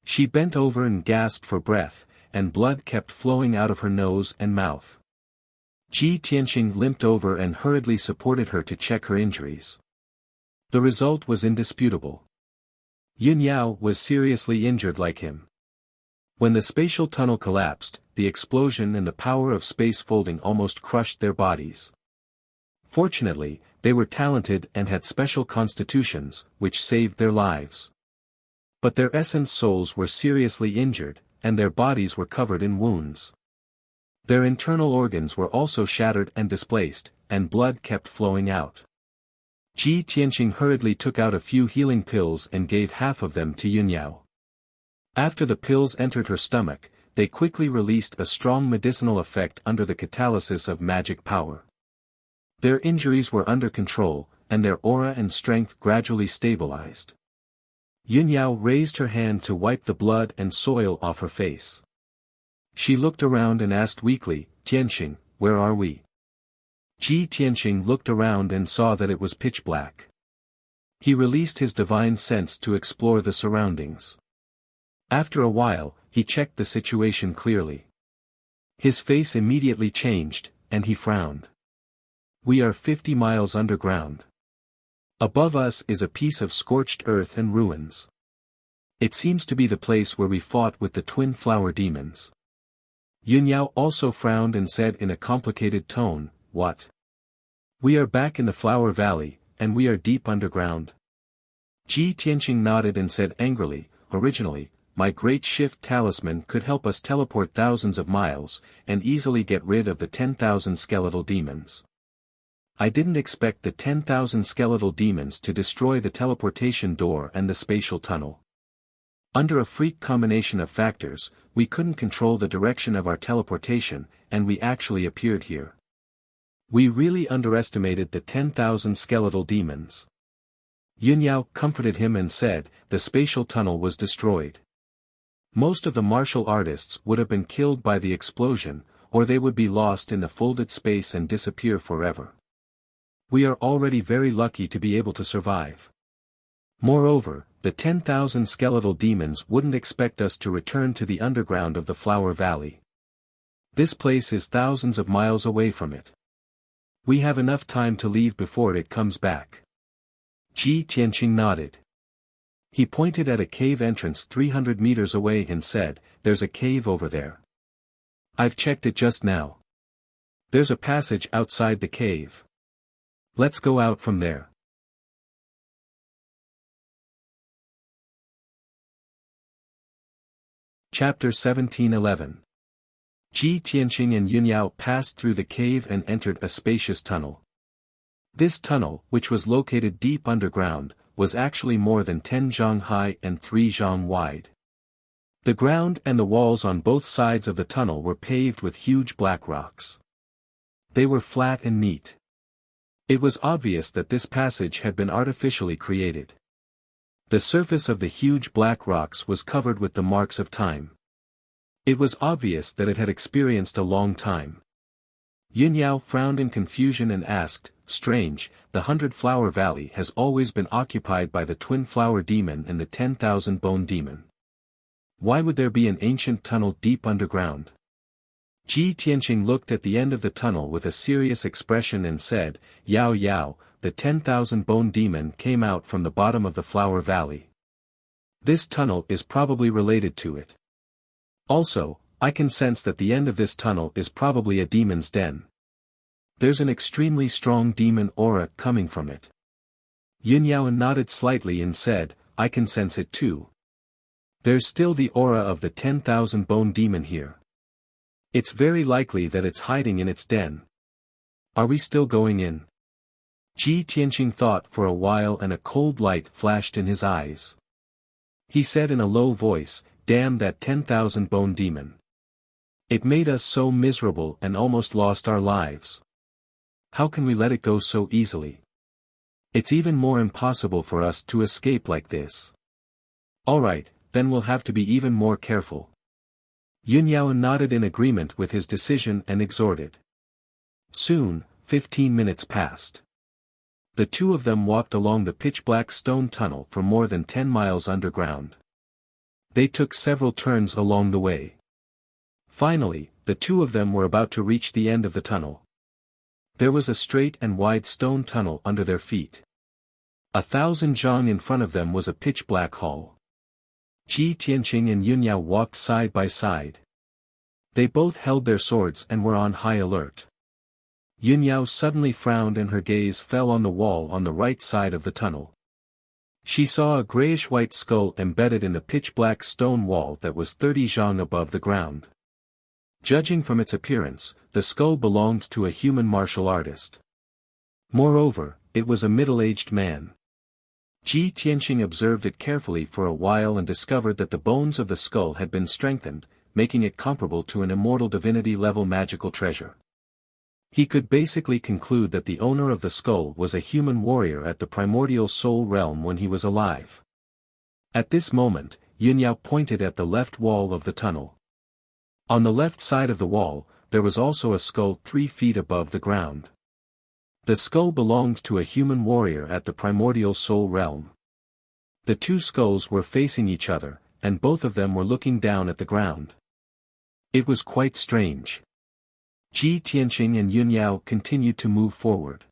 She bent over and gasped for breath, and blood kept flowing out of her nose and mouth. Ji Tianqing limped over and hurriedly supported her to check her injuries. The result was indisputable. Yunyao was seriously injured like him. When the spatial tunnel collapsed, the explosion and the power of space folding almost crushed their bodies. Fortunately, they were talented and had special constitutions, which saved their lives. But their essence souls were seriously injured, and their bodies were covered in wounds. Their internal organs were also shattered and displaced, and blood kept flowing out. Ji Tianqing hurriedly took out a few healing pills and gave half of them to Yunyao. After the pills entered her stomach, they quickly released a strong medicinal effect under the catalysis of magic power. Their injuries were under control, and their aura and strength gradually stabilized. Yunyao raised her hand to wipe the blood and soil off her face. She looked around and asked weakly, Tianqing, where are we? Ji Tianqing looked around and saw that it was pitch black. He released his divine sense to explore the surroundings. After a while, he checked the situation clearly. His face immediately changed, and he frowned. We are 50 miles underground. Above us is a piece of scorched earth and ruins. It seems to be the place where we fought with the twin flower demons. Yunyao also frowned and said in a complicated tone, What? We are back in the Flower Valley, and we are deep underground. Ji Tianqing nodded and said angrily, Originally, my great shift talisman could help us teleport thousands of miles, and easily get rid of the 10,000 skeletal demons. I didn't expect the 10,000 skeletal demons to destroy the teleportation door and the spatial tunnel. Under a freak combination of factors, we couldn't control the direction of our teleportation, and we actually appeared here. We really underestimated the 10,000 skeletal demons. Yunyao comforted him and said, the spatial tunnel was destroyed. Most of the martial artists would have been killed by the explosion, or they would be lost in the folded space and disappear forever. We are already very lucky to be able to survive. Moreover, the 10,000 skeletal demons wouldn't expect us to return to the underground of the Flower Valley. This place is thousands of miles away from it. We have enough time to leave before it comes back. Ji Tianqing nodded. He pointed at a cave entrance 300 meters away and said, There's a cave over there. I've checked it just now. There's a passage outside the cave. Let's go out from there. Chapter 1711. Ji Tianqing and Yunyao passed through the cave and entered a spacious tunnel. This tunnel, which was located deep underground, was actually more than 10 zhang high and 3 zhang wide. The ground and the walls on both sides of the tunnel were paved with huge black rocks. They were flat and neat. It was obvious that this passage had been artificially created. The surface of the huge black rocks was covered with the marks of time. It was obvious that it had experienced a long time. Yunyao frowned in confusion and asked, "Strange, the 100-Flower Valley has always been occupied by the Twin Flower Demon and the 10,000 Bone Demon. Why would there be an ancient tunnel deep underground?" Ji Tianqing looked at the end of the tunnel with a serious expression and said, "Yao Yao, the 10,000 Bone Demon came out from the bottom of the Flower Valley. This tunnel is probably related to it. Also, I can sense that the end of this tunnel is probably a demon's den. There's an extremely strong demon aura coming from it." Yunyao nodded slightly and said, "I can sense it too. There's still the aura of the 10,000 Bone Demon here. It's very likely that it's hiding in its den. Are we still going in?" Ji Tianqing thought for a while and a cold light flashed in his eyes. He said in a low voice, "Damn that 10,000 Bone Demon. It made us so miserable and almost lost our lives. How can we let it go so easily? It's even more impossible for us to escape like this. Alright, then we'll have to be even more careful." Yunyao nodded in agreement with his decision and exhorted. Soon, 15 minutes passed. The two of them walked along the pitch-black stone tunnel for more than 10 miles underground. They took several turns along the way. Finally, the two of them were about to reach the end of the tunnel. There was a straight and wide stone tunnel under their feet. 1,000 zhang in front of them was a pitch-black hall. Ji Tianqing and Yunyao walked side by side. They both held their swords and were on high alert. Yunyao suddenly frowned and her gaze fell on the wall on the right side of the tunnel. She saw a grayish-white skull embedded in the pitch-black stone wall that was 30 zhang above the ground. Judging from its appearance, the skull belonged to a human martial artist. Moreover, it was a middle-aged man. Ji Tianqing observed it carefully for a while and discovered that the bones of the skull had been strengthened, making it comparable to an immortal divinity-level magical treasure. He could basically conclude that the owner of the skull was a human warrior at the primordial soul realm when he was alive. At this moment, Yunyao pointed at the left wall of the tunnel. On the left side of the wall, there was also a skull 3 feet above the ground. The skull belonged to a human warrior at the primordial soul realm. The two skulls were facing each other, and both of them were looking down at the ground. It was quite strange. Ji Tianqing and Yunyao continued to move forward.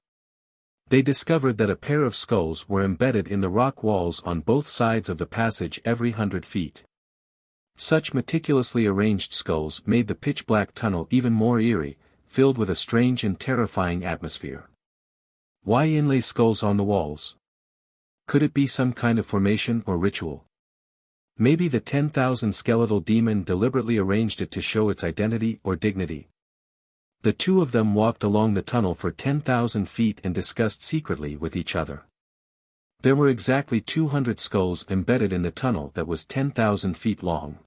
They discovered that a pair of skulls were embedded in the rock walls on both sides of the passage every 100 feet. Such meticulously arranged skulls made the pitch-black tunnel even more eerie, filled with a strange and terrifying atmosphere. Why inlay skulls on the walls? Could it be some kind of formation or ritual? Maybe the 10,000 skeletal demon deliberately arranged it to show its identity or dignity. The two of them walked along the tunnel for 10,000 feet and discussed secretly with each other. There were exactly 200 skulls embedded in the tunnel that was 10,000 feet long.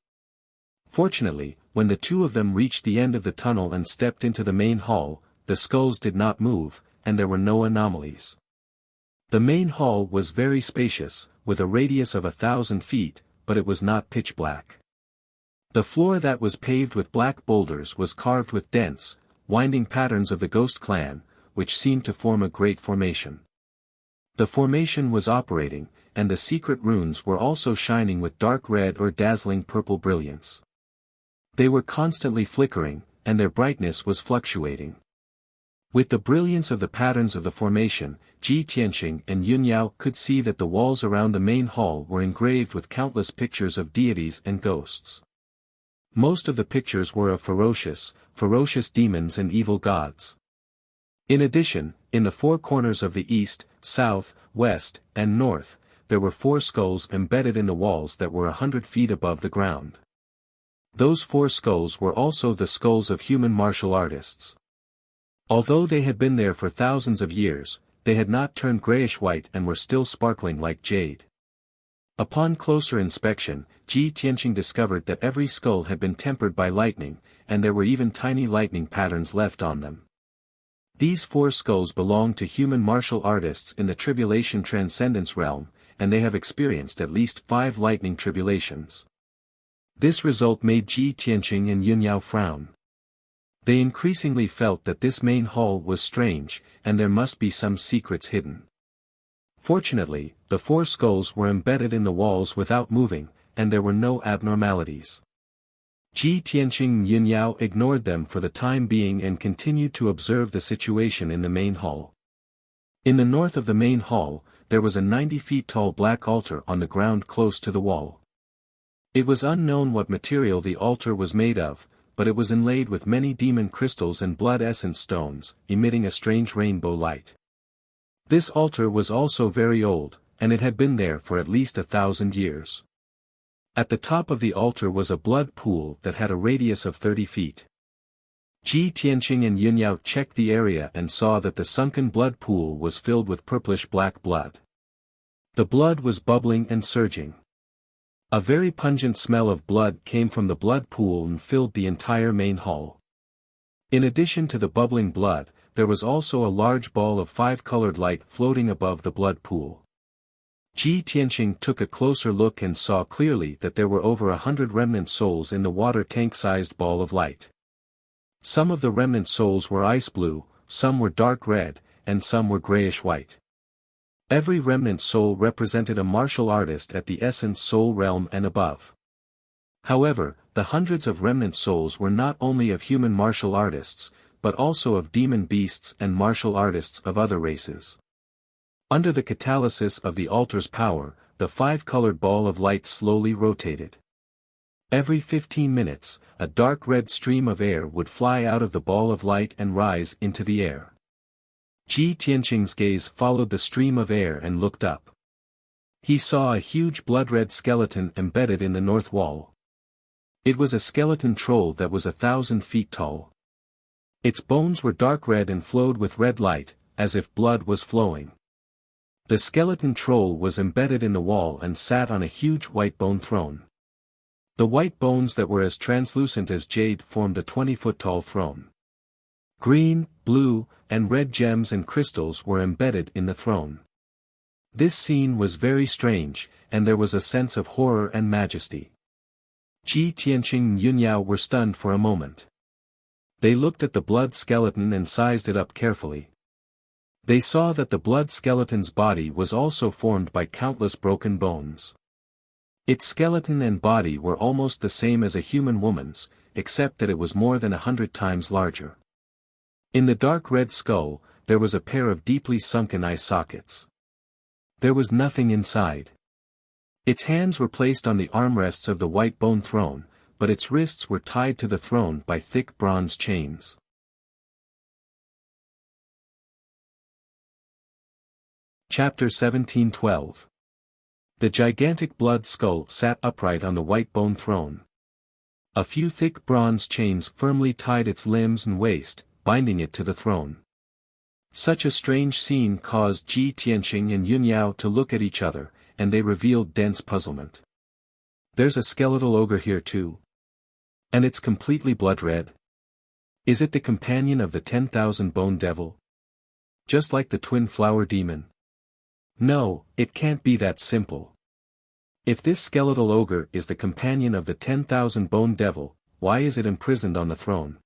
Fortunately, when the two of them reached the end of the tunnel and stepped into the main hall, the skulls did not move, and there were no anomalies. The main hall was very spacious, with a radius of 1,000 feet, but it was not pitch black. The floor that was paved with black boulders was carved with dense, winding patterns of the Ghost Clan, which seemed to form a great formation. The formation was operating, and the secret runes were also shining with dark red or dazzling purple brilliance. They were constantly flickering, and their brightness was fluctuating. With the brilliance of the patterns of the formation, Ji Tianqing and Yunyao could see that the walls around the main hall were engraved with countless pictures of deities and ghosts. Most of the pictures were of ferocious demons and evil gods. In addition, in the four corners of the east, south, west, and north, there were 4 skulls embedded in the walls that were 100 feet above the ground. Those 4 skulls were also the skulls of human martial artists. Although they had been there for thousands of years, they had not turned grayish-white and were still sparkling like jade. Upon closer inspection, Ji Tianqing discovered that every skull had been tempered by lightning, and there were even tiny lightning patterns left on them. These 4 skulls belong to human martial artists in the Tribulation Transcendence realm, and they have experienced at least 5 lightning tribulations. This result made Ji Tianqing and Yunyao frown. They increasingly felt that this main hall was strange, and there must be some secrets hidden. Fortunately, the 4 skulls were embedded in the walls without moving, and there were no abnormalities. Ji Tianqing and Yunyao ignored them for the time being and continued to observe the situation in the main hall. In the north of the main hall, there was a 90 feet tall black altar on the ground close to the wall. It was unknown what material the altar was made of, but it was inlaid with many demon crystals and blood essence stones, emitting a strange rainbow light. This altar was also very old, and it had been there for at least 1,000 years. At the top of the altar was a blood pool that had a radius of 30 feet. Ji Tianqing and Yunyao checked the area and saw that the sunken blood pool was filled with purplish-black blood. The blood was bubbling and surging. A very pungent smell of blood came from the blood pool and filled the entire main hall. In addition to the bubbling blood, there was also a large ball of 5-colored light floating above the blood pool. Ji Tianqing took a closer look and saw clearly that there were over 100 remnant souls in the water tank-sized ball of light. Some of the remnant souls were ice blue, some were dark red, and some were grayish-white. Every remnant soul represented a martial artist at the essence soul realm and above. However, the hundreds of remnant souls were not only of human martial artists, but also of demon beasts and martial artists of other races. Under the catalysis of the altar's power, the 5-colored ball of light slowly rotated. Every 15 minutes, a dark red stream of air would fly out of the ball of light and rise into the air. Ji Tianqing's gaze followed the stream of air and looked up. He saw a huge blood-red skeleton embedded in the north wall. It was a skeleton troll that was 1,000 feet tall. Its bones were dark red and flowed with red light, as if blood was flowing. The skeleton troll was embedded in the wall and sat on a huge white bone throne. The white bones that were as translucent as jade formed a 20-foot-tall throne. Green, blue, and red gems and crystals were embedded in the throne. This scene was very strange, and there was a sense of horror and majesty. Ji Tianqing and Yunyao were stunned for a moment. They looked at the blood skeleton and sized it up carefully. They saw that the blood skeleton's body was also formed by countless broken bones. Its skeleton and body were almost the same as a human woman's, except that it was more than 100 times larger. In the dark red skull, there was a pair of deeply sunken eye sockets. There was nothing inside. Its hands were placed on the armrests of the white bone throne, but its wrists were tied to the throne by thick bronze chains. Chapter 1712. The gigantic blood skull sat upright on the white bone throne. A few thick bronze chains firmly tied its limbs and waist, binding it to the throne. Such a strange scene caused Ji Tianqing and Yunyao to look at each other, and they revealed dense puzzlement. There's a skeletal ogre here too. And it's completely blood-red. Is it the companion of the 10,000 bone devil? Just like the twin flower demon? No, it can't be that simple. If this skeletal ogre is the companion of the 10,000 bone devil, why is it imprisoned on the throne?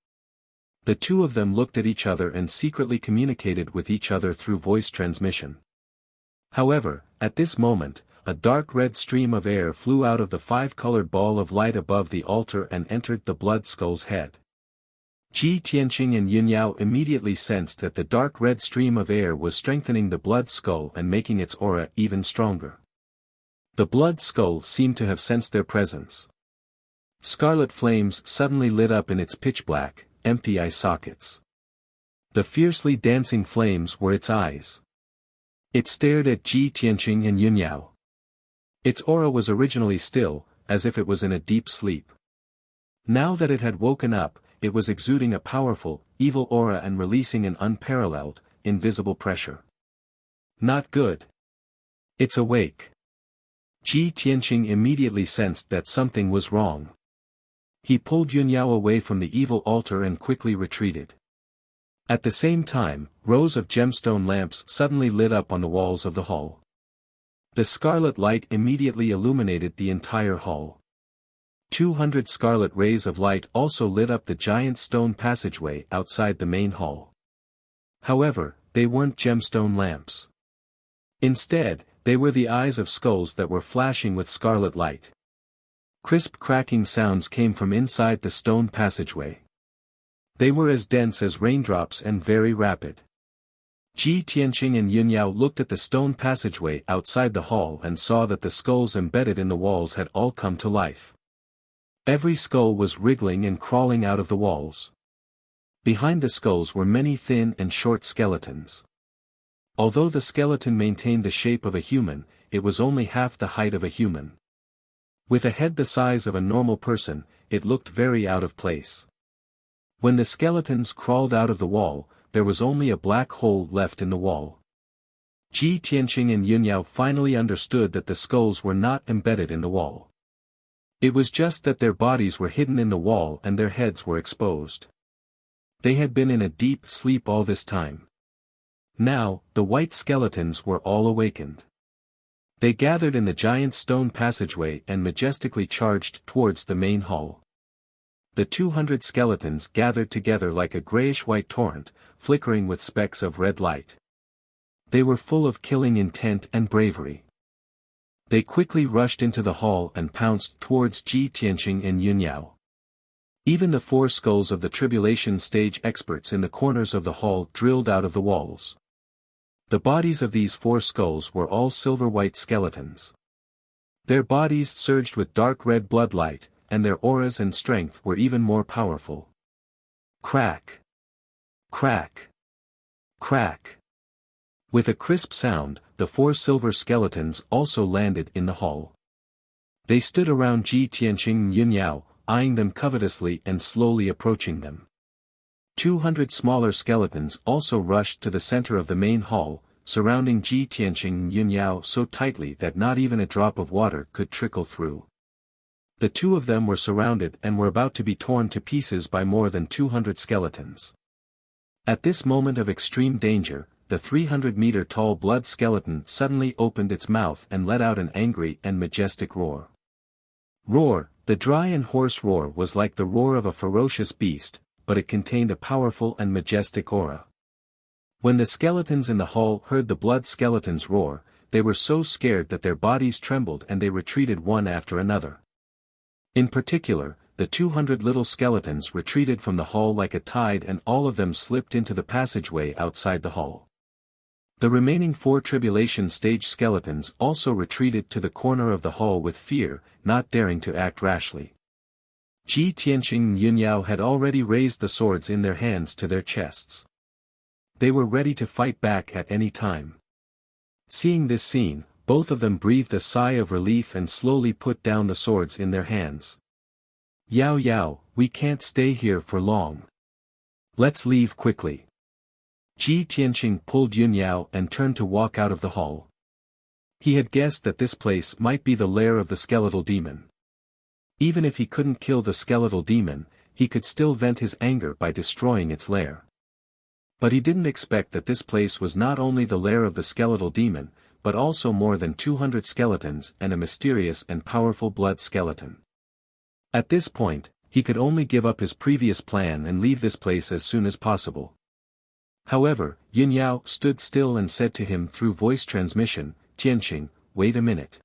The two of them looked at each other and secretly communicated with each other through voice transmission. However, at this moment, a dark red stream of air flew out of the 5-colored ball of light above the altar and entered the blood skull's head. Ji Tianqing and Yunyao immediately sensed that the dark red stream of air was strengthening the blood skull and making its aura even stronger. The blood skull seemed to have sensed their presence. Scarlet flames suddenly lit up in its pitch-black, empty eye sockets. The fiercely dancing flames were its eyes. It stared at Ji Tianqing and Yunyao. Its aura was originally still, as if it was in a deep sleep. Now that it had woken up, it was exuding a powerful, evil aura and releasing an unparalleled, invisible pressure. Not good. It's awake. Ji Tianqing immediately sensed that something was wrong. He pulled Yunyao away from the evil altar and quickly retreated. At the same time, rows of gemstone lamps suddenly lit up on the walls of the hall. The scarlet light immediately illuminated the entire hall. 200 scarlet rays of light also lit up the giant stone passageway outside the main hall. However, they weren't gemstone lamps. Instead, they were the eyes of skulls that were flashing with scarlet light. Crisp cracking sounds came from inside the stone passageway. They were as dense as raindrops and very rapid. Ji Tianqing and Yunyao looked at the stone passageway outside the hall and saw that the skulls embedded in the walls had all come to life. Every skull was wriggling and crawling out of the walls. Behind the skulls were many thin and short skeletons. Although the skeleton maintained the shape of a human, it was only half the height of a human. With a head the size of a normal person, it looked very out of place. When the skeletons crawled out of the wall, there was only a black hole left in the wall. Ji Tianqing and Yunyao finally understood that the skulls were not embedded in the wall. It was just that their bodies were hidden in the wall and their heads were exposed. They had been in a deep sleep all this time. Now, the white skeletons were all awakened. They gathered in the giant stone passageway and majestically charged towards the main hall. The 200 skeletons gathered together like a grayish-white torrent, flickering with specks of red light. They were full of killing intent and bravery. They quickly rushed into the hall and pounced towards Ji Tianqing and Yunyao. Even the 4 skulls of the tribulation stage experts in the corners of the hall drilled out of the walls. The bodies of these 4 skulls were all silver-white skeletons. Their bodies surged with dark red bloodlight, and their auras and strength were even more powerful. Crack! Crack! Crack! With a crisp sound, the 4 silver skeletons also landed in the hall. They stood around Ji Tianqing and Yunyao, eyeing them covetously and slowly approaching them. 200 smaller skeletons also rushed to the center of the main hall, surrounding Ji Tianqing and Yunyao so tightly that not even a drop of water could trickle through. The 2 of them were surrounded and were about to be torn to pieces by more than 200 skeletons. At this moment of extreme danger, the 300-meter-tall blood skeleton suddenly opened its mouth and let out an angry and majestic roar. Roar, the dry and hoarse roar was like the roar of a ferocious beast, but it contained a powerful and majestic aura. When the skeletons in the hall heard the blood skeleton's roar, they were so scared that their bodies trembled and they retreated one after another. In particular, the 200 little skeletons retreated from the hall like a tide and all of them slipped into the passageway outside the hall. The remaining 4 tribulation stage skeletons also retreated to the corner of the hall with fear, not daring to act rashly. Ji Tianqing and Yunyao had already raised the swords in their hands to their chests. They were ready to fight back at any time. Seeing this scene, both of them breathed a sigh of relief and slowly put down the swords in their hands. Yao Yao, we can't stay here for long. Let's leave quickly. Ji Tianqing pulled Yunyao and turned to walk out of the hall. He had guessed that this place might be the lair of the skeletal demon. Even if he couldn't kill the skeletal demon, he could still vent his anger by destroying its lair. But he didn't expect that this place was not only the lair of the skeletal demon, but also more than 200 skeletons and a mysterious and powerful blood skeleton. At this point, he could only give up his previous plan and leave this place as soon as possible. However, Yunyao stood still and said to him through voice transmission, Tianqing, wait a minute.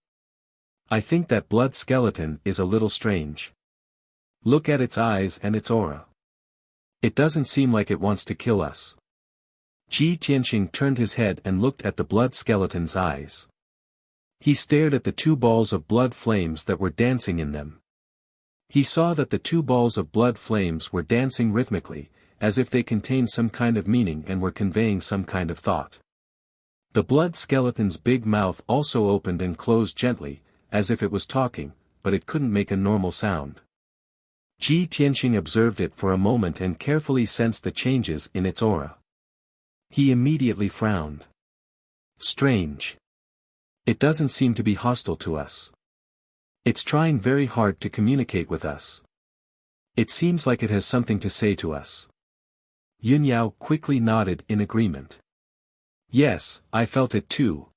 I think that blood skeleton is a little strange. Look at its eyes and its aura. It doesn't seem like it wants to kill us. Ji Tianqing turned his head and looked at the blood skeleton's eyes. He stared at the 2 balls of blood flames that were dancing in them. He saw that the 2 balls of blood flames were dancing rhythmically, as if they contained some kind of meaning and were conveying some kind of thought. The blood skeleton's big mouth also opened and closed gently, as if it was talking, but it couldn't make a normal sound. Ji Tianqing observed it for a moment and carefully sensed the changes in its aura. He immediately frowned. Strange. It doesn't seem to be hostile to us. It's trying very hard to communicate with us. It seems like it has something to say to us. Yun Yao quickly nodded in agreement. Yes, I felt it too.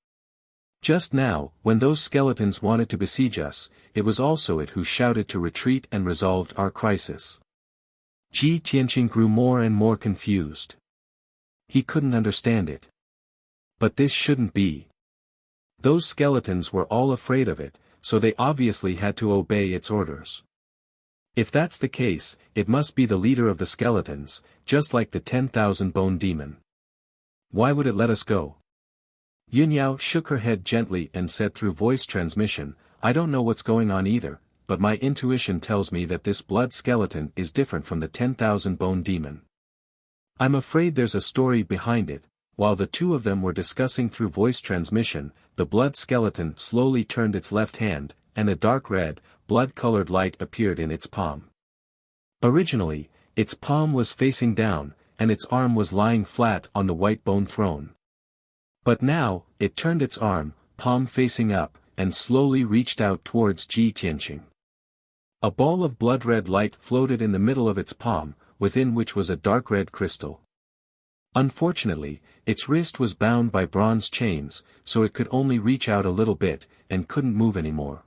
Just now, when those skeletons wanted to besiege us, it was also it who shouted to retreat and resolved our crisis. Ji Tianqing grew more and more confused. He couldn't understand it. But this shouldn't be. Those skeletons were all afraid of it, so they obviously had to obey its orders. If that's the case, it must be the leader of the skeletons, just like the 10,000 bone demon. Why would it let us go? Yun Yao shook her head gently and said through voice transmission, I don't know what's going on either, but my intuition tells me that this blood skeleton is different from the 10,000 bone demon. I'm afraid there's a story behind it. While the two of them were discussing through voice transmission, the blood skeleton slowly turned its left hand, and a dark red, blood-colored light appeared in its palm. Originally, its palm was facing down, and its arm was lying flat on the white bone throne. But now, it turned its arm, palm facing up, and slowly reached out towards Ji Tianqing. A ball of blood-red light floated in the middle of its palm, within which was a dark red crystal. Unfortunately, its wrist was bound by bronze chains, so it could only reach out a little bit, and couldn't move anymore.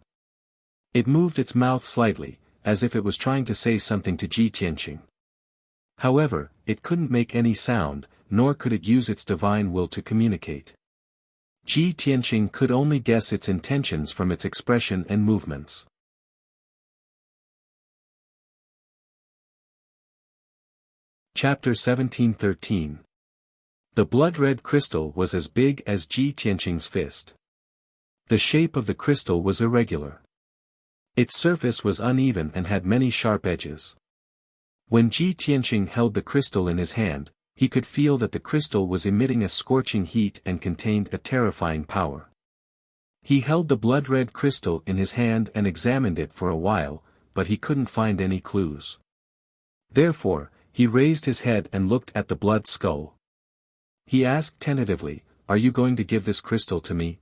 It moved its mouth slightly, as if it was trying to say something to Ji Tianqing. However, it couldn't make any sound, nor could it use its divine will to communicate. Ji Tianqing could only guess its intentions from its expression and movements. Chapter 1713. The blood-red crystal was as big as Ji Tianqing's fist. The shape of the crystal was irregular. Its surface was uneven and had many sharp edges. When Ji Tianqing held the crystal in his hand, he could feel that the crystal was emitting a scorching heat and contained a terrifying power. He held the blood-red crystal in his hand and examined it for a while, but he couldn't find any clues. Therefore, he raised his head and looked at the blood skull. He asked tentatively, Are you going to give this crystal to me?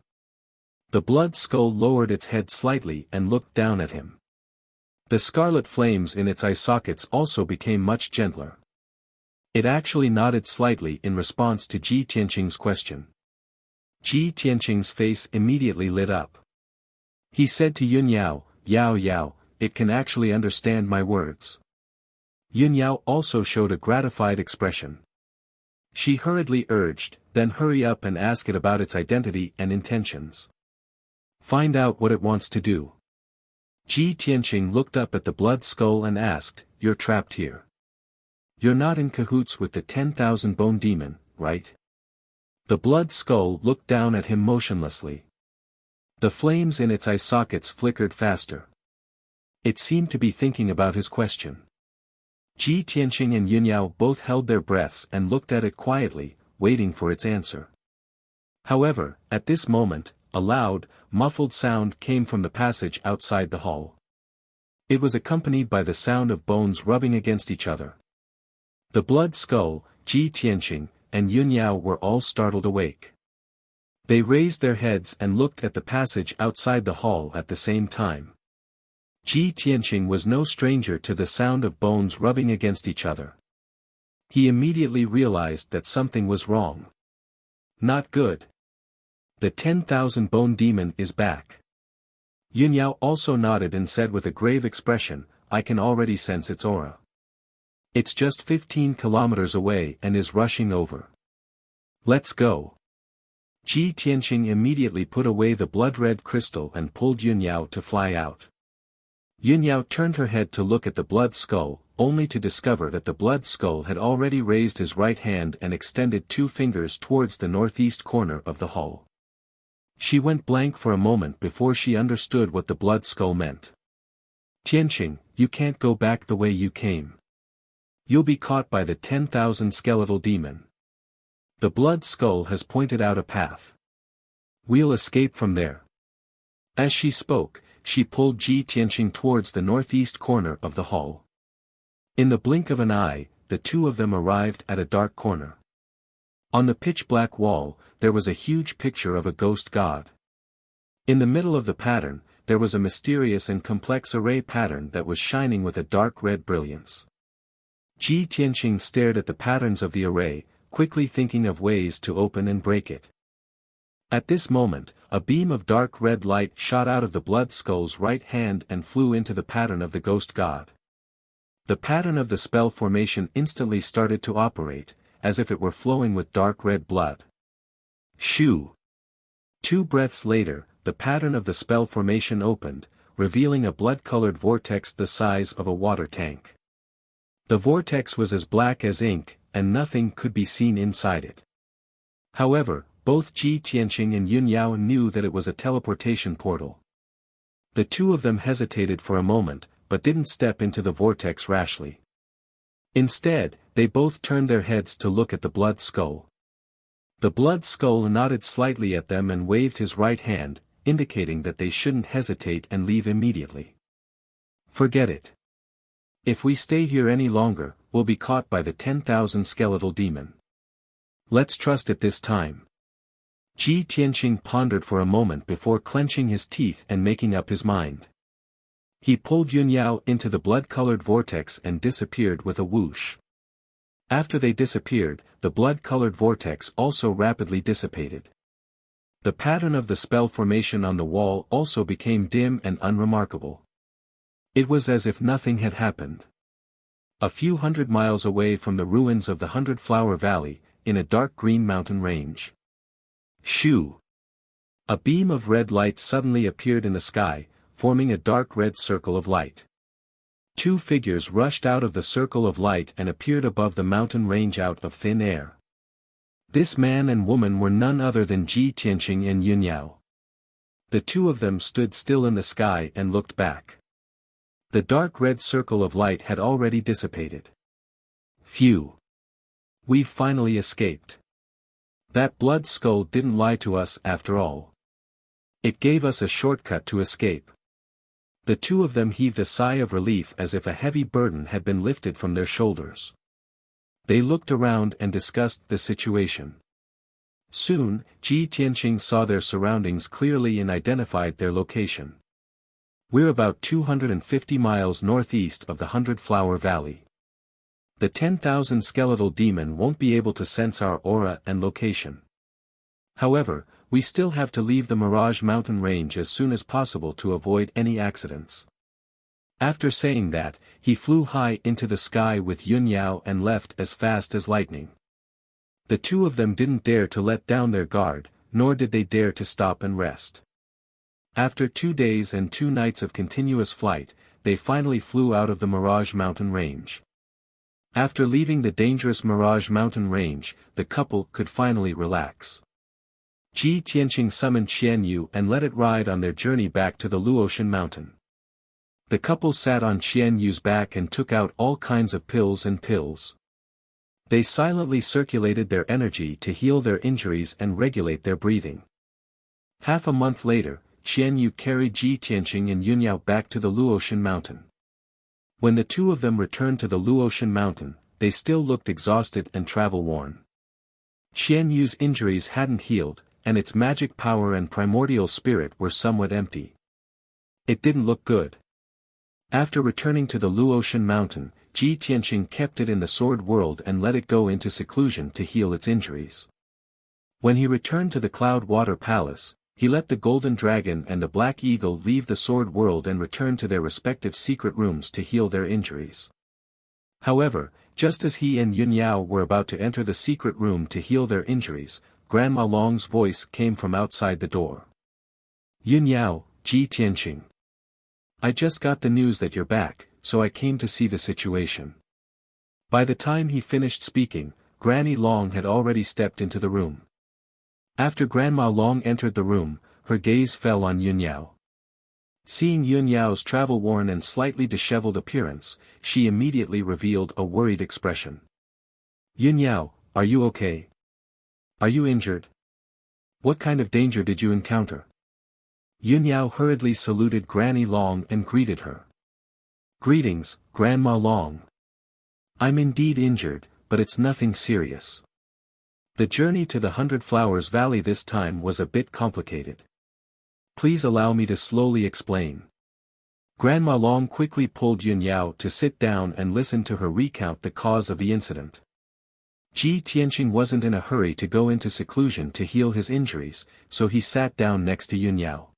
The blood skull lowered its head slightly and looked down at him. The scarlet flames in its eye sockets also became much gentler. It actually nodded slightly in response to Ji Tianqing's question. Ji Tianqing's face immediately lit up. He said to Yun Yao, Yao Yao, it can actually understand my words. Yun Yao also showed a gratified expression. She hurriedly urged, then hurry up and ask it about its identity and intentions. Find out what it wants to do. Ji Tianqing looked up at the blood skull and asked, You're trapped here. You're not in cahoots with the 10,000 bone demon, right? The blood skull looked down at him motionlessly. The flames in its eye sockets flickered faster. It seemed to be thinking about his question. Ji Tianqing and Yun Yao both held their breaths and looked at it quietly, waiting for its answer. However, at this moment, a loud, muffled sound came from the passage outside the hall. It was accompanied by the sound of bones rubbing against each other. The blood skull, Ji Tianqing, and Yun Yao were all startled awake. They raised their heads and looked at the passage outside the hall at the same time. Ji Tianqing was no stranger to the sound of bones rubbing against each other. He immediately realized that something was wrong. Not good. The 10,000 bone demon is back. Yun Yao also nodded and said with a grave expression, I can already sense its aura. It's just 15 kilometers away and is rushing over. Let's go. Ji Tianqing immediately put away the blood-red crystal and pulled Yun Yao to fly out. Yun Yao turned her head to look at the blood skull, only to discover that the blood skull had already raised his right hand and extended 2 fingers towards the northeast corner of the hall. She went blank for a moment before she understood what the blood skull meant. Tianqing, you can't go back the way you came. You'll be caught by the 10,000 skeletal demon. The blood skull has pointed out a path. We'll escape from there. As she spoke, she pulled Ji Tianqing towards the northeast corner of the hall. In the blink of an eye, the two of them arrived at a dark corner. On the pitch-black wall, there was a huge picture of a ghost god. In the middle of the pattern, there was a mysterious and complex array pattern that was shining with a dark red brilliance. Ji Tianqing stared at the patterns of the array, quickly thinking of ways to open and break it. At this moment, a beam of dark red light shot out of the blood skull's right hand and flew into the pattern of the ghost god. The pattern of the spell formation instantly started to operate, as if it were flowing with dark red blood. Shoo! 2 breaths later, the pattern of the spell formation opened, revealing a blood-colored vortex the size of a water tank. The vortex was as black as ink, and nothing could be seen inside it. However, both Ji Tianqing and Yun Yao knew that it was a teleportation portal. The two of them hesitated for a moment, but didn't step into the vortex rashly. Instead, they both turned their heads to look at the blood skull. The blood skull nodded slightly at them and waved his right hand, indicating that they shouldn't hesitate and leave immediately. Forget it. If we stay here any longer, we'll be caught by the 10,000 skeletal demon. Let's trust it this time. Ji Tianqing pondered for a moment before clenching his teeth and making up his mind. He pulled Yun Yao into the blood-colored vortex and disappeared with a whoosh. After they disappeared, the blood-colored vortex also rapidly dissipated. The pattern of the spell formation on the wall also became dim and unremarkable. It was as if nothing had happened. A few hundred miles away from the ruins of the 100-Flower Valley, in a dark green mountain range. Shoo! A beam of red light suddenly appeared in the sky, forming a dark red circle of light. 2 figures rushed out of the circle of light and appeared above the mountain range out of thin air. This man and woman were none other than Ji Tianqing and Yun Yao. The two of them stood still in the sky and looked back. The dark red circle of light had already dissipated. Phew! We've finally escaped. That blood skull didn't lie to us after all. It gave us a shortcut to escape. The two of them heaved a sigh of relief as if a heavy burden had been lifted from their shoulders. They looked around and discussed the situation. Soon, Ji Tianqing saw their surroundings clearly and identified their location. We're about 250 miles northeast of the 100-Flower Valley. The 10,000 skeletal demon won't be able to sense our aura and location. However, we still have to leave the Mirage Mountain range as soon as possible to avoid any accidents. After saying that, he flew high into the sky with Yun Yao and left as fast as lightning. The two of them didn't dare to let down their guard, nor did they dare to stop and rest. After 2 days and 2 nights of continuous flight, they finally flew out of the Mirage Mountain range. After leaving the dangerous Mirage Mountain range, the couple could finally relax. Ji Tianqing summoned Qian Yu and let it ride on their journey back to the Luotian mountain. The couple sat on Qian Yu's back and took out all kinds of pills and pills. They silently circulated their energy to heal their injuries and regulate their breathing. Half a month later, Qian Yu carried Ji Tianqing and Yun Yao back to the Luotian mountain. When the two of them returned to the Luotian mountain, they still looked exhausted and travel-worn. Qian Yu's injuries hadn't healed, and its magic power and primordial spirit were somewhat empty. It didn't look good. After returning to the Luotian mountain, Ji Tianqing kept it in the sword world and let it go into seclusion to heal its injuries. When he returned to the Cloud Water Palace, he let the Golden Dragon and the Black Eagle leave the sword world and return to their respective secret rooms to heal their injuries. However, just as he and Yun Yao were about to enter the secret room to heal their injuries, Grandma Long's voice came from outside the door. Yun Yao, Ji Tianqing. I just got the news that you're back, so I came to see the situation. By the time he finished speaking, Granny Long had already stepped into the room. After Grandma Long entered the room, her gaze fell on Yun Yao. Seeing Yun Yao's travel-worn and slightly disheveled appearance, she immediately revealed a worried expression. Yun Yao, are you okay? Are you injured? What kind of danger did you encounter? Yun Yao hurriedly saluted Granny Long and greeted her. Greetings, Grandma Long. I'm indeed injured, but it's nothing serious. The journey to the 100 Flowers Valley this time was a bit complicated. Please allow me to slowly explain. Grandma Long quickly pulled Yun Yao to sit down and listen to her recount the cause of the incident. Ji Tianqing wasn't in a hurry to go into seclusion to heal his injuries, so he sat down next to Yun Yao.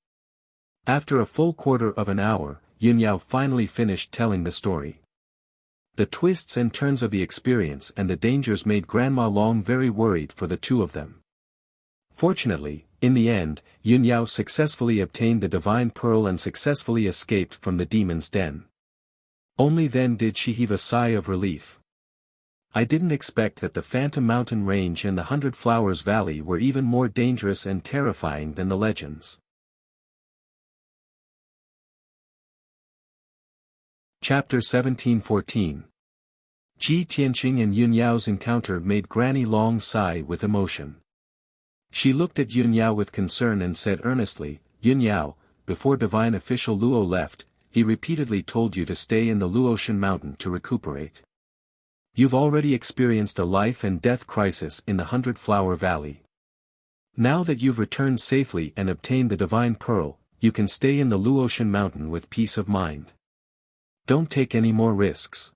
After a full quarter of an hour, Yun Yao finally finished telling the story. The twists and turns of the experience and the dangers made Grandma Long very worried for the two of them. Fortunately, in the end, Yun Yao successfully obtained the divine pearl and successfully escaped from the demon's den. Only then did she heave a sigh of relief. I didn't expect that the Phantom Mountain Range and the 100 Flowers Valley were even more dangerous and terrifying than the legends. Chapter 17-14. Ji Tianqing and Yun Yao's encounter made Granny Long sigh with emotion. She looked at Yun Yao with concern and said earnestly, "Yun Yao, before divine official Luo left, he repeatedly told you to stay in the Luotian mountain to recuperate. You've already experienced a life and death crisis in the 100 Flower Valley. Now that you've returned safely and obtained the divine pearl, you can stay in the Luotian mountain with peace of mind. Don't take any more risks.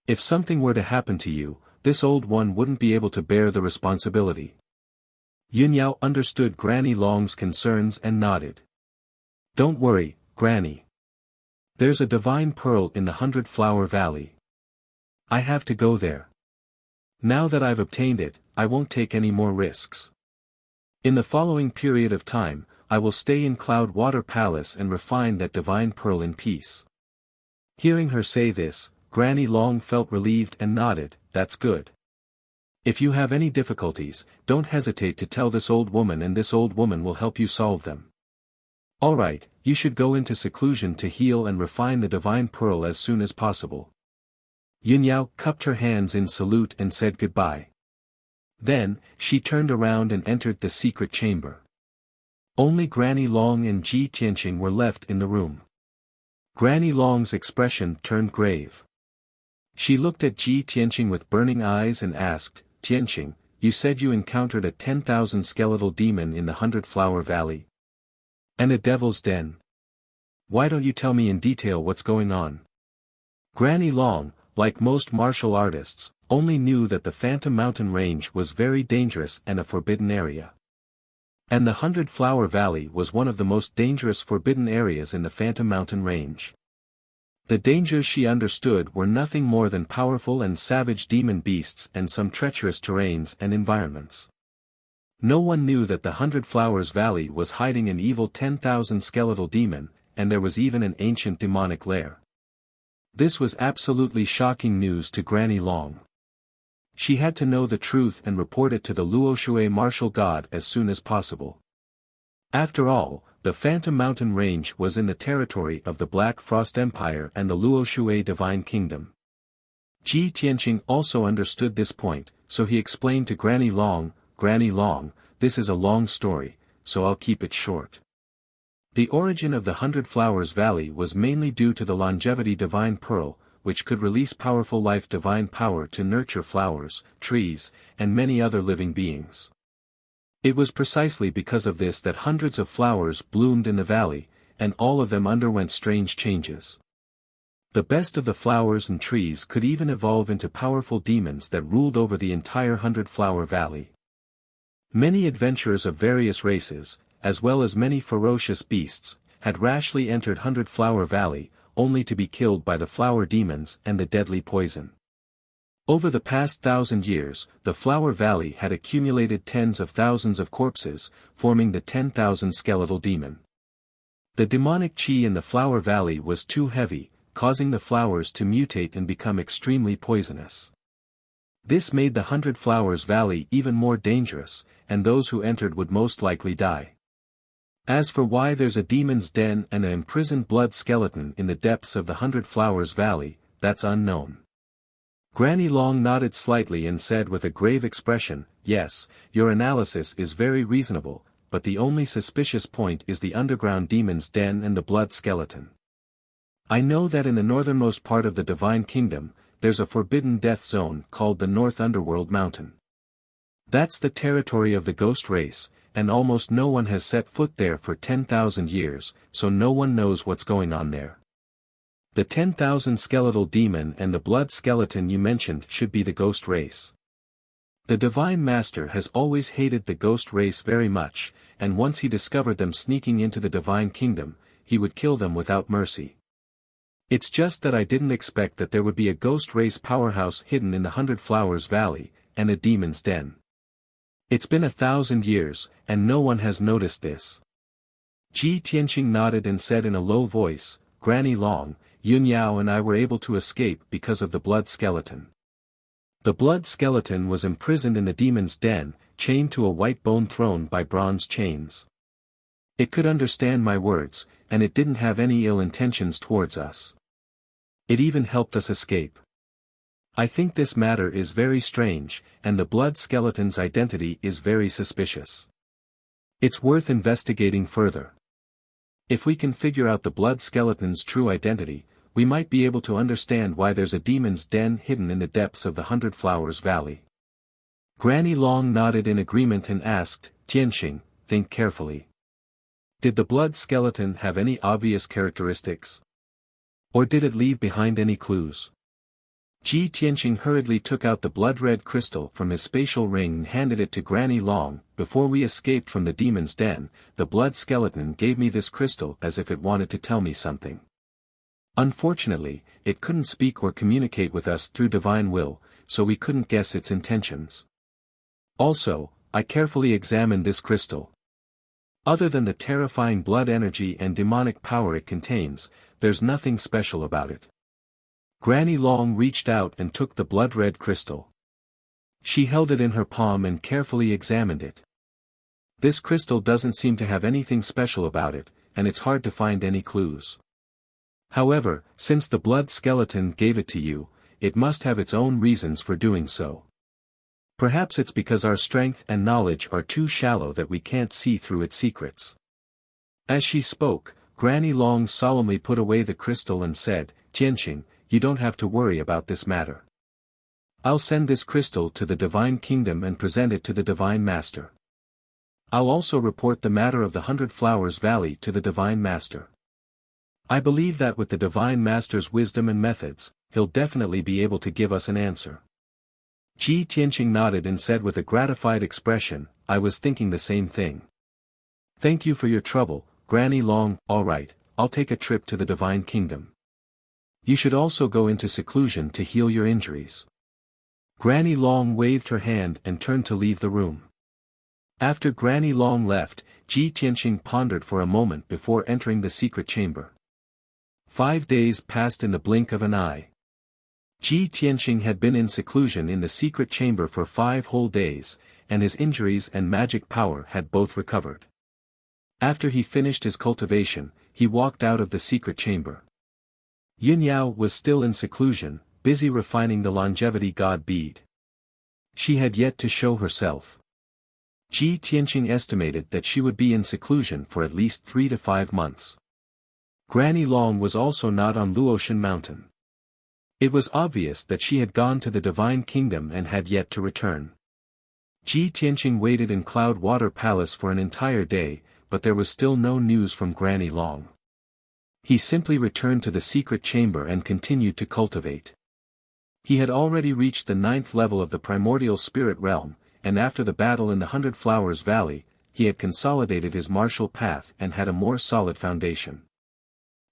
If something were to happen to you, this old one wouldn't be able to bear the responsibility." Yun Yao understood Granny Long's concerns and nodded. "Don't worry, Granny. There's a divine pearl in the 100 Flower Valley. I have to go there. Now that I've obtained it, I won't take any more risks. In the following period of time, I will stay in Cloud Water Palace and refine that divine pearl in peace." Hearing her say this, Granny Long felt relieved and nodded, "That's good. If you have any difficulties, don't hesitate to tell this old woman and this old woman will help you solve them. Alright, you should go into seclusion to heal and refine the divine pearl as soon as possible." Yun Yao cupped her hands in salute and said goodbye. Then, she turned around and entered the secret chamber. Only Granny Long and Ji Tianqing were left in the room. Granny Long's expression turned grave. She looked at Ji Tianqing with burning eyes and asked, "Tianqing, you said you encountered a 10,000 skeletal demon in the 100 Flower Valley. And a devil's den. Why don't you tell me in detail what's going on?" Granny Long, like most martial artists, only knew that the Phantom Mountain Range was very dangerous and a forbidden area. And the 100 Flower Valley was one of the most dangerous forbidden areas in the Phantom Mountain Range. The dangers she understood were nothing more than powerful and savage demon beasts and some treacherous terrains and environments. No one knew that the 100 Flowers Valley was hiding an evil 10,000 skeletal demon, and there was even an ancient demonic lair. This was absolutely shocking news to Granny Long. She had to know the truth and report it to the Luoshui martial god as soon as possible. After all, the Phantom Mountain Range was in the territory of the Black Frost Empire and the Luoshui Divine Kingdom. Ji Tianqing also understood this point, so he explained to Granny Long, "Granny Long, this is a long story, so I'll keep it short. The origin of the 100 Flowers Valley was mainly due to the longevity divine pearl, which could release powerful life divine power to nurture flowers, trees, and many other living beings. It was precisely because of this that hundreds of flowers bloomed in the valley, and all of them underwent strange changes. The best of the flowers and trees could even evolve into powerful demons that ruled over the entire 100 Flower Valley. Many adventurers of various races, as well as many ferocious beasts, had rashly entered 100 Flower Valley, only to be killed by the flower demons and the deadly poison. Over the past 1,000 years, the Flower Valley had accumulated tens of thousands of corpses, forming the 10,000 skeletal demon. The demonic chi in the Flower Valley was too heavy, causing the flowers to mutate and become extremely poisonous. This made the 100 Flowers Valley even more dangerous, and those who entered would most likely die. As for why there's a demon's den and an imprisoned blood skeleton in the depths of the 100 Flowers Valley, that's unknown. Granny Long nodded slightly and said with a grave expression, "Yes, your analysis is very reasonable, but the only suspicious point is the underground demon's den and the blood skeleton. I know that in the northernmost part of the Divine Kingdom, there's a forbidden death zone called the North Underworld Mountain. That's the territory of the ghost race, and almost no one has set foot there for 10,000 years, so no one knows what's going on there. The 10,000 skeletal demon and the blood skeleton you mentioned should be the ghost race. The Divine Master has always hated the ghost race very much, and once he discovered them sneaking into the Divine Kingdom, he would kill them without mercy. It's just that I didn't expect that there would be a ghost race powerhouse hidden in the 100 Flowers Valley, and a demon's den. It's been 1,000 years, and no one has noticed this. Ji Tianqing nodded and said in a low voice, Granny Long, Yun Yao and I were able to escape because of the blood skeleton. The blood skeleton was imprisoned in the demon's den, chained to a white bone throne by bronze chains. It could understand my words, and it didn't have any ill intentions towards us. It even helped us escape. I think this matter is very strange, and the blood skeleton's identity is very suspicious. It's worth investigating further. If we can figure out the blood skeleton's true identity, we might be able to understand why there's a demon's den hidden in the depths of the 100 Flowers Valley. Granny Long nodded in agreement and asked, Tianqing, think carefully. Did the blood skeleton have any obvious characteristics? Or did it leave behind any clues? Ji Tianqing hurriedly took out the blood-red crystal from his spatial ring and handed it to Granny Long. Before we escaped from the demon's den, the blood skeleton gave me this crystal as if it wanted to tell me something. Unfortunately, it couldn't speak or communicate with us through divine will, so we couldn't guess its intentions. Also, I carefully examined this crystal. Other than the terrifying blood energy and demonic power it contains, there's nothing special about it. Granny Long reached out and took the blood-red crystal. She held it in her palm and carefully examined it. This crystal doesn't seem to have anything special about it, and it's hard to find any clues. However, since the blood skeleton gave it to you, it must have its own reasons for doing so. Perhaps it's because our strength and knowledge are too shallow that we can't see through its secrets. As she spoke, Granny Long solemnly put away the crystal and said, Tianqing, you don't have to worry about this matter. I'll send this crystal to the Divine Kingdom and present it to the Divine Master. I'll also report the matter of the 100 Flowers Valley to the Divine Master. I believe that with the Divine Master's wisdom and methods, he'll definitely be able to give us an answer. Ji Tianqing nodded and said with a gratified expression, I was thinking the same thing. Thank you for your trouble, Granny Long. All right, I'll take a trip to the Divine Kingdom. You should also go into seclusion to heal your injuries. Granny Long waved her hand and turned to leave the room. After Granny Long left, Ji Tianqing pondered for a moment before entering the secret chamber. 5 days passed in the blink of an eye. Ji Tianqing had been in seclusion in the secret chamber for 5 whole days, and his injuries and magic power had both recovered. After he finished his cultivation, he walked out of the secret chamber. Yin Yao was still in seclusion, busy refining the longevity god bead. She had yet to show herself. Ji Tianqing estimated that she would be in seclusion for at least 3 to 5 months. Granny Long was also not on Luotian Mountain. It was obvious that she had gone to the Divine Kingdom and had yet to return. Ji Tianqing waited in Cloud Water Palace for an entire day, but there was still no news from Granny Long. He simply returned to the secret chamber and continued to cultivate. He had already reached the 9th level of the primordial spirit realm, and after the battle in the 100 Flowers Valley, he had consolidated his martial path and had a more solid foundation.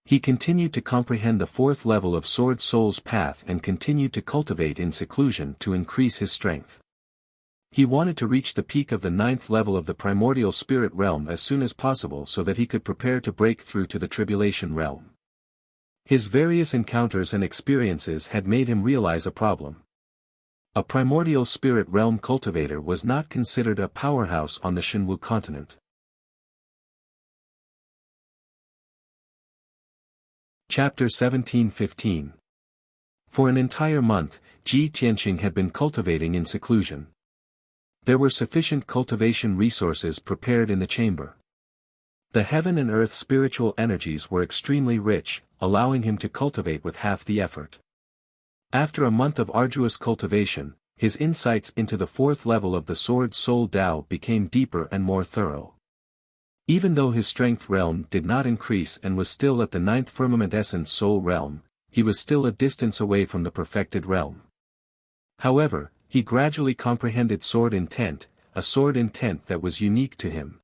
He continued to comprehend the 4th level of Sword Soul's path and continued to cultivate in seclusion to increase his strength. He wanted to reach the peak of the 9th level of the primordial spirit realm as soon as possible so that he could prepare to break through to the tribulation realm. His various encounters and experiences had made him realize a problem. A primordial spirit realm cultivator was not considered a powerhouse on the Shenwu continent. Chapter 17:15. For an entire month, Ji Tianqing had been cultivating in seclusion. There were sufficient cultivation resources prepared in the chamber. The heaven and earth spiritual energies were extremely rich, allowing him to cultivate with half the effort. After a month of arduous cultivation, his insights into the fourth level of the Sword Soul Tao became deeper and more thorough. Even though his strength realm did not increase and was still at the ninth firmament essence soul realm, he was still a distance away from the perfected realm. However, he gradually comprehended sword intent, a sword intent that was unique to him.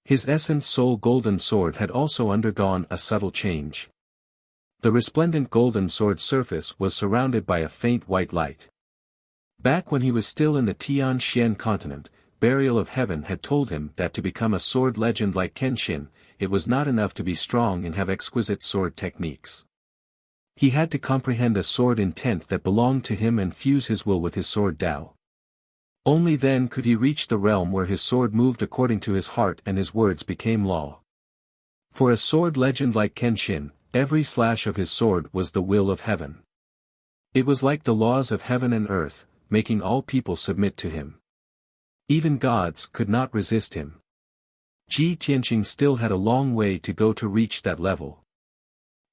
His essence soul golden sword had also undergone a subtle change. The resplendent golden sword surface was surrounded by a faint white light. Back when he was still in the Tian Xian continent, Burial of Heaven had told him that to become a sword legend like Kenshin, it was not enough to be strong and have exquisite sword techniques. He had to comprehend a sword intent that belonged to him and fuse his will with his sword Tao. Only then could he reach the realm where his sword moved according to his heart and his words became law. For a sword legend like Kenshin, every slash of his sword was the will of heaven. It was like the laws of heaven and earth, making all people submit to him. Even gods could not resist him. Ji Tianqing still had a long way to go to reach that level.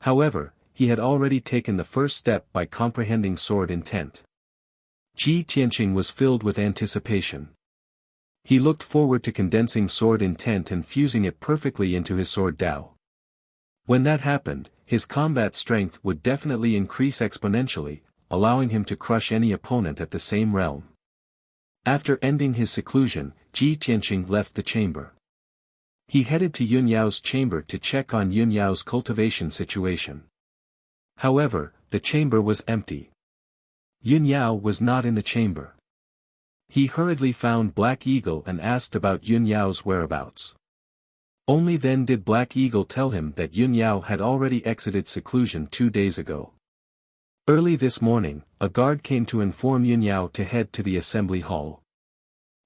However, he had already taken the first step by comprehending sword intent. Ji Tianqing was filled with anticipation. He looked forward to condensing sword intent and fusing it perfectly into his sword Tao. When that happened, his combat strength would definitely increase exponentially, allowing him to crush any opponent at the same realm. After ending his seclusion, Ji Tianqing left the chamber. He headed to Yun Yao's chamber to check on Yun Yao's cultivation situation. However, the chamber was empty. Yun Yao was not in the chamber. He hurriedly found Black Eagle and asked about Yun Yao's whereabouts. Only then did Black Eagle tell him that Yun Yao had already exited seclusion 2 days ago. Early this morning, a guard came to inform Yun Yao to head to the assembly hall.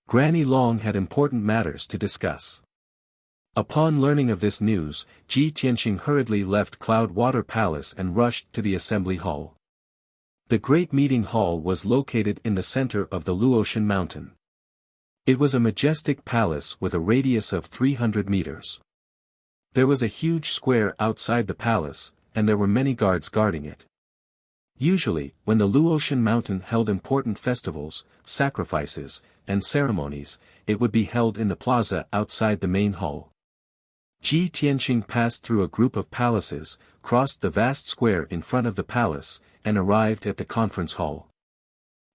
Granny Long had important matters to discuss. Upon learning of this news, Ji Tianqing hurriedly left Cloud Water Palace and rushed to the assembly hall. The great meeting hall was located in the center of the Luotian mountain. It was a majestic palace with a radius of 300 meters. There was a huge square outside the palace, and there were many guards guarding it. Usually, when the Luotian mountain held important festivals, sacrifices, and ceremonies, it would be held in the plaza outside the main hall. Ji Tianqing passed through a group of palaces, crossed the vast square in front of the palace, and arrived at the conference hall.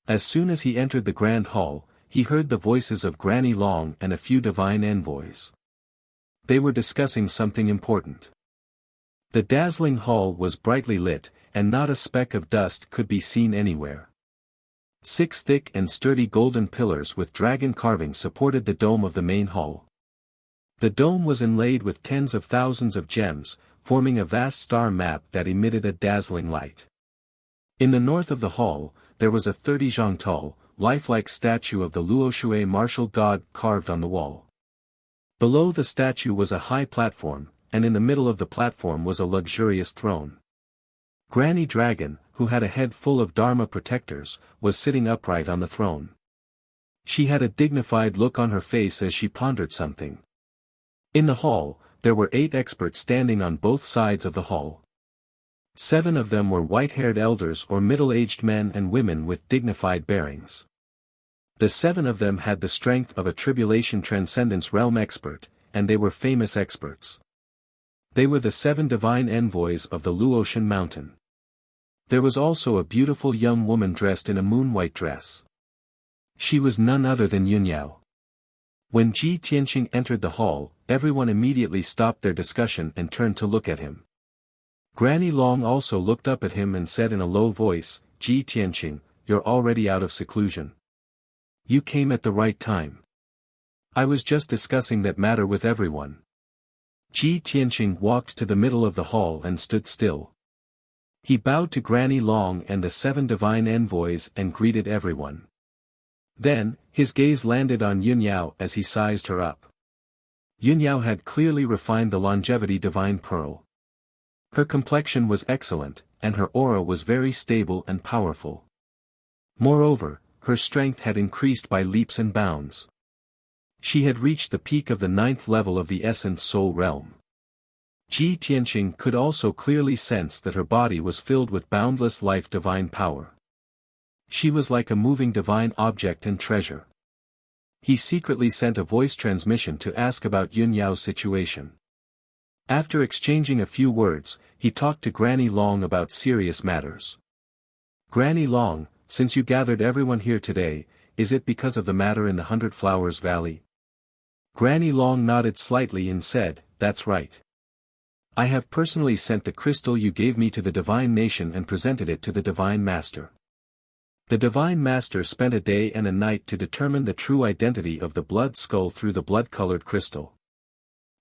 As soon as he entered the grand hall, he heard the voices of Granny Long and a few divine envoys. They were discussing something important. The dazzling hall was brightly lit, and not a speck of dust could be seen anywhere. 6 thick and sturdy golden pillars with dragon carving supported the dome of the main hall. The dome was inlaid with tens of thousands of gems, forming a vast star map that emitted a dazzling light. In the north of the hall, there was a 30-zhang tall, lifelike statue of the Luoshui martial god carved on the wall. Below the statue was a high platform, and in the middle of the platform was a luxurious throne. Granny Dragon, who had a head full of Dharma protectors, was sitting upright on the throne. She had a dignified look on her face as she pondered something. In the hall, there were 8 experts standing on both sides of the hall. 7 of them were white-haired elders or middle-aged men and women with dignified bearings. The 7 of them had the strength of a tribulation transcendence realm expert, and they were famous experts. They were the 7 divine envoys of the Luotian mountain. There was also a beautiful young woman dressed in a moon-white dress. She was none other than Yun Yao. When Ji Tianqing entered the hall, everyone immediately stopped their discussion and turned to look at him. Granny Long also looked up at him and said in a low voice, "Ji Tianqing, you're already out of seclusion. You came at the right time. I was just discussing that matter with everyone." Ji Tianqing walked to the middle of the hall and stood still. He bowed to Granny Long and the 7 divine envoys and greeted everyone. Then, his gaze landed on Yun Yao as he sized her up. Yun Yao had clearly refined the longevity divine pearl. Her complexion was excellent, and her aura was very stable and powerful. Moreover, her strength had increased by leaps and bounds. She had reached the peak of the 9th level of the essence soul realm. Ji Tianqing could also clearly sense that her body was filled with boundless life divine power. She was like a moving divine object and treasure. He secretly sent a voice transmission to ask about Yun Yao's situation. After exchanging a few words, he talked to Granny Long about serious matters. Granny Long, since you gathered everyone here today, is it because of the matter in the 100 Flowers Valley? Granny Long nodded slightly and said, that's right. I have personally sent the crystal you gave me to the Divine Nation and presented it to the Divine Master. The Divine Master spent a day and a night to determine the true identity of the blood skull through the blood-colored crystal.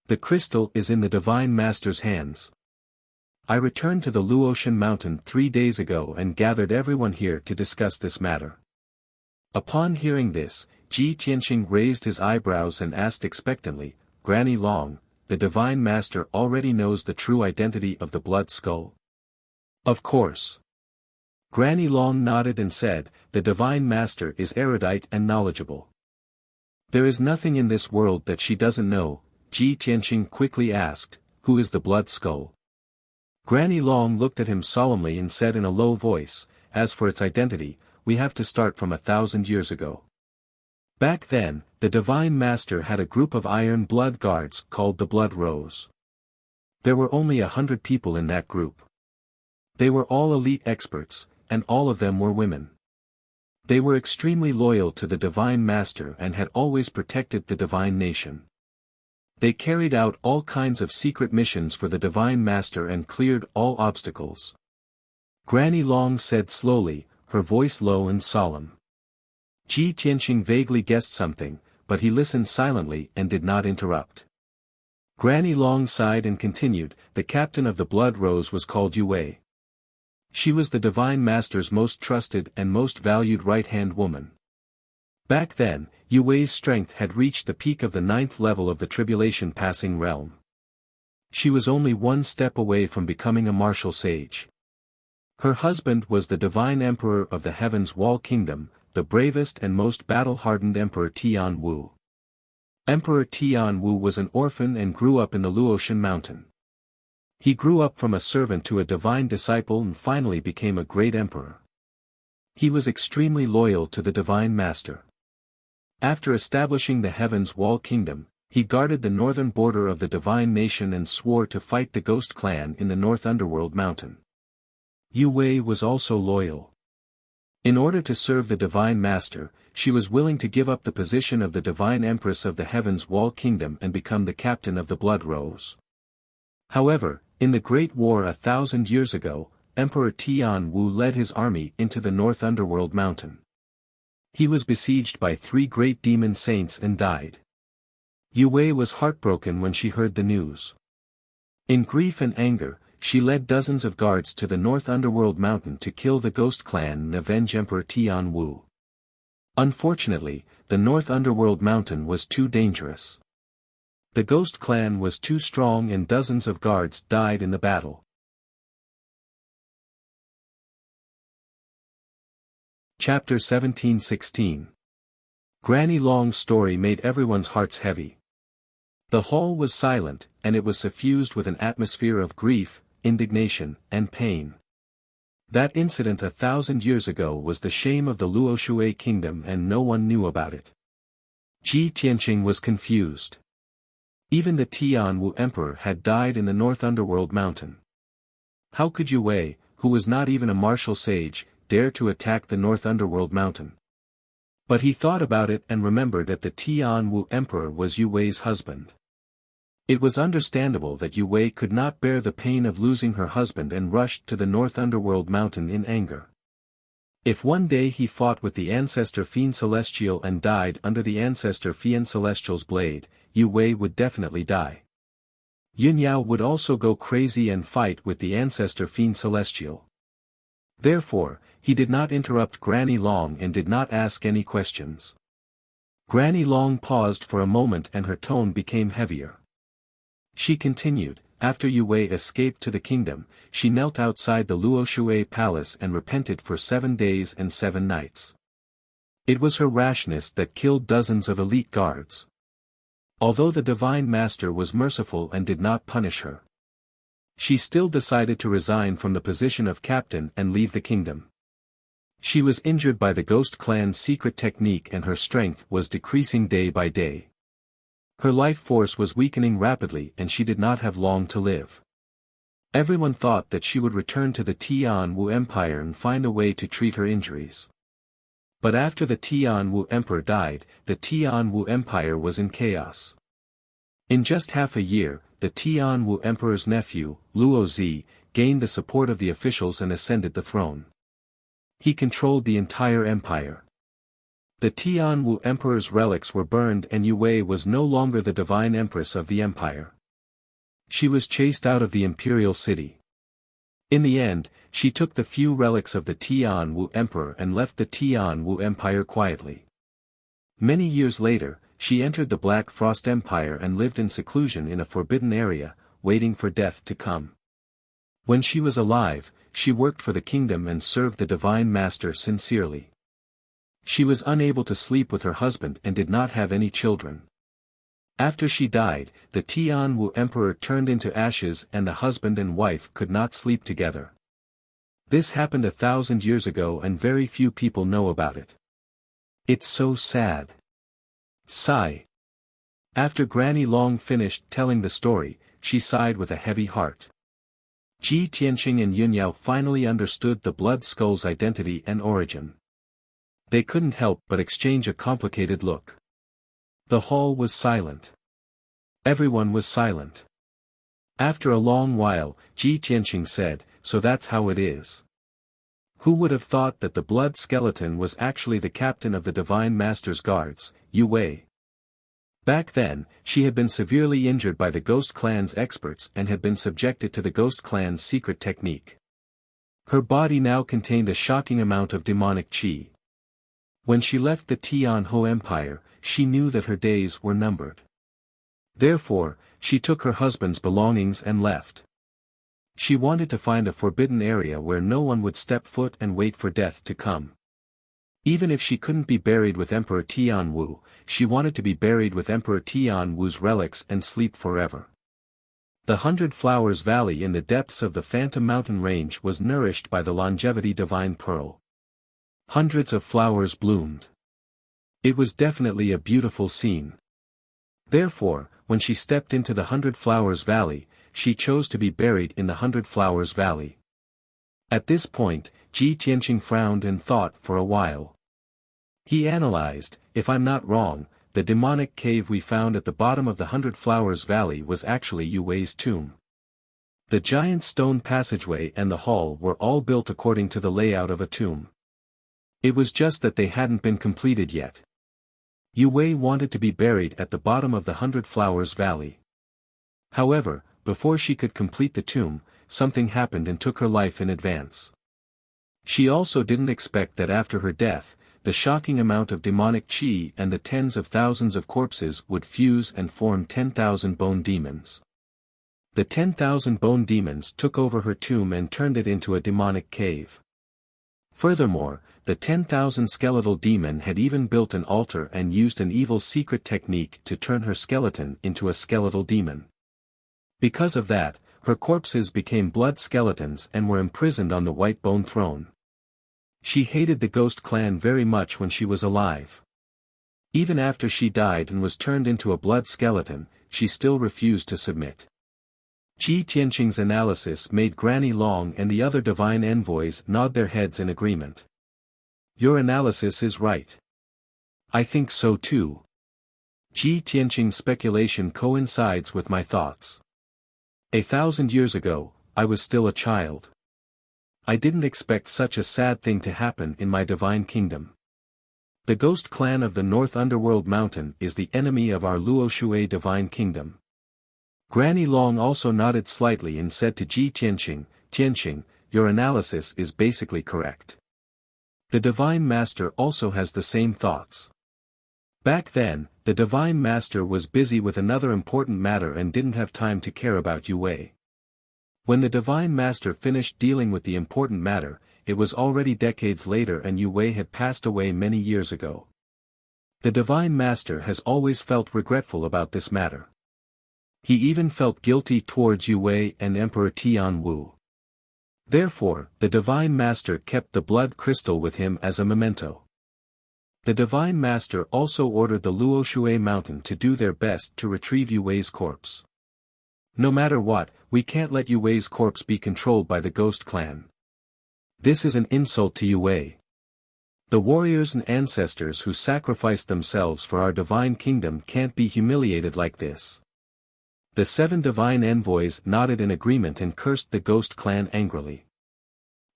The crystal is in the Divine Master's hands. I returned to the Luotian Mountain 3 days ago and gathered everyone here to discuss this matter. Upon hearing this, Ji Tianqing raised his eyebrows and asked expectantly, Granny Long, the Divine Master already knows the true identity of the blood skull? Of course. Granny Long nodded and said, the Divine Master is erudite and knowledgeable. There is nothing in this world that she doesn't know. Ji Tianqing quickly asked, who is the blood skull? Granny Long looked at him solemnly and said in a low voice, as for its identity, we have to start from 1,000 years ago. Back then, the Divine Master had a group of iron blood guards called the Blood Rose. There were only 100 people in that group. They were all elite experts, and all of them were women. They were extremely loyal to the Divine Master and had always protected the Divine Nation. They carried out all kinds of secret missions for the Divine Master and cleared all obstacles. Granny Long said slowly, her voice low and solemn. Ji Tianqing vaguely guessed something, but he listened silently and did not interrupt. Granny Long sighed and continued, the captain of the Blood Rose was called Yu Wei. She was the Divine Master's most trusted and most valued right-hand woman. Back then, Yu Wei's strength had reached the peak of the 9th level of the tribulation-passing realm. She was only one step away from becoming a martial sage. Her husband was the Divine Emperor of the Heaven's Wall Kingdom, the bravest and most battle-hardened Emperor Tian Wu. Emperor Tian Wu was an orphan and grew up in the Luotian Mountain. He grew up from a servant to a divine disciple and finally became a great emperor. He was extremely loyal to the Divine Master. After establishing the Heaven's Wall Kingdom, he guarded the northern border of the Divine Nation and swore to fight the Ghost Clan in the North Underworld Mountain. Yu Wei was also loyal. In order to serve the Divine Master, she was willing to give up the position of the Divine Empress of the Heaven's Wall Kingdom and become the captain of the Blood Rose. However, in the Great War 1,000 years ago, Emperor Tian Wu led his army into the North Underworld Mountain. He was besieged by 3 great demon saints and died. Yu Wei was heartbroken when she heard the news. In grief and anger, she led dozens of guards to the North Underworld Mountain to kill the Ghost Clan and avenge Emperor Tian Wu. Unfortunately, the North Underworld Mountain was too dangerous. The Ghost Clan was too strong and dozens of guards died in the battle. Chapter 17:16. Granny Long's story made everyone's hearts heavy. The hall was silent, and it was suffused with an atmosphere of grief, indignation, and pain. That incident 1,000 years ago was the shame of the Luoshui kingdom and no one knew about it. Ji Tianqing was confused. Even the Tian Wu Emperor had died in the North Underworld Mountain. How could Yu Wei, who was not even a martial sage, dare to attack the North Underworld Mountain? But he thought about it and remembered that the Tian Wu Emperor was Yu Wei's husband. It was understandable that Yu Wei could not bear the pain of losing her husband and rushed to the North Underworld Mountain in anger. If one day he fought with the Ancestor Fiend Celestial and died under the Ancestor Fiend Celestial's blade, Yu Wei would definitely die. Yun Yao would also go crazy and fight with the Ancestor Fiend Celestial. Therefore, he did not interrupt Granny Long and did not ask any questions. Granny Long paused for a moment and her tone became heavier. She continued, after Yu Wei escaped to the kingdom, she knelt outside the Luoshui palace and repented for 7 days and 7 nights. It was her rashness that killed dozens of elite guards. Although the Divine Master was merciful and did not punish her, She still decided to resign from the position of captain and leave the kingdom. She was injured by the Ghost Clan's secret technique and her strength was decreasing day by day. Her life force was weakening rapidly and she did not have long to live. Everyone thought that she would return to the Tianwu Empire and find a way to treat her injuries. But after the Tianwu Emperor died, the Tianwu Empire was in chaos. In just half a year, the Tianwu Emperor's nephew, Luo Zi, gained the support of the officials and ascended the throne. He controlled the entire empire. The Tianwu Emperor's relics were burned and Yue Wei was no longer the divine empress of the empire. She was chased out of the imperial city. In the end, she took the few relics of the Tianwu Emperor and left the Tianwu Empire quietly. Many years later, she entered the Black Frost Empire and lived in seclusion in a forbidden area, waiting for death to come. When she was alive, she worked for the kingdom and served the Divine Master sincerely. She was unable to sleep with her husband and did not have any children. After she died, the Tianwu Emperor turned into ashes and the husband and wife could not sleep together. This happened 1,000 years ago and very few people know about it. It's so sad. Sigh. After Granny Long finished telling the story, she sighed with a heavy heart. Ji Tianqing and Yunyao finally understood the blood skull's identity and origin. They couldn't help but exchange a complicated look. The hall was silent. Everyone was silent. After a long while, Ji Tianqing said, "So that's how it is." Who would have thought that the blood skeleton was actually the captain of the Divine Master's guards, Yue Wei? Back then, she had been severely injured by the Ghost Clan's experts and had been subjected to the Ghost Clan's secret technique. Her body now contained a shocking amount of demonic qi. When she left the Tianhu Empire, she knew that her days were numbered. Therefore, she took her husband's belongings and left. She wanted to find a forbidden area where no one would step foot and wait for death to come. Even if she couldn't be buried with Emperor Tianwu, she wanted to be buried with Emperor Tianwu's relics and sleep forever. The 100 Flowers Valley in the depths of the Phantom Mountain Range was nourished by the longevity divine pearl. Hundreds of flowers bloomed. It was definitely a beautiful scene. Therefore, when she stepped into the 100 Flowers Valley, she chose to be buried in the 100 Flowers Valley. At this point, Ji Tianqing frowned and thought for a while. He analyzed, if I'm not wrong, the demonic cave we found at the bottom of the 100 Flowers Valley was actually Yue Wei's tomb. The giant stone passageway and the hall were all built according to the layout of a tomb. It was just that they hadn't been completed yet. Yue Wei wanted to be buried at the bottom of the 100 Flowers Valley. However, before she could complete the tomb, something happened and took her life in advance. She also didn't expect that after her death, the shocking amount of demonic qi and the tens of thousands of corpses would fuse and form 10,000 bone demons. The 10,000 bone demons took over her tomb and turned it into a demonic cave. Furthermore, the 10,000 skeletal demon had even built an altar and used an evil secret technique to turn her skeleton into a skeletal demon. Because of that, her corpses became blood skeletons and were imprisoned on the White Bone Throne. She hated the Ghost Clan very much when she was alive. Even after she died and was turned into a blood skeleton, she still refused to submit. Ji Tianqing's analysis made Granny Long and the other divine envoys nod their heads in agreement. Your analysis is right. I think so too. Ji Tianqing's speculation coincides with my thoughts. 1,000 years ago, I was still a child. I didn't expect such a sad thing to happen in my divine kingdom. The Ghost Clan of the North Underworld Mountain is the enemy of our Luoshui divine kingdom. Granny Long also nodded slightly and said to Ji Tianqing, "Tianqing, your analysis is basically correct. The Divine Master also has the same thoughts." Back then, the Divine Master was busy with another important matter and didn't have time to care about Yue Wei. When the Divine Master finished dealing with the important matter, it was already decades later and Yue Wei had passed away many years ago. The Divine Master has always felt regretful about this matter. He even felt guilty towards Yue Wei and Emperor Tian Wu. Therefore, the Divine Master kept the blood crystal with him as a memento. The Divine Master also ordered the Luoshui mountain to do their best to retrieve Yue Wei's corpse. No matter what, we can't let Yue Wei's corpse be controlled by the Ghost Clan. This is an insult to Yue Wei. The warriors and ancestors who sacrificed themselves for our divine kingdom can't be humiliated like this. The 7 divine envoys nodded in agreement and cursed the Ghost Clan angrily.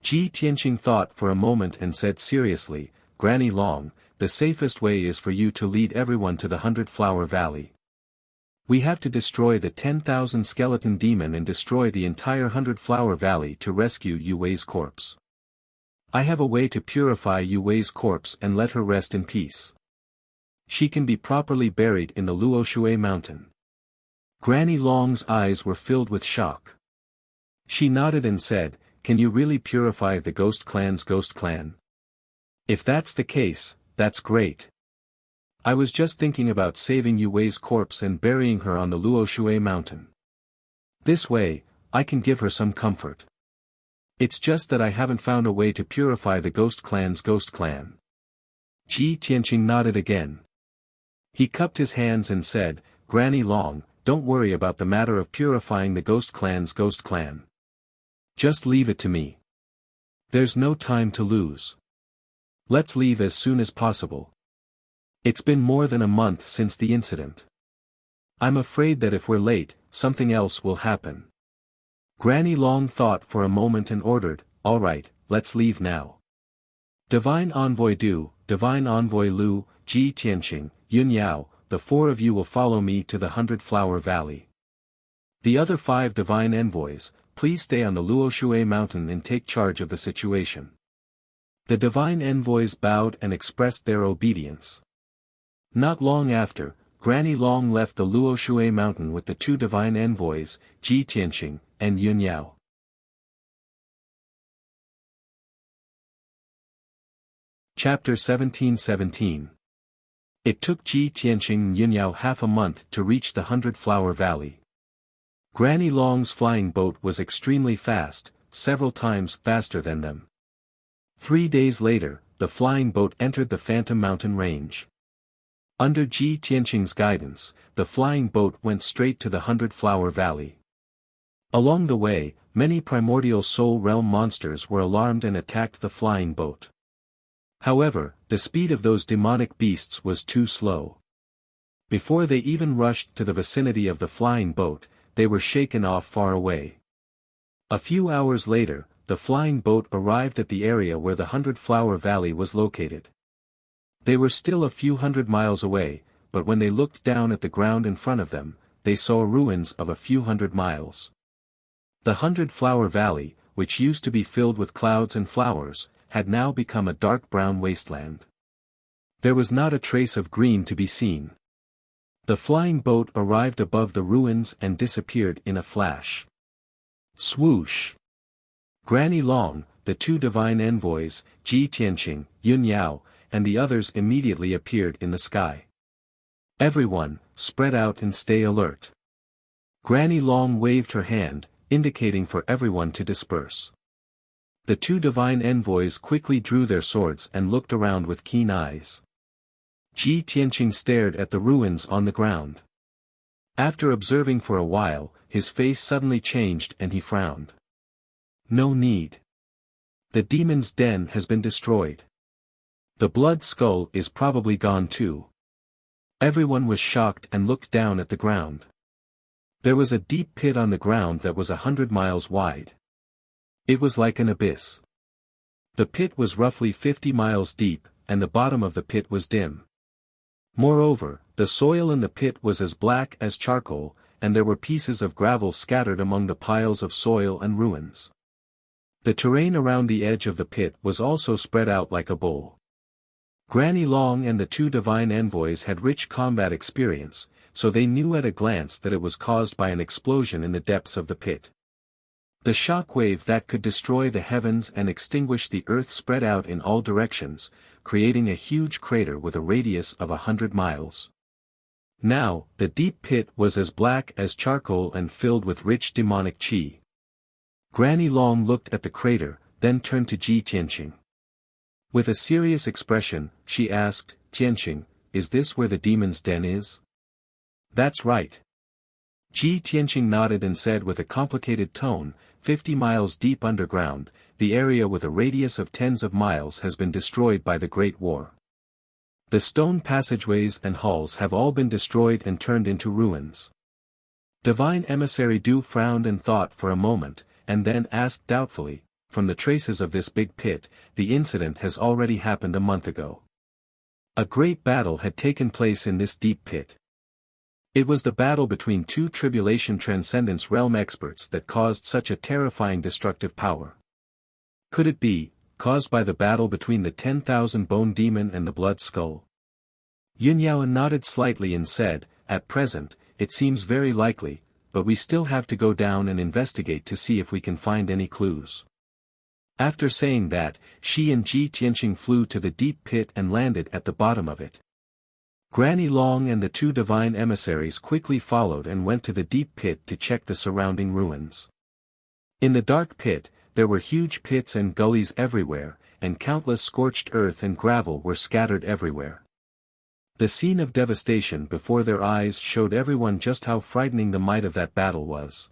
Ji Tianqing thought for a moment and said seriously, "Granny Long, the safest way is for you to lead everyone to the 100-Flower Valley. We have to destroy the 10,000 skeleton demon and destroy the entire 100-Flower Valley to rescue Yue Wei's corpse. I have a way to purify Yue Wei's corpse and let her rest in peace. She can be properly buried in the Luoshui mountain." Granny Long's eyes were filled with shock. She nodded and said, "Can you really purify the Ghost Clan's Ghost Clan? If that's the case, that's great. I was just thinking about saving Yue Wei's corpse and burying her on the Luoshui mountain. This way, I can give her some comfort. It's just that I haven't found a way to purify the Ghost Clan's Ghost Clan." Ji Tianqing nodded again. He cupped his hands and said, "Granny Long, don't worry about the matter of purifying the Ghost Clan's Ghost Clan. Just leave it to me. There's no time to lose. Let's leave as soon as possible. It's been more than a month since the incident. I'm afraid that if we're late, something else will happen." Granny Long thought for a moment and ordered, "All right, let's leave now. Divine Envoy Du, Divine Envoy Lu, Ji Tianqing, Yun Yao, the 4 of you will follow me to the 100-Flower Valley. The other 5 divine envoys, please stay on the Luoshui mountain and take charge of the situation." The divine envoys bowed and expressed their obedience. Not long after, Granny Long left the Luoshui mountain with the 2 divine envoys, Ji Tianqing, and Yun Yao. Chapter 17:17. It took Ji Tianqing and Yun Yao half a month to reach the 100-Flower Valley. Granny Long's flying boat was extremely fast, several times faster than them. 3 days later, the flying boat entered the Phantom Mountain range. Under Ji Tianqing's guidance, the flying boat went straight to the 100-Flower Valley. Along the way, many primordial soul realm monsters were alarmed and attacked the flying boat. However, the speed of those demonic beasts was too slow. Before they even rushed to the vicinity of the flying boat, they were shaken off far away. A few hours later, the flying boat arrived at the area where the 100-Flower Valley was located. They were still a few hundred miles away, but when they looked down at the ground in front of them, they saw ruins of a few hundred miles. The 100-Flower Valley, which used to be filled with clouds and flowers, had now become a dark brown wasteland. There was not a trace of green to be seen. The flying boat arrived above the ruins and disappeared in a flash. Swoosh! Granny Long, the 2 divine envoys, Ji Tianqing, Yun Yao, and the others immediately appeared in the sky. "Everyone, spread out and stay alert." Granny Long waved her hand, indicating for everyone to disperse. The 2 divine envoys quickly drew their swords and looked around with keen eyes. Ji Tianqing stared at the ruins on the ground. After observing for a while, his face suddenly changed and he frowned. "No need. The demon's den has been destroyed. The blood skull is probably gone too." Everyone was shocked and looked down at the ground. There was a deep pit on the ground that was 100 miles wide. It was like an abyss. The pit was roughly 50 miles deep, and the bottom of the pit was dim. Moreover, the soil in the pit was as black as charcoal, and there were pieces of gravel scattered among the piles of soil and ruins. The terrain around the edge of the pit was also spread out like a bowl. Granny Long and the 2 divine envoys had rich combat experience, so they knew at a glance that it was caused by an explosion in the depths of the pit. The shockwave that could destroy the heavens and extinguish the earth spread out in all directions, creating a huge crater with a radius of 100 miles. Now, the deep pit was as black as charcoal and filled with rich demonic qi. Granny Long looked at the crater, then turned to Ji Tianqing. With a serious expression, she asked, "Tianqing, is this where the demon's den is?" "That's right." Ji Tianqing nodded and said with a complicated tone, 50 miles deep underground, the area with a radius of tens of miles has been destroyed by the Great War. The stone passageways and halls have all been destroyed and turned into ruins. Divine Emissary Du frowned and thought for a moment, and then asked doubtfully, "From the traces of this big pit, the incident has already happened a month ago. A great battle had taken place in this deep pit. It was the battle between two Tribulation Transcendence Realm experts that caused such a terrifying destructive power. Could it be caused by the battle between the 10,000 Bone Demon and the Blood Skull?" Yunyao nodded slightly and said, "At present, it seems very likely, but we still have to go down and investigate to see if we can find any clues." After saying that, she and Ji Tianqing flew to the deep pit and landed at the bottom of it. Granny Long and the two divine emissaries quickly followed and went to the deep pit to check the surrounding ruins. In the dark pit, there were huge pits and gullies everywhere, and countless scorched earth and gravel were scattered everywhere. The scene of devastation before their eyes showed everyone just how frightening the might of that battle was.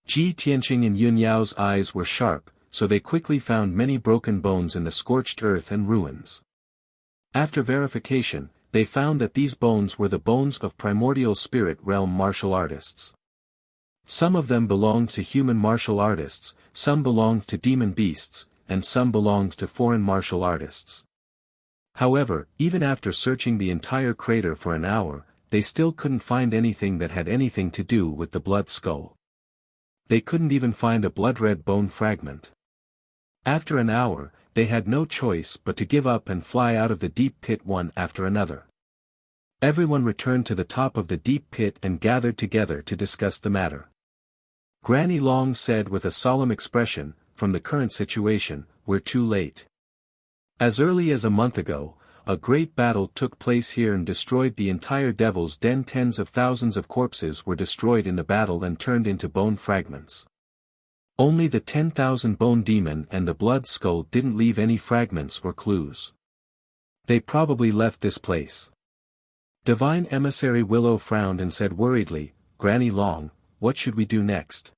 Ji Tianqing and Yunyao's eyes were sharp, so they quickly found many broken bones in the scorched earth and ruins. After verification, they found that these bones were the bones of primordial spirit realm martial artists. Some of them belonged to human martial artists, some belonged to demon beasts, and some belonged to foreign martial artists. However, even after searching the entire crater for an hour, they still couldn't find anything that had anything to do with the blood skull. They couldn't even find a blood-red bone fragment. After an hour, they had no choice but to give up and fly out of the deep pit one after another. Everyone returned to the top of the deep pit and gathered together to discuss the matter. Granny Long said with a solemn expression, "From the current situation, we're too late. As early as a month ago, a great battle took place here and destroyed the entire Devil's Den. Tens of thousands of corpses were destroyed in the battle and turned into bone fragments. Only the 10,000 Bone Demon and the Blood Skull didn't leave any fragments or clues. They probably left this place." Divine Emissary Willow frowned and said worriedly, "Granny Long, what should we do next?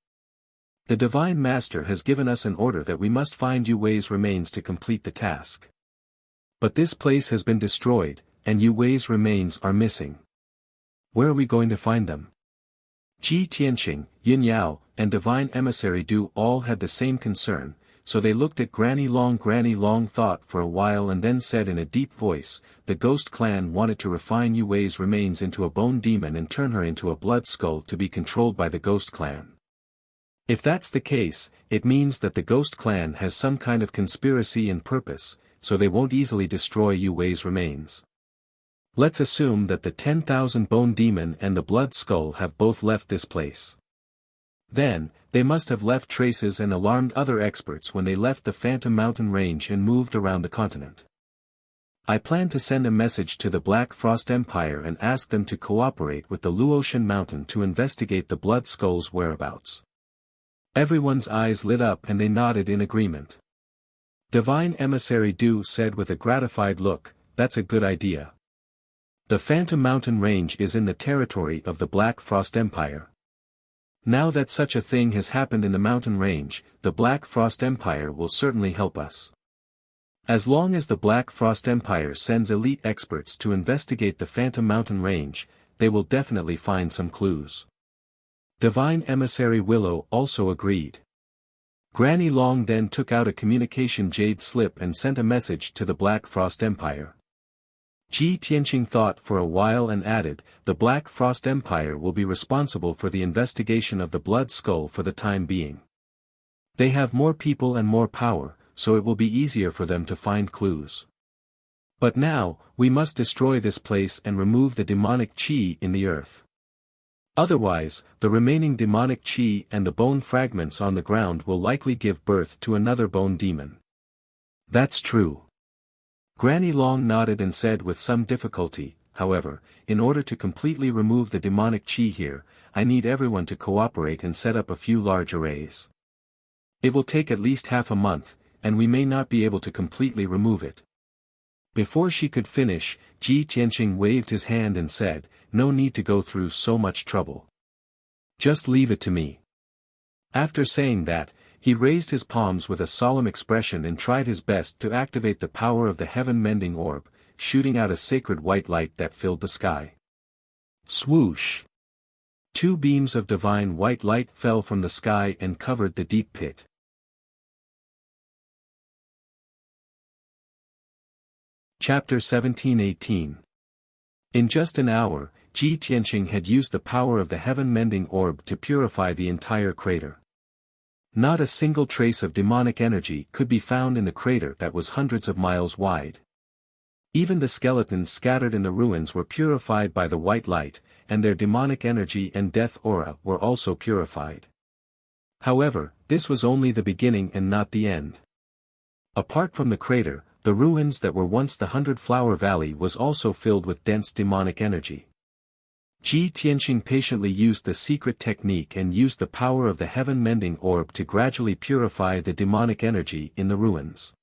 The Divine Master has given us an order that we must find Yu Wei's remains to complete the task. But this place has been destroyed, and Yu Wei's remains are missing. Where are we going to find them?" Ji Tianqing, Yunyao, and Divine Emissary Du all had the same concern, so they looked at Granny Long. Granny Long thought for a while and then said in a deep voice, "The Ghost Clan wanted to refine Yu Wei's remains into a bone demon and turn her into a blood skull to be controlled by the Ghost Clan. If that's the case, it means that the Ghost Clan has some kind of conspiracy and purpose, so they won't easily destroy Yu Wei's remains. Let's assume that the 10,000 Bone Demon and the Blood Skull have both left this place. Then, they must have left traces and alarmed other experts when they left the Phantom Mountain Range and moved around the continent. I plan to send a message to the Black Frost Empire and ask them to cooperate with the Luotian Mountain to investigate the Blood Skull's whereabouts." Everyone's eyes lit up and they nodded in agreement. Divine Emissary Du said with a gratified look, "That's a good idea. The Phantom Mountain Range is in the territory of the Black Frost Empire. Now that such a thing has happened in the mountain range, the Black Frost Empire will certainly help us. As long as the Black Frost Empire sends elite experts to investigate the Phantom Mountain Range, they will definitely find some clues." Divine Emissary Willow also agreed. Granny Long then took out a communication jade slip and sent a message to the Black Frost Empire. Ji Tianqing thought for a while and added, "The Black Frost Empire will be responsible for the investigation of the Blood Skull for the time being. They have more people and more power, so it will be easier for them to find clues. But now, we must destroy this place and remove the demonic qi in the earth. Otherwise, the remaining demonic qi and the bone fragments on the ground will likely give birth to another bone demon." "That's true." Granny Long nodded and said with some difficulty, however, in order to completely remove the demonic chi here, I need everyone to cooperate and set up a few large arrays. It will take at least half a month, and we may not be able to completely remove it." Before she could finish, Ji Tianqing waved his hand and said, "No need to go through so much trouble. Just leave it to me." After saying that, he raised his palms with a solemn expression and tried his best to activate the power of the heaven-mending orb, shooting out a sacred white light that filled the sky. Swoosh! 2 beams of divine white light fell from the sky and covered the deep pit. Chapter 17-18. In just an hour, Ji Tianqing had used the power of the heaven-mending orb to purify the entire crater. Not a single trace of demonic energy could be found in the crater that was hundreds of miles wide. Even the skeletons scattered in the ruins were purified by the white light, and their demonic energy and death aura were also purified. However, this was only the beginning and not the end. Apart from the crater, the ruins that were once the 100-Flower Valley was also filled with dense demonic energy. Ji Tianqing patiently used the secret technique and used the power of the heaven-mending orb to gradually purify the demonic energy in the ruins.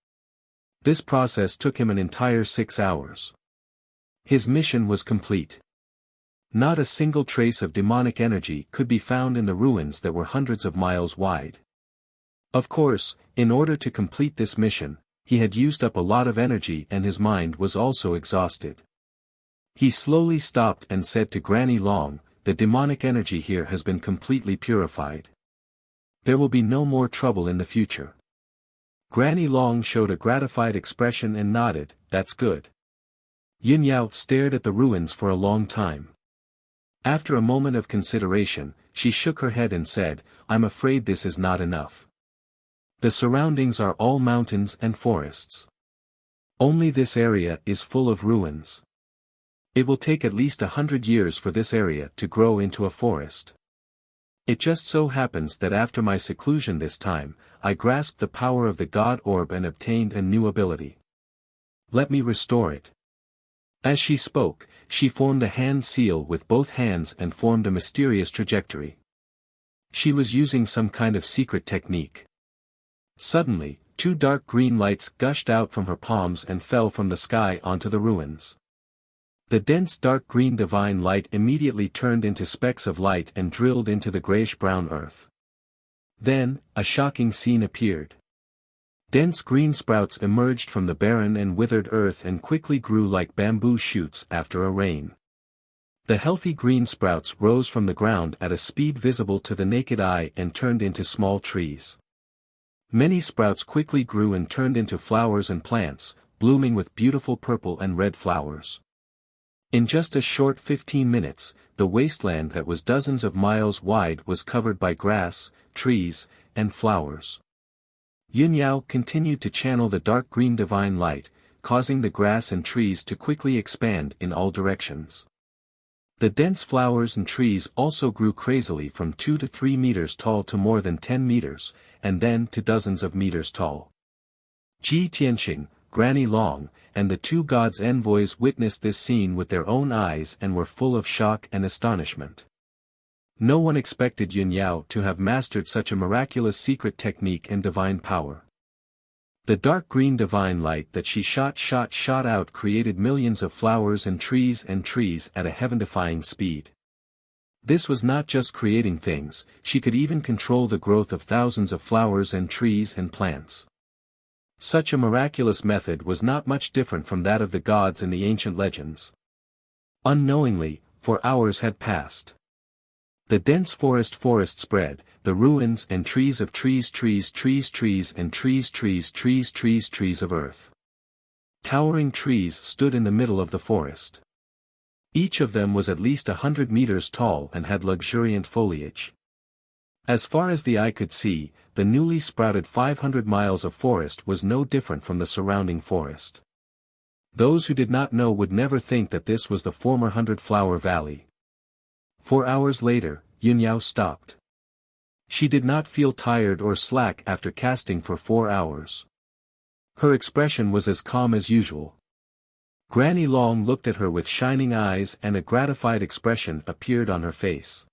This process took him an entire 6 hours. His mission was complete. Not a single trace of demonic energy could be found in the ruins that were hundreds of miles wide. Of course, in order to complete this mission, he had used up a lot of energy and his mind was also exhausted. He slowly stopped and said to Granny Long, "The demonic energy here has been completely purified. There will be no more trouble in the future." Granny Long showed a gratified expression and nodded, "That's good." Yin Yao stared at the ruins for a long time. After a moment of consideration, she shook her head and said, "I'm afraid this is not enough. The surroundings are all mountains and forests. Only this area is full of ruins. It will take at least 100 years for this area to grow into a forest. It just so happens that after my seclusion this time, I grasped the power of the God Orb and obtained a new ability. Let me restore it." As she spoke, she formed a hand seal with both hands and formed a mysterious trajectory. She was using some kind of secret technique. Suddenly, 2 dark green lights gushed out from her palms and fell from the sky onto the ruins. The dense dark green divine light immediately turned into specks of light and drilled into the grayish-brown earth. Then, a shocking scene appeared. Dense green sprouts emerged from the barren and withered earth and quickly grew like bamboo shoots after a rain. The healthy green sprouts rose from the ground at a speed visible to the naked eye and turned into small trees. Many sprouts quickly grew and turned into flowers and plants, blooming with beautiful purple and red flowers. In just a short 15 minutes, the wasteland that was dozens of miles wide was covered by grass, trees, and flowers. Yin Yao continued to channel the dark green divine light, causing the grass and trees to quickly expand in all directions. The dense flowers and trees also grew crazily from 2 to 3 meters tall to more than 10 meters, and then to dozens of meters tall. Ji Tianqing, Granny Long, and the 2 gods' envoys witnessed this scene with their own eyes and were full of shock and astonishment. No one expected Yin Yao to have mastered such a miraculous secret technique and divine power. The dark green divine light that she shot out created millions of flowers and trees at a heaven-defying speed. This was not just creating things, she could even control the growth of thousands of flowers and trees and plants. Such a miraculous method was not much different from that of the gods in the ancient legends. Unknowingly, 4 hours had passed. The dense forest spread, the ruins and trees of trees and trees of earth. Towering trees stood in the middle of the forest. Each of them was at least 100 meters tall and had luxuriant foliage. As far as the eye could see, the newly sprouted 500 miles of forest was no different from the surrounding forest. Those who did not know would never think that this was the former 100-Flower Valley. 4 hours later, Yin Yao stopped. She did not feel tired or slack after casting for 4 hours. Her expression was as calm as usual. Granny Long looked at her with shining eyes and a gratified expression appeared on her face.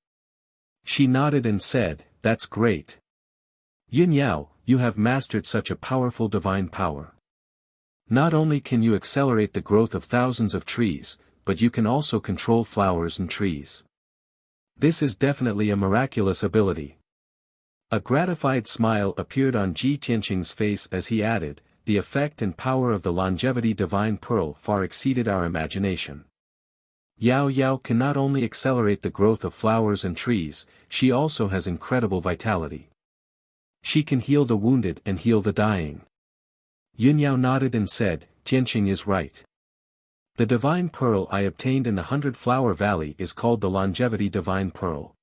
She nodded and said, "That's great. Yin Yao, you have mastered such a powerful divine power. Not only can you accelerate the growth of thousands of trees, but you can also control flowers and trees. This is definitely a miraculous ability." A gratified smile appeared on Ji Tianqing's face as he added, "The effect and power of the longevity divine pearl far exceeded our imagination. Yao Yao can not only accelerate the growth of flowers and trees, she also has incredible vitality. She can heal the wounded and heal the dying." Yun Yao nodded and said, "Tianqing is right. The divine pearl I obtained in the 100-Flower Valley is called the longevity divine pearl.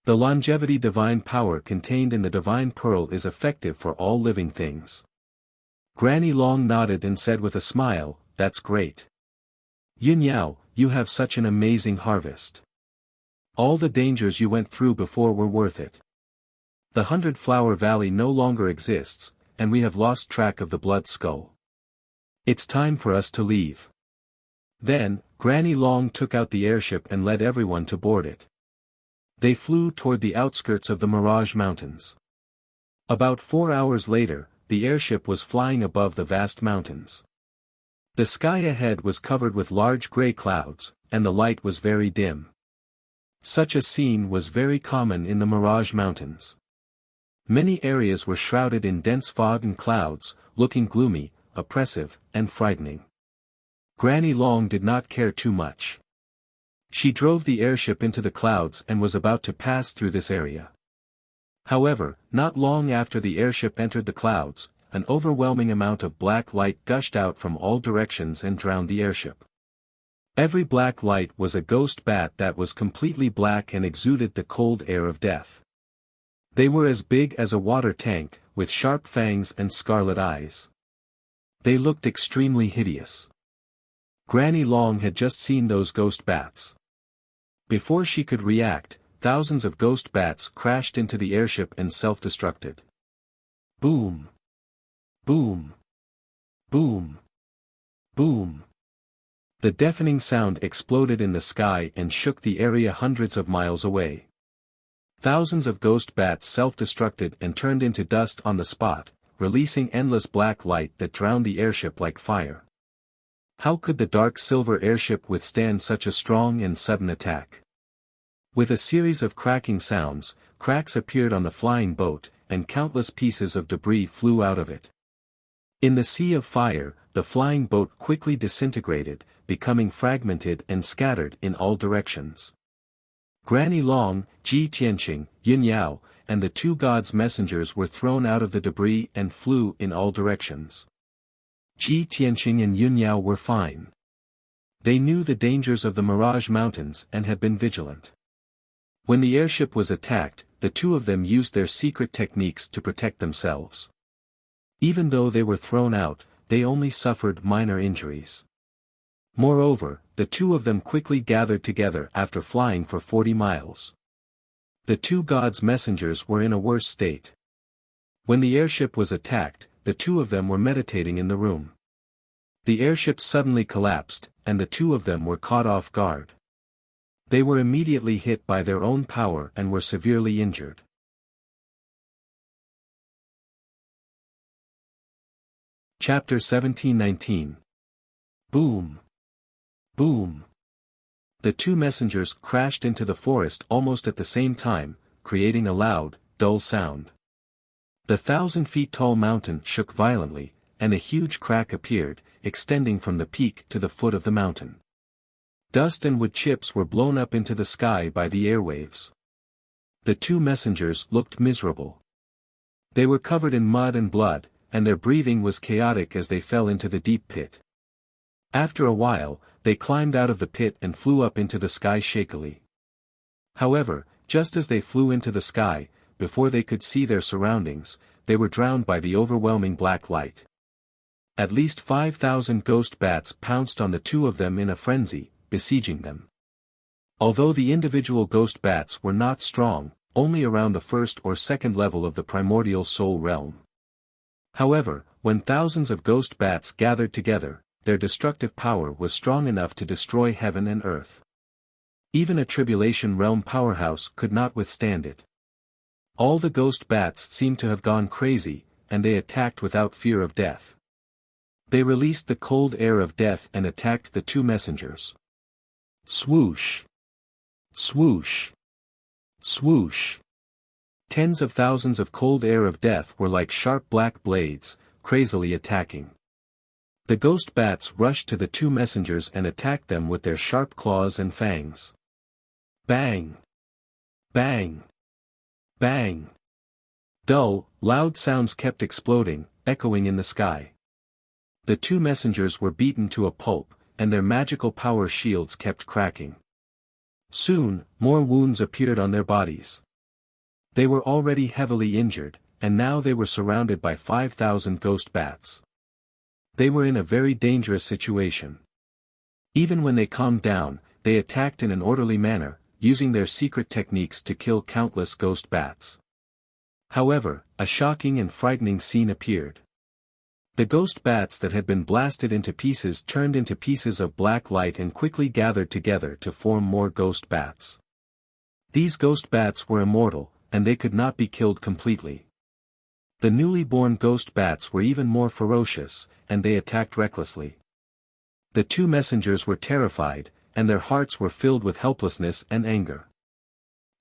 The longevity divine power contained in the divine pearl is effective for all living things." Granny Long nodded and said with a smile, "That's great. Yin Yao, you have such an amazing harvest. All the dangers you went through before were worth it. The 100-Flower Valley no longer exists, and we have lost track of the blood skull. It's time for us to leave." Then, Granny Long took out the airship and led everyone to board it. They flew toward the outskirts of the Mirage Mountains. About 4 hours later, the airship was flying above the vast mountains. The sky ahead was covered with large gray clouds, and the light was very dim. Such a scene was very common in the Mirage Mountains. Many areas were shrouded in dense fog and clouds, looking gloomy, oppressive, and frightening. Granny Long did not care too much. She drove the airship into the clouds and was about to pass through this area. However, not long after the airship entered the clouds, an overwhelming amount of black light gushed out from all directions and drowned the airship. Every black light was a ghost bat that was completely black and exuded the cold air of death. They were as big as a water tank, with sharp fangs and scarlet eyes. They looked extremely hideous. Granny Long had just seen those ghost bats. Before she could react, thousands of ghost bats crashed into the airship and self-destructed. Boom! Boom! Boom! Boom! The deafening sound exploded in the sky and shook the area hundreds of miles away. Thousands of ghost bats self-destructed and turned into dust on the spot, releasing endless black light that drowned the airship like fire. How could the dark silver airship withstand such a strong and sudden attack? With a series of cracking sounds, cracks appeared on the flying boat, and countless pieces of debris flew out of it. In the sea of fire, the flying boat quickly disintegrated, becoming fragmented and scattered in all directions. Granny Long, Ji Tianqing, Yin Yao, and the 2 gods' messengers were thrown out of the debris and flew in all directions. Ji Tianqing and Yin Yao were fine. They knew the dangers of the Mirage Mountains and had been vigilant. When the airship was attacked, the 2 of them used their secret techniques to protect themselves. Even though they were thrown out, they only suffered minor injuries. Moreover, the 2 of them quickly gathered together after flying for 40 miles. The 2 gods' messengers were in a worse state. When the airship was attacked, the 2 of them were meditating in the room. The airship suddenly collapsed, and the 2 of them were caught off guard. They were immediately hit by their own power and were severely injured. Chapter 1719. Boom! Boom! The 2 messengers crashed into the forest almost at the same time, creating a loud, dull sound. The 1,000-feet-tall mountain shook violently, and a huge crack appeared, extending from the peak to the foot of the mountain. Dust and wood chips were blown up into the sky by the airwaves. The 2 messengers looked miserable. They were covered in mud and blood, and their breathing was chaotic as they fell into the deep pit. After a while, they climbed out of the pit and flew up into the sky shakily. However, just as they flew into the sky, before they could see their surroundings, they were drowned by the overwhelming black light. At least 5,000 ghost bats pounced on the 2 of them in a frenzy, besieging them. Although the individual ghost bats were not strong, only around the 1st or 2nd level of the primordial soul realm. However, when thousands of ghost bats gathered together, their destructive power was strong enough to destroy heaven and earth. Even a Tribulation Realm powerhouse could not withstand it. All the ghost bats seemed to have gone crazy, and they attacked without fear of death. They released the cold air of death and attacked the two messengers. Swoosh! Swoosh! Swoosh! Tens of thousands of cold air of death were like sharp black blades, crazily attacking. The ghost bats rushed to the two messengers and attacked them with their sharp claws and fangs. Bang! Bang! Bang! Dull, loud sounds kept exploding, echoing in the sky. The two messengers were beaten to a pulp, and their magical power shields kept cracking. Soon, more wounds appeared on their bodies. They were already heavily injured, and now they were surrounded by 5,000 ghost bats. They were in a very dangerous situation. Even when they calmed down, they attacked in an orderly manner, using their secret techniques to kill countless ghost bats. However, a shocking and frightening scene appeared. The ghost bats that had been blasted into pieces turned into pieces of black light and quickly gathered together to form more ghost bats. These ghost bats were immortal, and they could not be killed completely. The newly born ghost bats were even more ferocious, and they attacked recklessly. The two messengers were terrified, and their hearts were filled with helplessness and anger.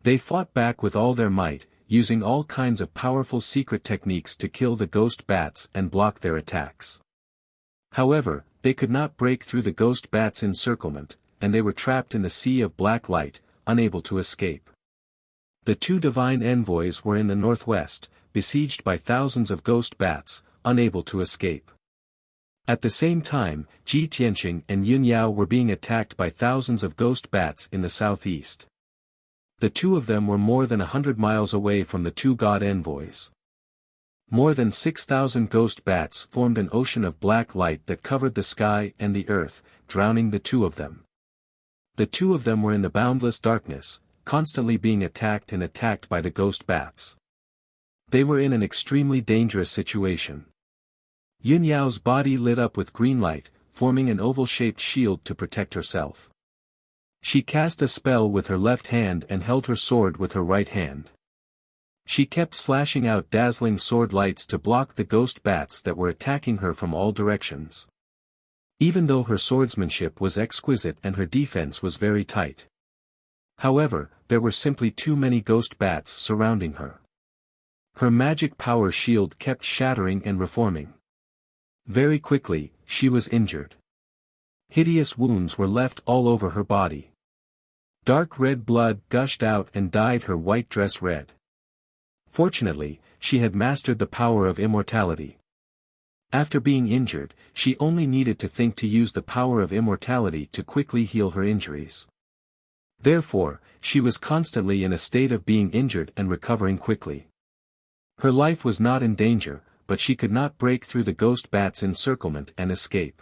They fought back with all their might, using all kinds of powerful secret techniques to kill the ghost bats and block their attacks. However, they could not break through the ghost bats' encirclement, and they were trapped in the sea of black light, unable to escape. The two divine envoys were in the northwest, besieged by thousands of ghost bats, unable to escape. At the same time, Ji Tianqing and Yun Yao were being attacked by thousands of ghost bats in the southeast. The two of them were more than 100 miles away from the two god envoys. More than 6,000 ghost bats formed an ocean of black light that covered the sky and the earth, drowning the two of them. The two of them were in the boundless darkness, constantly being attacked by the ghost bats. They were in an extremely dangerous situation. Yun Yao's body lit up with green light, forming an oval-shaped shield to protect herself. She cast a spell with her left hand and held her sword with her right hand. She kept slashing out dazzling sword lights to block the ghost bats that were attacking her from all directions. Even though her swordsmanship was exquisite and her defense was very tight. However, there were simply too many ghost bats surrounding her. Her magic power shield kept shattering and reforming. Very quickly, she was injured. Hideous wounds were left all over her body. Dark red blood gushed out and dyed her white dress red. Fortunately, she had mastered the power of immortality. After being injured, she only needed to think to use the power of immortality to quickly heal her injuries. Therefore, she was constantly in a state of being injured and recovering quickly. Her life was not in danger, but she could not break through the ghost bat's encirclement and escape.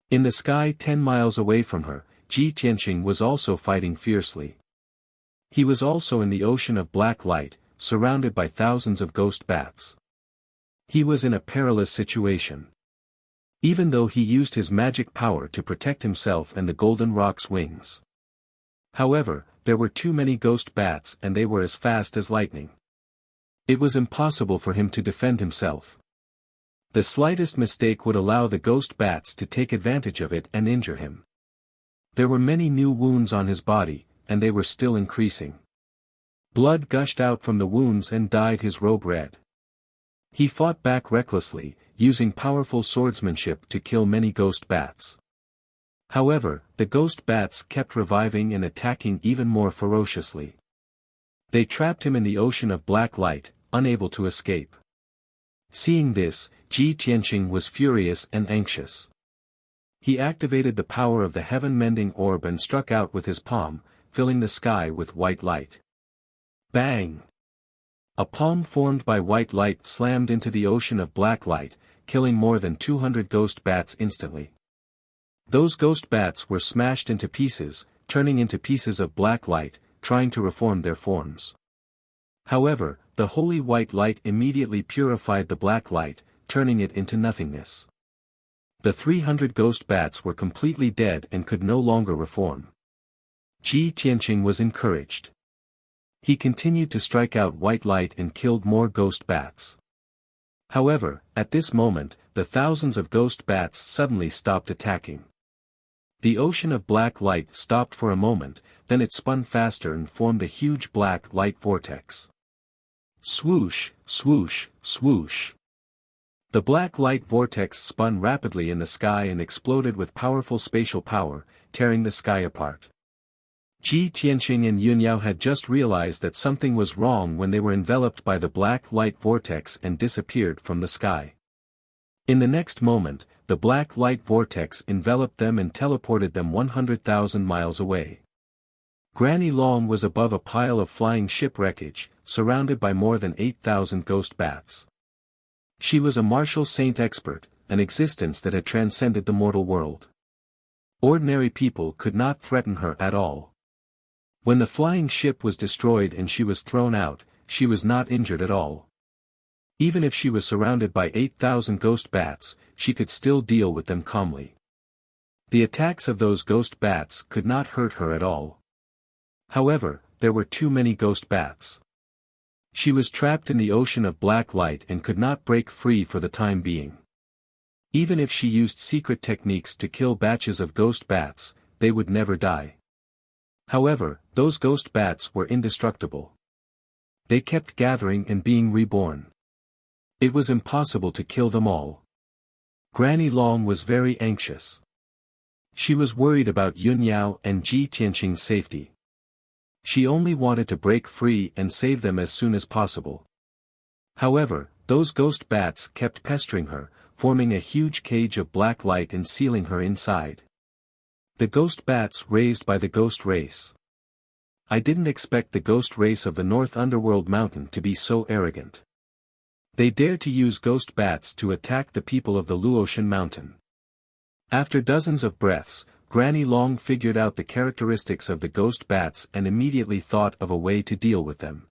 In the sky 10 miles away from her, Ji Tianqing was also fighting fiercely. He was also in the ocean of black light, surrounded by thousands of ghost bats. He was in a perilous situation. Even though he used his magic power to protect himself and the golden rock's wings. However, there were too many ghost bats and they were as fast as lightning. It was impossible for him to defend himself. The slightest mistake would allow the ghost bats to take advantage of it and injure him. There were many new wounds on his body, and they were still increasing. Blood gushed out from the wounds and dyed his robe red. He fought back recklessly, using powerful swordsmanship to kill many ghost bats. However, the ghost bats kept reviving and attacking even more ferociously. They trapped him in the ocean of black light, unable to escape. Seeing this, Ji Tianqing was furious and anxious. He activated the power of the heaven-mending orb and struck out with his palm, filling the sky with white light. Bang! A palm formed by white light slammed into the ocean of black light, killing more than 200 ghost bats instantly. Those ghost bats were smashed into pieces, turning into pieces of black light, trying to reform their forms. However, the holy white light immediately purified the black light, turning it into nothingness. The 300 ghost bats were completely dead and could no longer reform. Ji Tianqing was encouraged. He continued to strike out white light and killed more ghost bats. However, at this moment, the thousands of ghost bats suddenly stopped attacking. The ocean of black light stopped for a moment, then it spun faster and formed a huge black light vortex. Swoosh, swoosh, swoosh. The black light vortex spun rapidly in the sky and exploded with powerful spatial power, tearing the sky apart. Ji Tianqing and Yunyao had just realized that something was wrong when they were enveloped by the black light vortex and disappeared from the sky. In the next moment, the black light vortex enveloped them and teleported them 100,000 miles away. Granny Long was above a pile of flying ship wreckage, surrounded by more than 8,000 ghost bats. She was a martial saint expert, an existence that had transcended the mortal world. Ordinary people could not threaten her at all. When the flying ship was destroyed and she was thrown out, she was not injured at all. Even if she was surrounded by 8,000 ghost bats, she could still deal with them calmly. The attacks of those ghost bats could not hurt her at all. However, there were too many ghost bats. She was trapped in the ocean of black light and could not break free for the time being. Even if she used secret techniques to kill batches of ghost bats, they would never die. However, those ghost bats were indestructible. They kept gathering and being reborn. It was impossible to kill them all. Granny Long was very anxious. She was worried about Yunyao and Ji Tianqing's safety. She only wanted to break free and save them as soon as possible. However, those ghost bats kept pestering her, forming a huge cage of black light and sealing her inside. The ghost bats raised by the ghost race. I didn't expect the ghost race of the North Underworld Mountain to be so arrogant. They dared to use ghost bats to attack the people of the Luotian Mountain. After dozens of breaths, Granny Long figured out the characteristics of the ghost bats and immediately thought of a way to deal with them.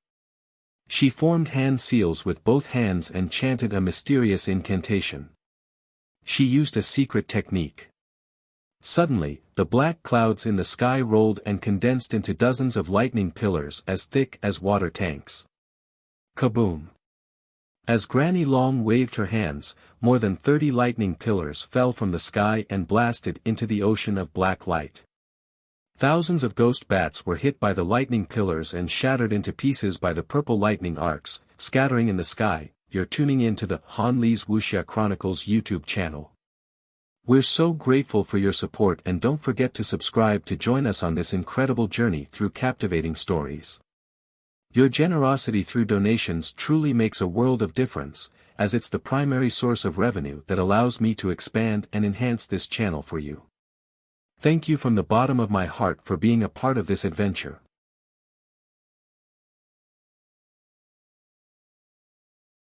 She formed hand seals with both hands and chanted a mysterious incantation. She used a secret technique. Suddenly, the black clouds in the sky rolled and condensed into dozens of lightning pillars as thick as water tanks. Kaboom! As Granny Long waved her hands, more than 30 lightning pillars fell from the sky and blasted into the ocean of black light. Thousands of ghost bats were hit by the lightning pillars and shattered into pieces by the purple lightning arcs, scattering in the sky. You're tuning in to the Han Li's Wuxia Chronicles YouTube channel. We're so grateful for your support, and don't forget to subscribe to join us on this incredible journey through captivating stories. Your generosity through donations truly makes a world of difference, as it's the primary source of revenue that allows me to expand and enhance this channel for you. Thank you from the bottom of my heart for being a part of this adventure.